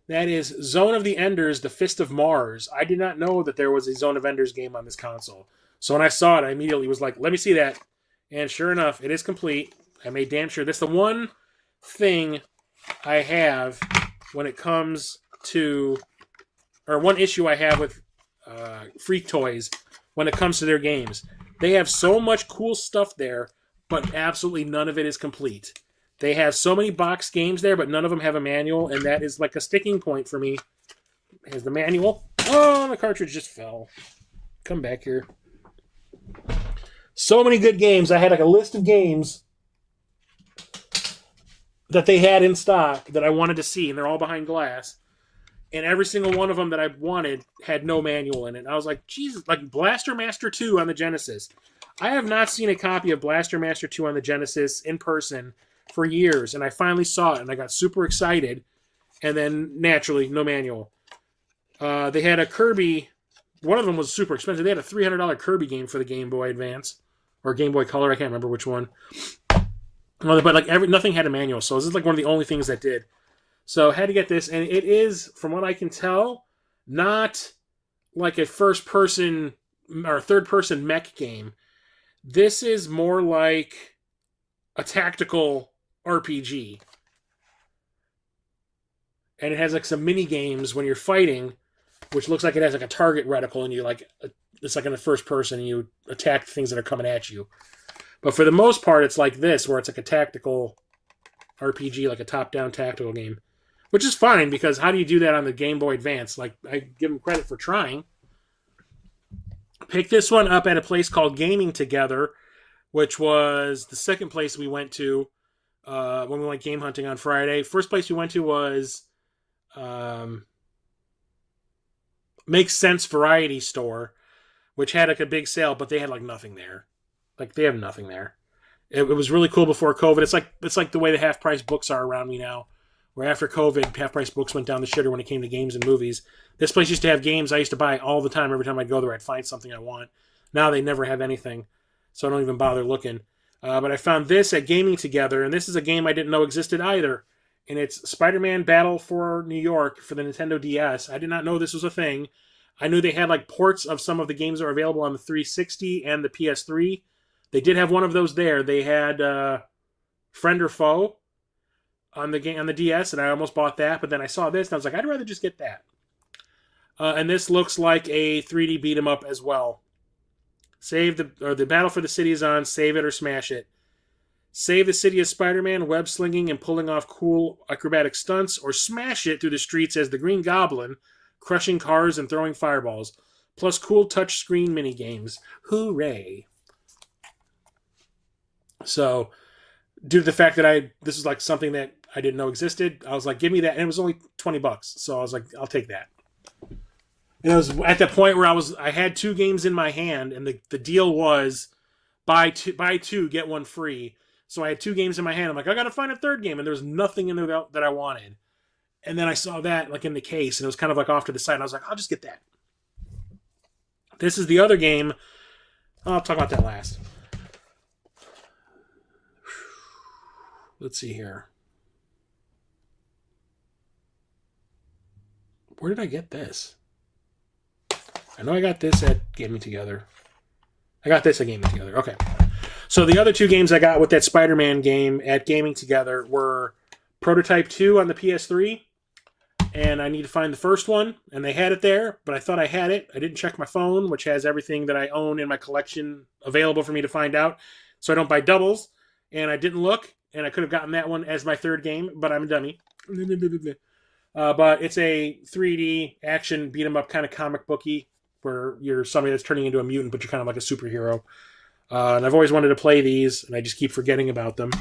That is Zone of the Enders, The Fist of Mars. I did not know that there was a Zone of Enders game on this console. So when I saw it, I immediately was like, let me see that. And sure enough, it is complete. I made damn sure. That's the one thing I have when it comes to, or one issue I have with Freak Toys when it comes to their games. They have so much cool stuff there, but absolutely none of it is complete. They have so many box games there, but none of them have a manual, and that is like a sticking point for me. Here's the manual. Oh, the cartridge just fell. Come back here. So many good games. I had like a list of games that they had in stock that I wanted to see, and they're all behind glass. And every single one of them that I wanted had no manual in it. And I was like, Jesus, like Blaster Master 2 on the Genesis. I have not seen a copy of Blaster Master 2 on the Genesis in person for years, and I finally saw it, and I got super excited. And then, naturally, no manual. They had a Kirby one of them was super expensive. They had a $300 Kirby game for the Game Boy Advance or Game Boy Color. I can't remember which one. But like nothing had a manual, so this is like one of the only things that did. So I had to get this, and it is, from what I can tell, not like a first-person or third-person mech game. This is more like a tactical RPG. And it has like some mini games when you're fighting, which looks like it has like a target reticle, and you like it's like in the first person, and you attack things that are coming at you. But for the most part, it's like this, where it's like a tactical RPG, like a top-down tactical game, which is fine because how do you do that on the Game Boy Advance? Like, I give them credit for trying. Picked this one up at a place called Gaming Together, which was the second place we went to when we went game hunting on Friday. First place we went to was Makes Sense Variety Store, which had like a big sale, but they had like nothing there. Like they have nothing there. It was really cool before COVID. It's like the way the half price books are around me now, where after COVID, half price books went down the shitter when it came to games and movies. This place used to have games I used to buy all the time. Every time I'd go there, I'd find something I want. Now they never have anything, so I don't even bother looking. But I found this at Gaming Together, and this is a game I didn't know existed either. And it's Spider-Man Battle for New York for the Nintendo DS. I did not know this was a thing. I knew they had like ports of some of the games that were available on the 360 and the PS3. They did have one of those there. They had Friend or Foe on the DS, and I almost bought that. But then I saw this, and I was like, I'd rather just get that. And this looks like a 3D beat 'em up as well. The battle for the city is on. Save it or smash it. Save the city as Spider-Man, web slinging and pulling off cool acrobatic stunts, or smash it through the streets as the Green Goblin, crushing cars and throwing fireballs. Plus cool touchscreen mini games. Hooray! So, due to the fact that this was like something that I didn't know existed, I was like, give me that. And it was only $20. So I was like, I'll take that. And it was at the point where I had two games in my hand, and the deal was buy two, get one free. So I had two games in my hand. I'm like, I got to find a third game. And there was nothing in there that I wanted. And then I saw that like in the case, and it was kind of like off to the side. And I was like, I'll just get that. This is the other game. I'll talk about that last. Let's see here. Where did I get this? I know I got this at Gaming Together. I got this at Gaming Together. Okay. So the other two games I got with that Spider-Man game at Gaming Together were Prototype 2 on the PS3, and I need to find the first one, and they had it there, but I thought I had it. I didn't check my phone, which has everything that I own in my collection available for me to find out, so I don't buy doubles, and I didn't look, and I could have gotten that one as my third game, but I'm a dummy. But it's a 3D action beat-em-up kind of comic booky, where you're somebody that's turning into a mutant, but you're kind of like a superhero. And I've always wanted to play these, and I just keep forgetting about them.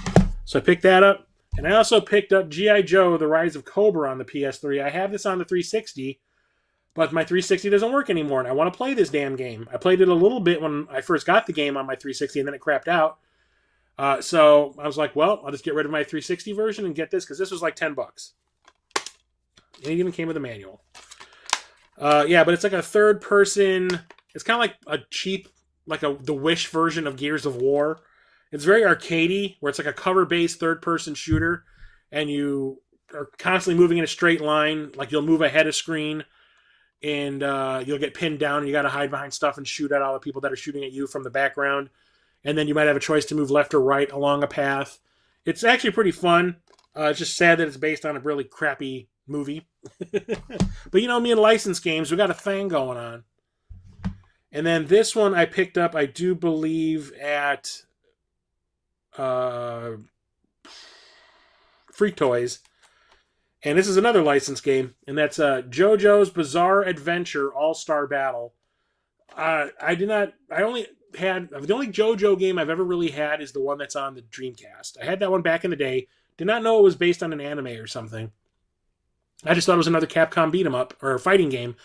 So I picked that up. And I also picked up G.I. Joe, The Rise of Cobra on the PS3. I have this on the 360, but my 360 doesn't work anymore, and I want to play this damn game. I played it a little bit when I first got the game on my 360, and then it crapped out. So I was like, well, I'll just get rid of my 360 version and get this, because this was like $10. And it even came with a manual. Yeah, but it's like a third person. It's kind of like a cheap, like the Wish version of Gears of War. It's very arcadey, where it's like a cover-based third-person shooter, and you are constantly moving in a straight line. Like you'll move ahead of screen, and you'll get pinned down, and you got to hide behind stuff and shoot at all the people that are shooting at you from the background. And then you might have a choice to move left or right along a path. It's actually pretty fun. It's just sad that it's based on a really crappy movie. But you know me and licensed games, we got a thing going on. And then this one I picked up, I do believe, at Freak Toys. And this is another licensed game, and that's JoJo's Bizarre Adventure All-Star Battle. The only JoJo game I've ever really had is the one that's on the Dreamcast. I had that one back in the day. Did not know it was based on an anime or something. I just thought it was another Capcom beat-em-up, or a fighting game,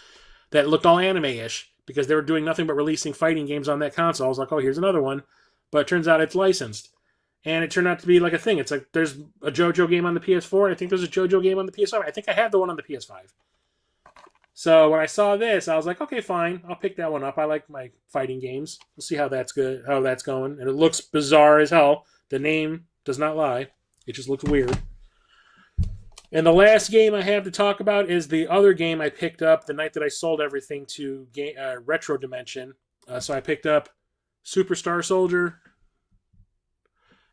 that looked all anime-ish, because they were doing nothing but releasing fighting games on that console. I was like, oh, here's another one. But it turns out it's licensed. And it turned out to be like a thing. It's like, there's a JoJo game on the PS4, and I think there's a JoJo game on the PS5. I think I have the one on the PS5. So when I saw this, I was like, okay, fine, I'll pick that one up. I like my fighting games. We'll see how that's good, how that's going. And it looks bizarre as hell. The name does not lie. It just looks weird. And the last game I have to talk about is the other game I picked up the night that I sold everything to Retro Dimension. So I picked up Superstar Soldier,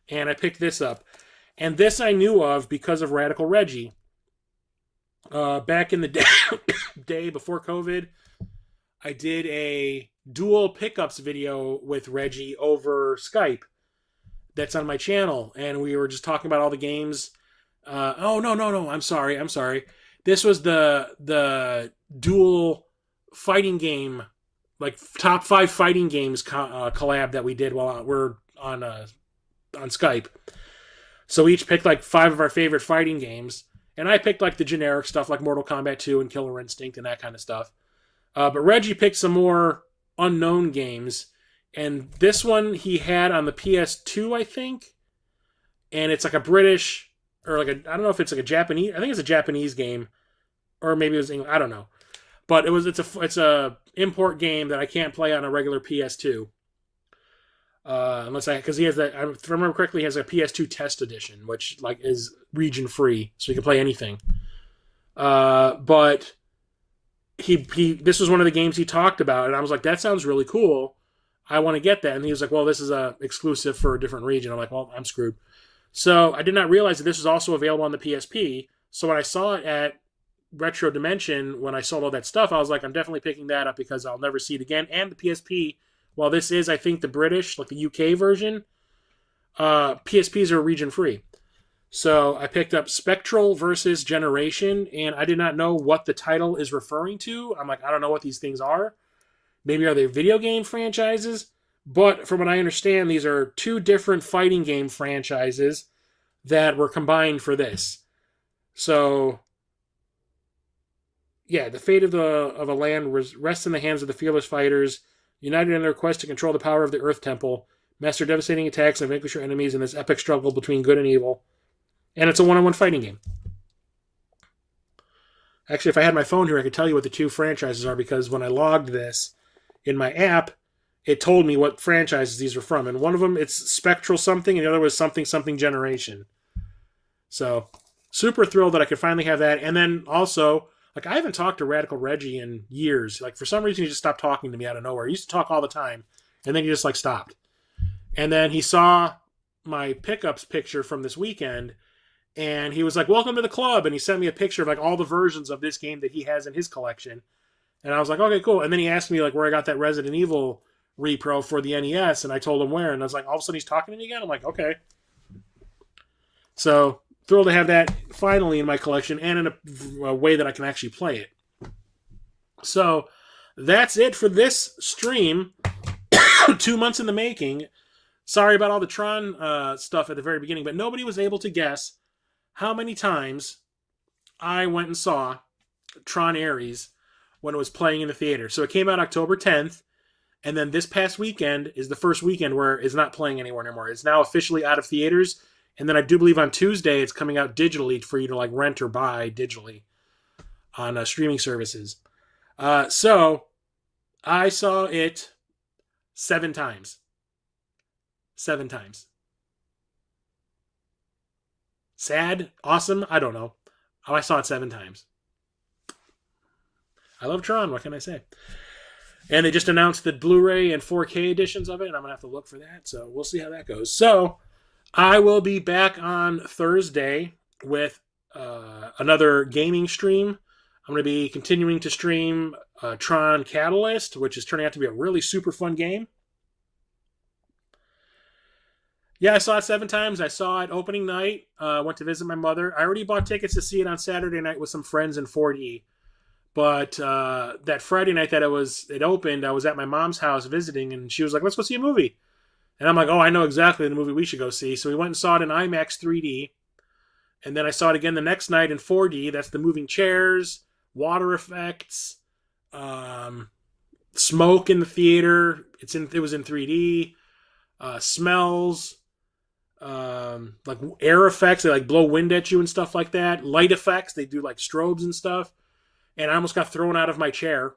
and I picked this up. And this I knew of because of Radical Reggie. Back in the day before COVID, I did a dual pickups video with Reggie over Skype. That's on my channel, and we were just talking about all the games. No. I'm sorry. This was the dual fighting game, like top 5 fighting games collab that we did while we're on Skype. So we each picked like 5 of our favorite fighting games, and I picked like the generic stuff like Mortal Kombat 2 and Killer Instinct and that kind of stuff. But Reggie picked some more unknown games, and this one he had on the PS2, I think, and it's like a British or like I don't know if it's like a Japanese. I think it's a Japanese game, or maybe it was English. I don't know, but it's a import game that I can't play on a regular PS2. Because he has that, if I remember correctly, he has a PS2 test edition, which like is region free, so you can play anything. But he this was one of the games he talked about, and I was like, that sounds really cool. I want to get that. And he was like, well, this is a exclusive for a different region. I'm like, well, I'm screwed. So I did not realize that this was also available on the PSP. So when I saw it at Retro Dimension, when I sold all that stuff, I was like, I'm definitely picking that up because I'll never see it again. And the PSP, while this is, I think, the British, like the UK version, PSPs are region free. So I picked up Spectral versus Generation, and I did not know what the title is referring to. I'm like, I don't know what these things are. Maybe are they video game franchises? But from what I understand, these are 2 different fighting game franchises that were combined for this. So, yeah, the fate of a land rests in the hands of the fearless fighters, united in their quest to control the power of the Earth Temple, master devastating attacks, and vanquish your enemies in this epic struggle between good and evil. And it's a one-on-one fighting game. Actually, if I had my phone here, I could tell you what the 2 franchises are, because when I logged this in my app, it told me what franchises these were from. And one of them, it's Spectral something, and the other was something Generation. So, super thrilled that I could finally have that. And then also, like, I haven't talked to Radical Reggie in years. Like, for some reason, he just stopped talking to me out of nowhere. He used to talk all the time, and then he just, like, stopped. And then he saw my pickups picture from this weekend, and he was like, welcome to the club. And he sent me a picture of, like, all the versions of this game that he has in his collection. And I was like, okay, cool. And then he asked me, like, where I got that Resident Evil repro for the NES, and I told him where. And I was like, all of a sudden, he's talking to me again? I'm like, okay. So, thrilled to have that finally in my collection, and in a way that I can actually play it. So, that's it for this stream. 2 months in the making. Sorry about all the Tron stuff at the very beginning, but nobody was able to guess how many times I went and saw Tron Ares when it was playing in the theater. So it came out October 10th, and then this past weekend is the first weekend where it's not playing anymore. It's now officially out of theaters, and then I do believe on Tuesday it's coming out digitally for you to like rent or buy digitally on streaming services. So I saw it 7 times. 7 times. Sad? Awesome? I don't know. Oh, I saw it 7 times. I love Tron. What can I say? And they just announced the Blu-ray and 4K editions of it, and I'm going to have to look for that. So we'll see how that goes. So I will be back on Thursday with another gaming stream. I'm going to be continuing to stream Tron Catalyst, which is turning out to be a really super fun game. Yeah, I saw it 7 times. I saw it opening night. Went to visit my mother. I already bought tickets to see it on Saturday night with some friends in 4D. But that Friday night that it opened, I was at my mom's house visiting, and she was like, let's go see a movie. And I'm like, oh, I know exactly the movie we should go see. So we went and saw it in IMAX 3D. And then I saw it again the next night in 4D. That's the moving chairs, water effects, smoke in the theater. It was in 3D. Smells, like air effects. They like blow wind at you and stuff like that. Light effects. They do like strobes and stuff. and I almost got thrown out of my chair.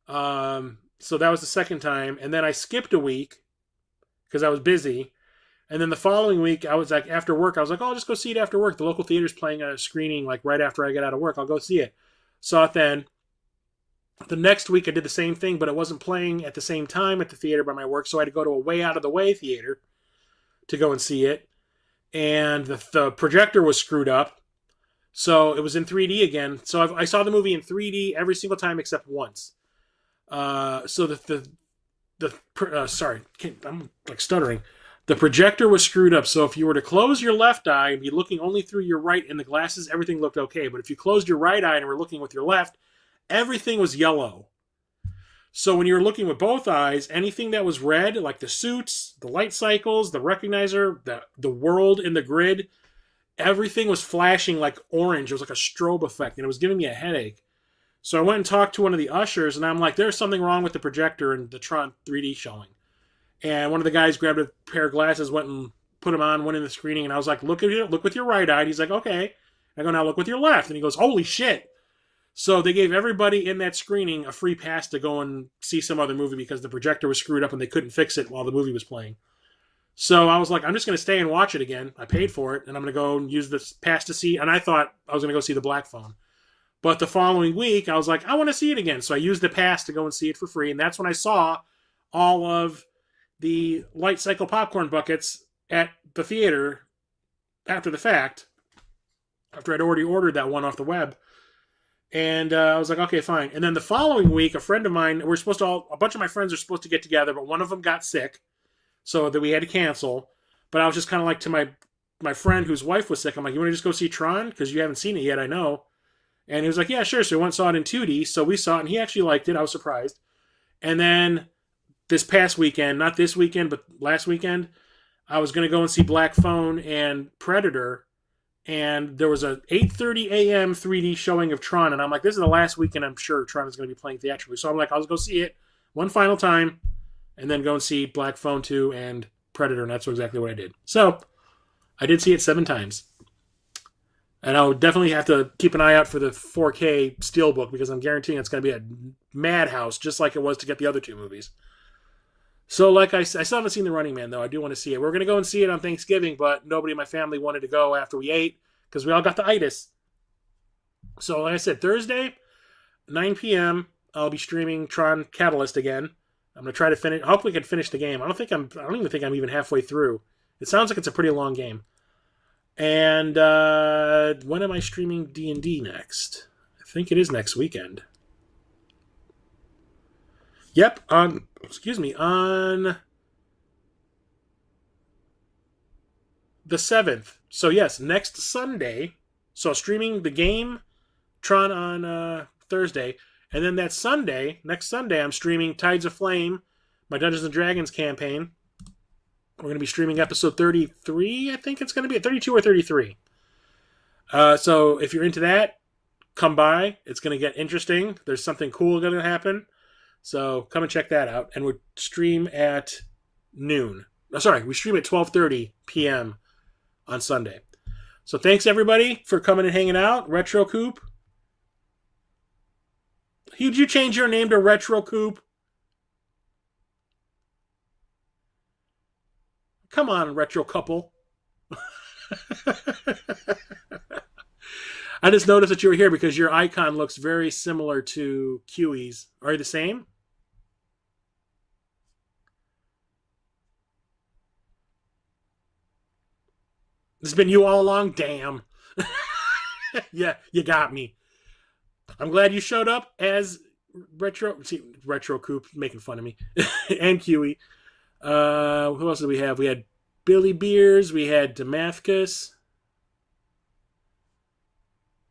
So that was the second time. And then I skipped a week because I was busy. And then the following week, I was like, after work, I was like, oh, I'll just go see it after work. The local theater's playing a screening like right after I get out of work. I'll go see it. Saw it then. The next week, I did the same thing, but it wasn't playing at the same time at the theater by my work. So I had to go to a way out of the way theater to go and see it. And the projector was screwed up. So it was in 3D again. So I saw the movie in 3D every single time except once. So sorry, I'm like stuttering. The projector was screwed up, so if you were to close your left eye and be looking only through your right in the glasses, everything looked okay. But if you closed your right eye and were looking with your left, everything was yellow. So when you were looking with both eyes, anything that was red, like the suits, the light cycles, the recognizer, the world in the grid, everything was flashing like orange. It was like a strobe effect, and it was giving me a headache. So I went and talked to one of the ushers, and I'm like, there's something wrong with the projector and the Tron 3D showing. And one of the guys grabbed a pair of glasses, went and put them on, went in the screening, and I was like, look with your right eye. And he's like, okay. I go, now look with your left. And he goes, holy shit. So they gave everybody in that screening a free pass to go and see some other movie because the projector was screwed up and they couldn't fix it while the movie was playing. So I was like, I'm just going to stay and watch it again. I paid for it, and I'm going to go and use this pass to see. And I thought I was going to go see The Black Phone. But the following week, I was like, I want to see it again. So I used the pass to go and see it for free. And that's when I saw all of the light cycle popcorn buckets at the theater after the fact, after I'd already ordered that one off the web. And I was like, okay, fine. And then the following week, a friend of mine, a bunch of my friends are supposed to get together, but one of them got sick, so that we had to cancel. But I was just kind of like to my friend whose wife was sick, I'm like, you want to just go see Tron? Because you haven't seen it yet, I know. And he was like, yeah, sure. So we went and saw it in 2D. So we saw it, and he actually liked it. I was surprised. And then this past weekend, not this weekend, but last weekend, I was going to go and see Black Phone and Predator. And there was a 8:30 a.m. 3D showing of Tron. And I'm like, this is the last weekend I'm sure Tron is going to be playing theatrically. So I'm like, I'll just go see it one final time and then go and see Black Phone 2 and Predator. And that's exactly what I did. So I did see it 7 times. And I'll definitely have to keep an eye out for the 4K Steelbook because I'm guaranteeing it's going to be a madhouse just like it was to get the other 2 movies. So, like I still haven't seen The Running Man, though. I do want to see it. We're going to go and see it on Thanksgiving, but nobody in my family wanted to go after we ate because we all got the itis. So, like I said, Thursday, 9 p.m., I'll be streaming Tron Catalyst again. I'm going to try to finish. Hopefully, I can finish the game. I don't even think I'm even halfway through. It sounds like it's a pretty long game. And when am I streaming D&D next? I think it is next weekend. Yep, on the 7th. So yes, next Sunday. So streaming the game, Tron on Thursday. And then that Sunday, next Sunday, I'm streaming Tides of Flame, my Dungeons & Dragons campaign. We're going to be streaming episode 33, I think it's going to be, 32 or 33. So if you're into that, come by. It's going to get interesting. There's something cool going to happen. So come and check that out. And we stream at noon. We stream at 12:30 p.m. on Sunday. So thanks, everybody, for coming and hanging out. Retro Coop. Did you change your name to Retro Coop? Come on, Retro Couple. I just noticed that you were here because your icon looks very similar to QE's. Are you the same? This has been you all along? Damn. Yeah, you got me. I'm glad you showed up as Retro Coop making fun of me. And QE. Who else did we have? We had Billy Beers. We had Damascus.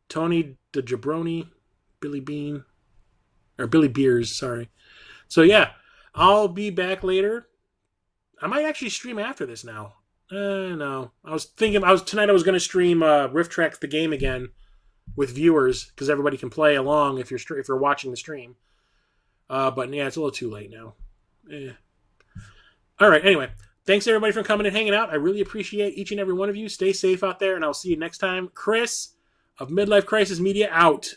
Tony the Jabroni. Billy Bean. Or Billy Beers, sorry. So yeah, I'll be back later. I might actually stream after this now. No. Tonight I was going to stream Rift Tracks the game again with viewers because everybody can play along if you're watching the stream. But yeah, it's a little too late now. All right, anyway. Thanks everybody for coming and hanging out. I really appreciate each and every one of you. Stay safe out there, and I'll see you next time. Chris of Midlife Crisis Media out.